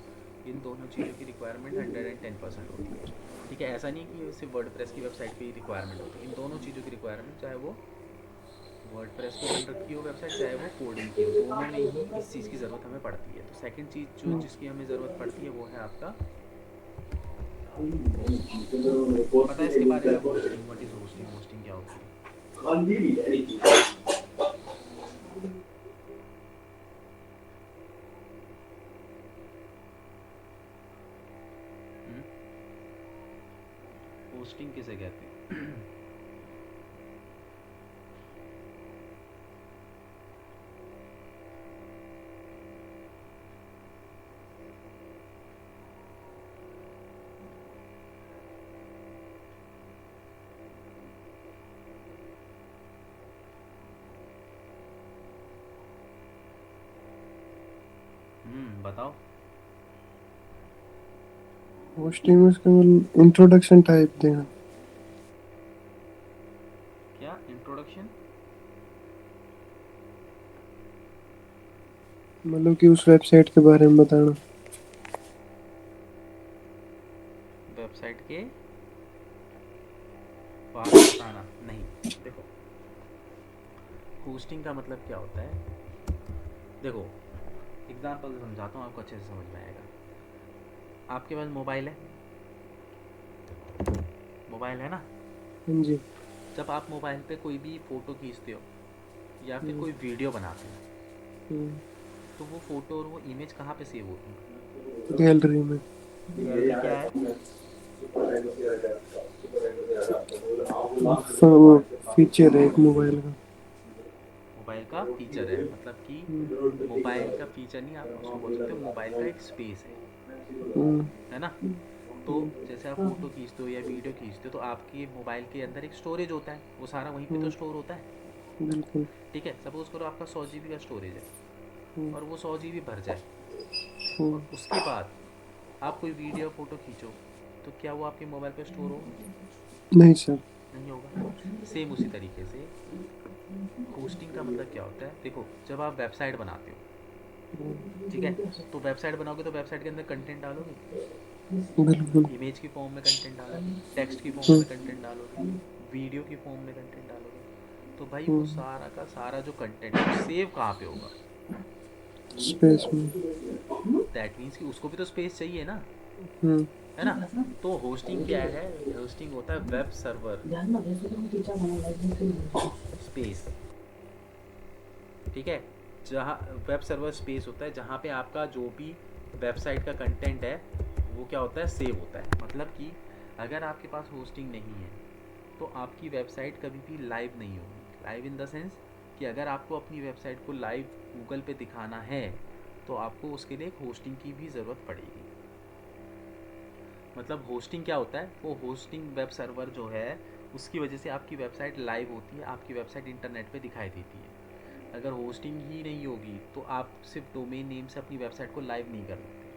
इन दोनों चीज़ों की रिक्वायरमेंट 110% होती है, ठीक है। ऐसा नहीं कि सिर्फ वर्डप्रेस की वेबसाइट की रिक्वायरमेंट होती है, इन दोनों चीज़ों की रिक्वायरमेंट, चाहे वो वर्डप्रेस पे बन रखी हो वेबसाइट चाहे वो कोडिंग की हो, दोनों में ही इस चीज़ की ज़रूरत हमें पड़ती है। तो सेकंड चीज़ जो जिसकी हमें ज़रूरत पड़ती है वो है आपका होस्टिंग। पता है इसके बारे में, hosting, what is hosting, hosting क्या होती है। होस्टिंग किसे कहते हैं। बताओ। होस्टिंग में उसका मतलब इंट्रोडक्शन टाइप देना। क्या इंट्रोडक्शन, मतलब कि उस वेबसाइट के बारे में बताना। वेबसाइट के बारे में बताना नहीं। देखो, होस्टिंग का मतलब क्या होता है, देखो एग्जांपल से समझाता हूँ, आपको अच्छे से समझ में आएगा। आपके पास मोबाइल है, मोबाइल है ना। हाँ जी। जब आप मोबाइल पे कोई भी फ़ोटो खींचते हो या फिर हम्म, कोई वीडियो बनाते हो, हम्म, तो वो फ़ोटो और वो इमेज कहाँ पे सेव होती है। गैलरी में। गैलरी क्या है, वो फीचर है एक मोबाइल का। मोबाइल का फीचर है, मतलब कि मोबाइल का फीचर नहीं, आप उसको बोल सकते हो मोबाइल का एक स्पेस हम्म, है ना। तो जैसे आप फ़ोटो खींचते हो या वीडियो खींचते हो तो आपके मोबाइल के अंदर एक स्टोरेज होता है, वो सारा वहीं पे तो हम्म, स्टोर होता है, बिल्कुल। ठीक है। सपोज़ करो आपका 100 GB का स्टोरेज है हम्म, और वो 100 GB भर जाए, हम्म, और उसके बाद आप कोई वीडियो फ़ोटो खींचो, तो क्या वो आपके मोबाइल पे स्टोर होगा, नहीं सर। नहीं होगा। सेम उसी तरीके से होस्टिंग का मतलब क्या होता है, देखो जब आप वेबसाइट बनाते हो, ठीक है, तो वेबसाइट बनाओगे तो वेबसाइट के अंदर कंटेंट डालोगे, बिल्कुल। इमेज की फॉर्म में कंटेंट डालोगे, टेक्स्ट की फॉर्म हम्म। में कंटेंट डालोगे, वीडियो की फॉर्म में कंटेंट डालोगे, तो भाई वो हम्म। सारा का सारा जो कंटेंट है वो सेव कहाँ पे होगा? स्पेस में। दैट मीन्स कि उसको भी तो स्पेस चाहिए ना, हम्म। है ना? तो होस्टिंग क्या है? होस्टिंग होता है वेब सर्वर स्पेस, ठीक है? जहाँ वेब सर्वर स्पेस होता है जहाँ पे आपका जो भी वेबसाइट का कंटेंट है वो क्या होता है, सेव होता है। मतलब कि अगर आपके पास होस्टिंग नहीं है तो आपकी वेबसाइट कभी भी लाइव नहीं होगी। लाइव इन द सेंस कि अगर आपको अपनी वेबसाइट को लाइव गूगल पे दिखाना है तो आपको उसके लिए एक होस्टिंग की भी ज़रूरत पड़ेगी। मतलब होस्टिंग क्या होता है? वो होस्टिंग वेब सर्वर जो है उसकी वजह से आपकी वेबसाइट लाइव होती है, आपकी वेबसाइट इंटरनेट पे दिखाई देती है। अगर होस्टिंग ही नहीं होगी तो आप सिर्फ डोमेन नेम से अपनी वेबसाइट को लाइव नहीं कर सकते।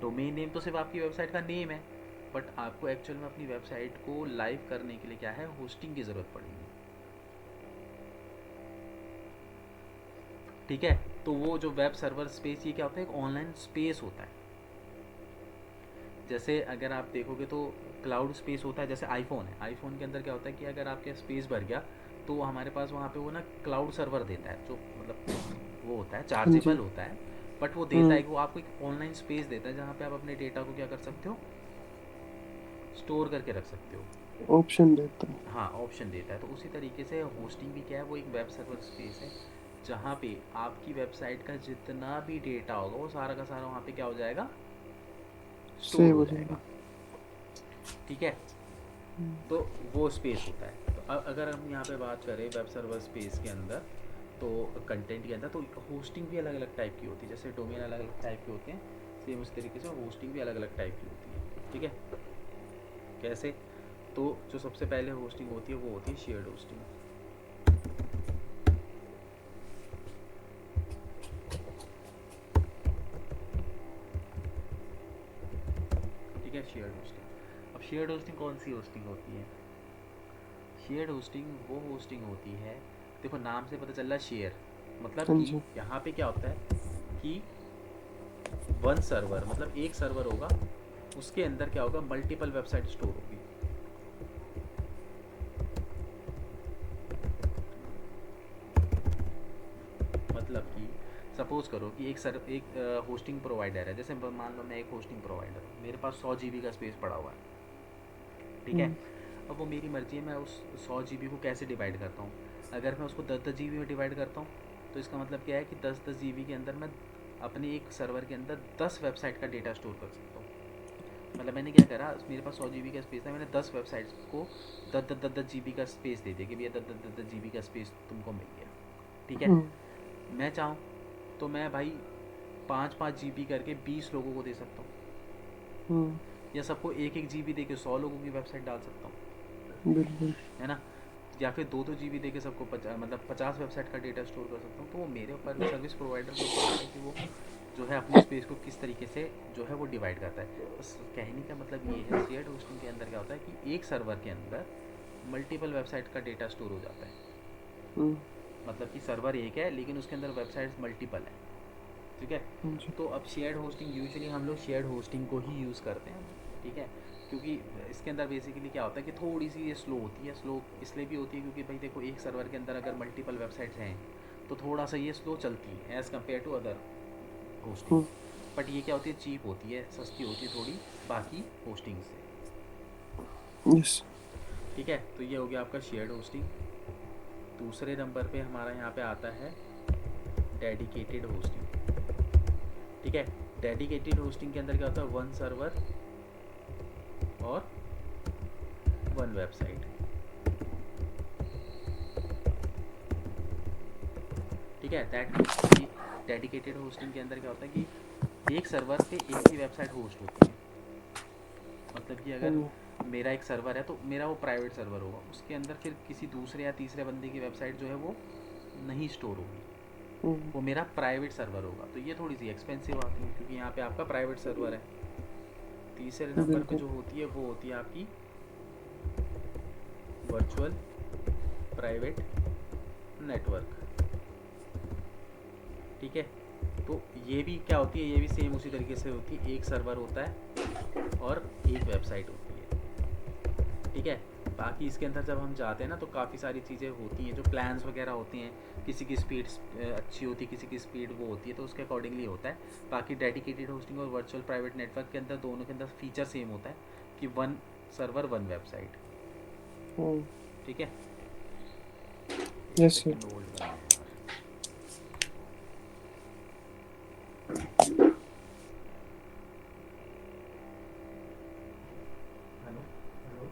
डोमेन नेम तो सिर्फ आपकी वेबसाइट का नेम है, बट आपको एक्चुअल में अपनी वेबसाइट को लाइव करने के लिए क्या है, होस्टिंग की ज़रूरत पड़ेगी। ठीक है? तो वो जो वेब सर्वर स्पेस ये क्या होता है, एक ऑनलाइन स्पेस होता है। जैसे अगर आप देखोगे तो क्लाउड स्पेस होता है, जैसे आईफोन है, आईफोन के अंदर क्या होता है कि अगर आपके स्पेस भर गया तो हमारे पास वहाँ पे वो ना क्लाउड सर्वर देता है, जो मतलब वो होता है हाँ चार्जेबल जी। होता है, बट वो देता हम्म। है कि वो आपको एक ऑनलाइन स्पेस देता है जहाँ पे आप अपने डेटा को क्या कर सकते हो, स्टोर करके रख सकते हो। ऑप्शन देता है। हाँ, ऑप्शन देता है। तो उसी तरीके से होस्टिंग भी क्या है, वो एक वेब सर्वर स्पेस है जहाँ पे आपकी वेबसाइट का जितना भी डेटा होगा वो सारा का सारा वहाँ पे क्या हो जाएगा, स्टोर सेव हो हो जाएगा। जाएगा। ठीक है? हम्म। तो वो स्पेस होता है। तो अगर हम यहाँ पे बात करें वेब सर्वर स्पेस के अंदर, तो कंटेंट के अंदर तो होस्टिंग भी अलग अलग टाइप की होती है। जैसे डोमेन अलग अलग टाइप के होते हैं, सेम उस तरीके से होस्टिंग भी अलग अलग टाइप की होती है। ठीक है? कैसे? तो जो सबसे पहले होस्टिंग होती है वो होती है शेयर्ड होस्टिंग। ठीक है? Shared hosting. अब शेयर्ड होस्टिंग कौन सी होस्टिंग होती है? शेयर्ड होस्टिंग वो होस्टिंग होती है, देखो नाम से पता चल रहा है शेयर, मतलब हाँ कि जी। यहाँ पे क्या होता है कि वन सर्वर, मतलब एक सर्वर होगा, उसके अंदर क्या होगा, मल्टीपल वेबसाइट स्टोर होगी। मतलब कि सपोज करो कि एक होस्टिंग प्रोवाइडर है, जैसे मान लो मैं एक होस्टिंग प्रोवाइडर हूँ, मेरे पास 100 GB का स्पेस पड़ा हुआ है। ठीक है? हम्म। अब वो मेरी मर्जी है, मैं उस 100 GB को कैसे डिवाइड करता हूँ। अगर मैं उसको 10-10 GB में डिवाइड करता हूँ तो इसका मतलब क्या है कि 10-10 GB के अंदर मैं अपने एक सर्वर के अंदर 10 वेबसाइट का डेटा स्टोर कर सकता हूँ। मतलब मैंने क्या करा, मेरे पास 100 GB का स्पेस है, मैंने 10 वेबसाइट्स को 10-10 GB का स्पेस दे दिया कि भैया 10-10 GB का स्पेस तुमको मिल गया। ठीक है? हम्म। मैं चाहूँ तो मैं भाई 5-5 GB करके 20 लोगों को दे सकता हूँ, हम्म। या सबको 1-1 GB दे के 100 लोगों की वेबसाइट डाल सकता हूँ, बिल्कुल। है ना? या फिर 2-2 GB दे के सबको मतलब 50 वेबसाइट का डेटा स्टोर कर सकता हूँ। तो वो मेरे ऊपर, सर्विस प्रोवाइडर के ऊपर होता है कि वो जो है अपनी स्पेस को किस तरीके से जो है वो डिवाइड करता है। बस कहने का मतलब ये है, शेयर्ड होस्टिंग के अंदर क्या होता है कि एक सर्वर के अंदर मल्टीपल वेबसाइट का डेटा स्टोर हो जाता है। हम्म। मतलब कि सर्वर एक है लेकिन उसके अंदर वेबसाइट्स मल्टीपल है। ठीक है? हाँ जी। तो अब शेयर्ड होस्टिंग, यूजुअली हम लोग शेयर्ड होस्टिंग को ही यूज़ करते हैं। ठीक है? क्योंकि इसके अंदर बेसिकली क्या होता है कि थोड़ी सी ये स्लो होती है। स्लो इसलिए भी होती है क्योंकि भाई देखो, एक सर्वर के अंदर अगर मल्टीपल वेबसाइट्स हैं तो थोड़ा सा ये स्लो चलती है as compare to other hmm. Hostings. But ये क्या होती है, चीप होती है, सस्ती होती है थोड़ी बाकी होस्टिंग से। यस। ठीक है? तो ये हो गया आपका शेयर्ड होस्टिंग। दूसरे नंबर पे हमारा यहाँ पे आता है डेडिकेटेड होस्टिंग। ठीक है? डेडिकेटेड होस्टिंग के अंदर क्या होता है, वन सर्वर और वन वेबसाइट। ठीक है? दैट मीन्स कि डेडिकेटेड होस्टिंग के अंदर क्या होता है कि एक सर्वर पे एक ही वेबसाइट होस्ट होती है। मतलब कि हाँ अगर जी। मेरा एक सर्वर है तो मेरा वो प्राइवेट सर्वर होगा, उसके अंदर फिर किसी दूसरे या तीसरे बंदे की वेबसाइट जो है वो नहीं स्टोर होगी, हम्म। वो मेरा प्राइवेट सर्वर होगा। तो ये थोड़ी सी एक्सपेंसिव आती है क्योंकि यहाँ पे आपका प्राइवेट सर्वर है। तीसरे नंबर पे बिल्कुल। जो होती है वो होती है आपकी वर्चुअल प्राइवेट नेटवर्क। ठीक है? तो ये भी क्या होती है, ये भी सेम उसी तरीके से होती है। एक सर्वर होता है और एक वेबसाइट होती है, ठीक है। बाकी इसके अंदर जब हम जाते हैं ना तो काफ़ी सारी चीज़ें होती हैं, जो प्लान्स वगैरह होते हैं, किसी की स्पीड अच्छी होती है, किसी की स्पीड वो होती है, तो उसके अकॉर्डिंगली होता है। बाकी डेडिकेटेड होस्टिंग और वर्चुअल प्राइवेट नेटवर्क के अंदर दोनों के अंदर फीचर सेम होता है कि वन सर्वर वन वेबसाइट, हम्म। ठीक है। एक यस सर। सेकंड होल्ड करना है यार। Hello hello.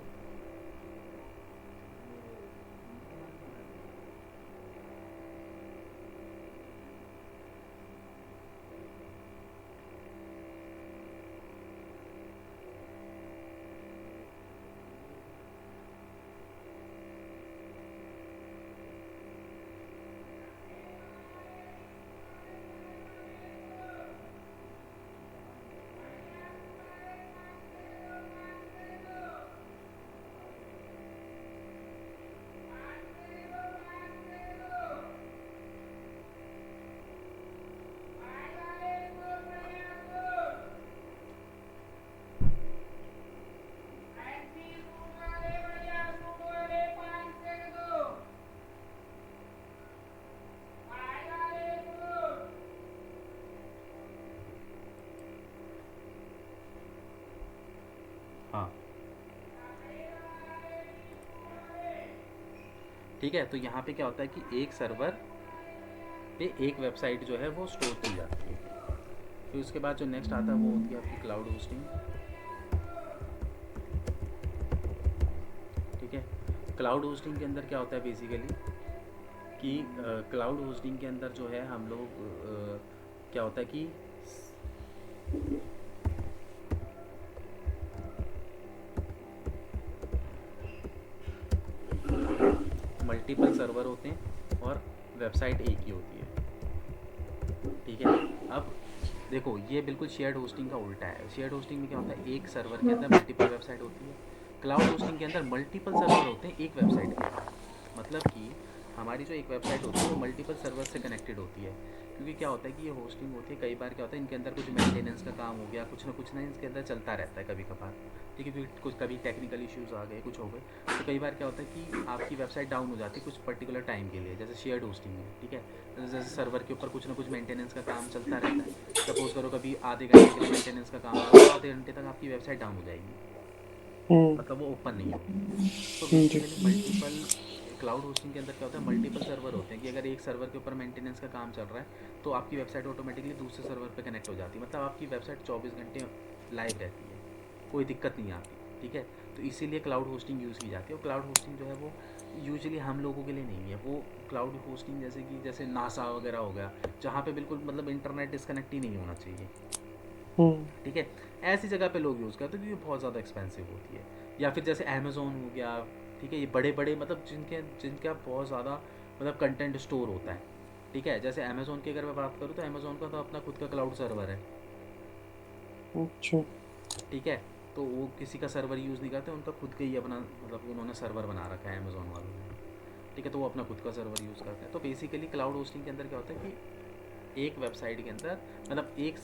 हाँ, ठीक है। तो यहाँ पे क्या होता है कि एक सर्वर पे एक वेबसाइट जो है वो स्टोर की जाती है। फिर उसके बाद जो नेक्स्ट आता है वो होती है आपकी क्लाउड होस्टिंग, ठीक है। क्लाउड होस्टिंग के अंदर क्या होता है बेसिकली कि क्लाउड होस्टिंग के अंदर जो है हम लोग क्या होता है कि मल्टीपल सर्वर होते हैं और वेबसाइट एक ही होती है, ठीक है। अब देखो ये बिल्कुल शेयर्ड होस्टिंग का उल्टा है। शेयर्ड होस्टिंग में क्या होता है, एक सर्वर के अंदर मल्टीपल वेबसाइट होती है। क्लाउड होस्टिंग के अंदर मल्टीपल सर्वर होते हैं एक वेबसाइट के अंदर। मतलब कि हमारी जो एक वेबसाइट होती है वो मल्टीपल सर्वर से कनेक्टेड होती है। क्योंकि क्या होता है कि ये होस्टिंग होती है, कई बार क्या होता है इनके अंदर कुछ मेंटेनेंस का काम हो गया, कुछ ना इनके अंदर चलता रहता है कभी कभार, ठीक है। क्योंकि कुछ कभी टेक्निकल इश्यूज़ आ गए, कुछ हो गए, तो कई बार क्या होता है कि आपकी वेबसाइट डाउन हो जाती है कुछ पर्टिकुलर टाइम के लिए, जैसे शेयर्ड होस्टिंग है, ठीक है। जैसे सर्वर के ऊपर कुछ ना कुछ मेंटेनेंस का काम चलता रहता है। सपोज़ करो कभी आधे घंटे के लिए मेंटेनेंस का काम होगा, तो आधे घंटे तक आपकी वेबसाइट डाउन हो जाएगी, हम्म। मतलब वो ओपन नहीं होगी। तो जी। बेसिकली मल्टीपल क्लाउड होस्टिंग के अंदर क्या होता है, मल्टीपल सर्वर होते हैं कि अगर एक सर्वर के ऊपर मेंटेनेंस का काम चल रहा है तो आपकी वेबसाइट ऑटोमेटिकली दूसरे सर्वर पे कनेक्ट हो जाती है, मतलब आपकी वेबसाइट 24 घंटे लाइव रहती है, कोई दिक्कत नहीं आती, ठीक है। तो इसीलिए क्लाउड होस्टिंग यूज़ की जाती है। और क्लाउड होस्टिंग जो है वो यूजुअली हम लोगों के लिए नहीं है। वो क्लाउड होस्टिंग जैसे कि जैसे नासा वगैरह हो गया, जहाँ पे बिल्कुल मतलब इंटरनेट डिस्कनेक्ट ही नहीं होना चाहिए, हम्म। ठीक है। ऐसी जगह पे लोग यूज़ करते हैं क्योंकि बहुत ज़्यादा एक्सपेंसिव होती है। या फिर जैसे अमेज़ोन हो गया, ठीक है, ये बड़े बड़े मतलब जिनका बहुत ज़्यादा मतलब कंटेंट स्टोर होता है, ठीक है। जैसे अमेज़ोन की अगर मैं बात करूँ तो अमेज़ोन का तो अपना खुद का क्लाउड सर्वर है, अच्छा। ठीक है। तो वो किसी का सर्वर यूज़ नहीं करते, उनका खुद का ही अपना मतलब उन्होंने सर्वर बना रखा है अमेज़ोन वालों ने, ठीक है। तो वो अपना खुद का सर्वर यूज़ करते हैं। तो बेसिकली क्लाउड होस्टिंग के अंदर क्या होता है कि एक वेबसाइट के अंदर मतलब एक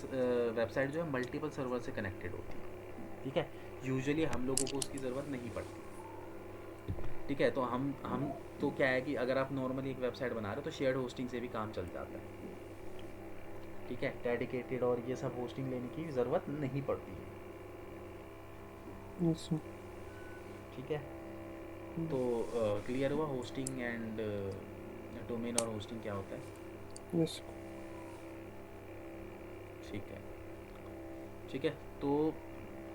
वेबसाइट जो है मल्टीपल सर्वर से कनेक्टेड होती है, ठीक है। यूजुअली हम लोगों को उसकी ज़रूरत नहीं पड़ती, ठीक है। तो हम तो क्या है कि अगर आप नॉर्मली एक वेबसाइट बना रहे हो तो शेयर्ड होस्टिंग से भी काम चल जाता है, ठीक है। डेडिकेटेड और ये सब होस्टिंग लेने की ज़रूरत नहीं पड़ती है, यस सर। ठीक है। तो क्लियर हुआ होस्टिंग एंड डोमेन और होस्टिंग क्या होता है, यस। ठीक है, ठीक है। तो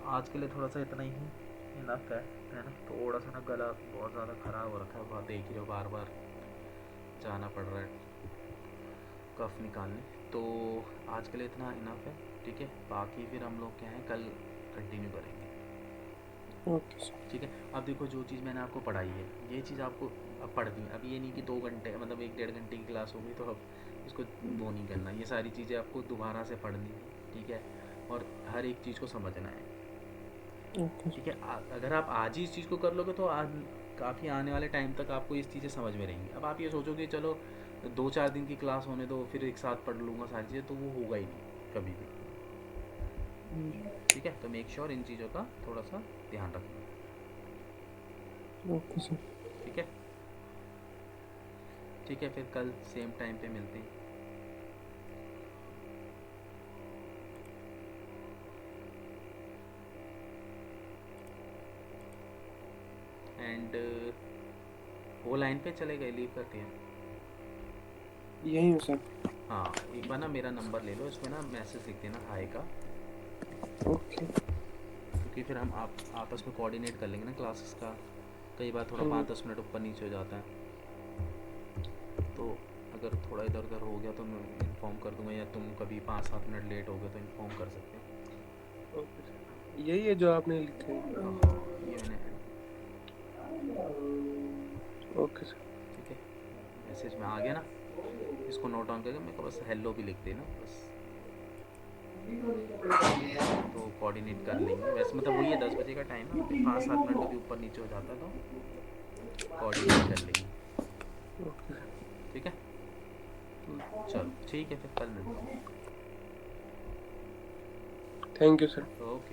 आज के लिए थोड़ा सा इतना ही इनफ है ना। थोड़ा सा ना गला बहुत ज़्यादा ख़राब हो रखा है, बहुत देख रहे हो बार बार जाना पड़ रहा है कफ निकालने। तो आज के लिए इतना इनफ है, ठीक है। बाकी फिर हम लोग क्या है कल कंटिन्यू करेंगे, ओके सर। ठीक है। अब देखो जो चीज़ मैंने आपको पढ़ाई है ये चीज़ आपको अब पढ़नी है। अब ये नहीं कि 2 घंटे मतलब 1 डेढ़ घंटे की क्लास हो गई तो अब इसको वो नहीं करना, ये सारी चीज़ें आपको दोबारा से पढ़नी है, ठीक है। और हर एक चीज़ को समझना है, ओके ठीक सर। है। अगर आप आज ही इस चीज़ को कर लोगे तो आज काफ़ी आने वाले टाइम तक आपको इस चीज़ें समझ में रहेंगी। अब आप ये सोचोगे चलो 2 4 दिन की क्लास होने दो फिर एक साथ पढ़ लूँगा सारी चीज़ें, तो वो होगा ही नहीं कभी भी, ठीक है, तो मेक श्योर इन चीज़ों का थोड़ा सा ध्यान रखना। Okay sir. ठीक है, ठीक है, फिर कल सेम टाइम पे मिलते हैं। एंड वो लाइन पे चले गए लीव करके? यही हूँ सर। हाँ, एक बार ना मेरा नंबर ले लो, इसमें ना मैसेज लिख देना हाय का, ओके। क्योंकि फिर हम आप आपस में कोऑर्डिनेट कर लेंगे ना क्लासेस का। कई बार थोड़ा 5-10 मिनट ऊपर नीचे हो जाता है, तो अगर थोड़ा इधर उधर हो गया तो मैं इन्फॉर्म कर दूंगा, या तुम कभी 5-7 मिनट लेट हो गए तो इन्फॉर्म कर सकते हैं। ओके सर, यही है जो आपने लिखे हैं। हाँ, ये मैंने, ओके सर। ठीक है, मैसेज में आ गया ना, इसको नोट डाउन करके मेरे को बस हेलो भी लिख देना बस, तो कोऑर्डिनेट कर लेंगे। वैसे मतलब वही है, 10 बजे का टाइम है, 5-7 मिनट कभी ऊपर नीचे हो जाता है तो कोऑर्डिनेट कर लेंगे। Okay sir. ठीक है, चलो ठीक है, फिर कल मिलते हैं। Thank you sir. ओके।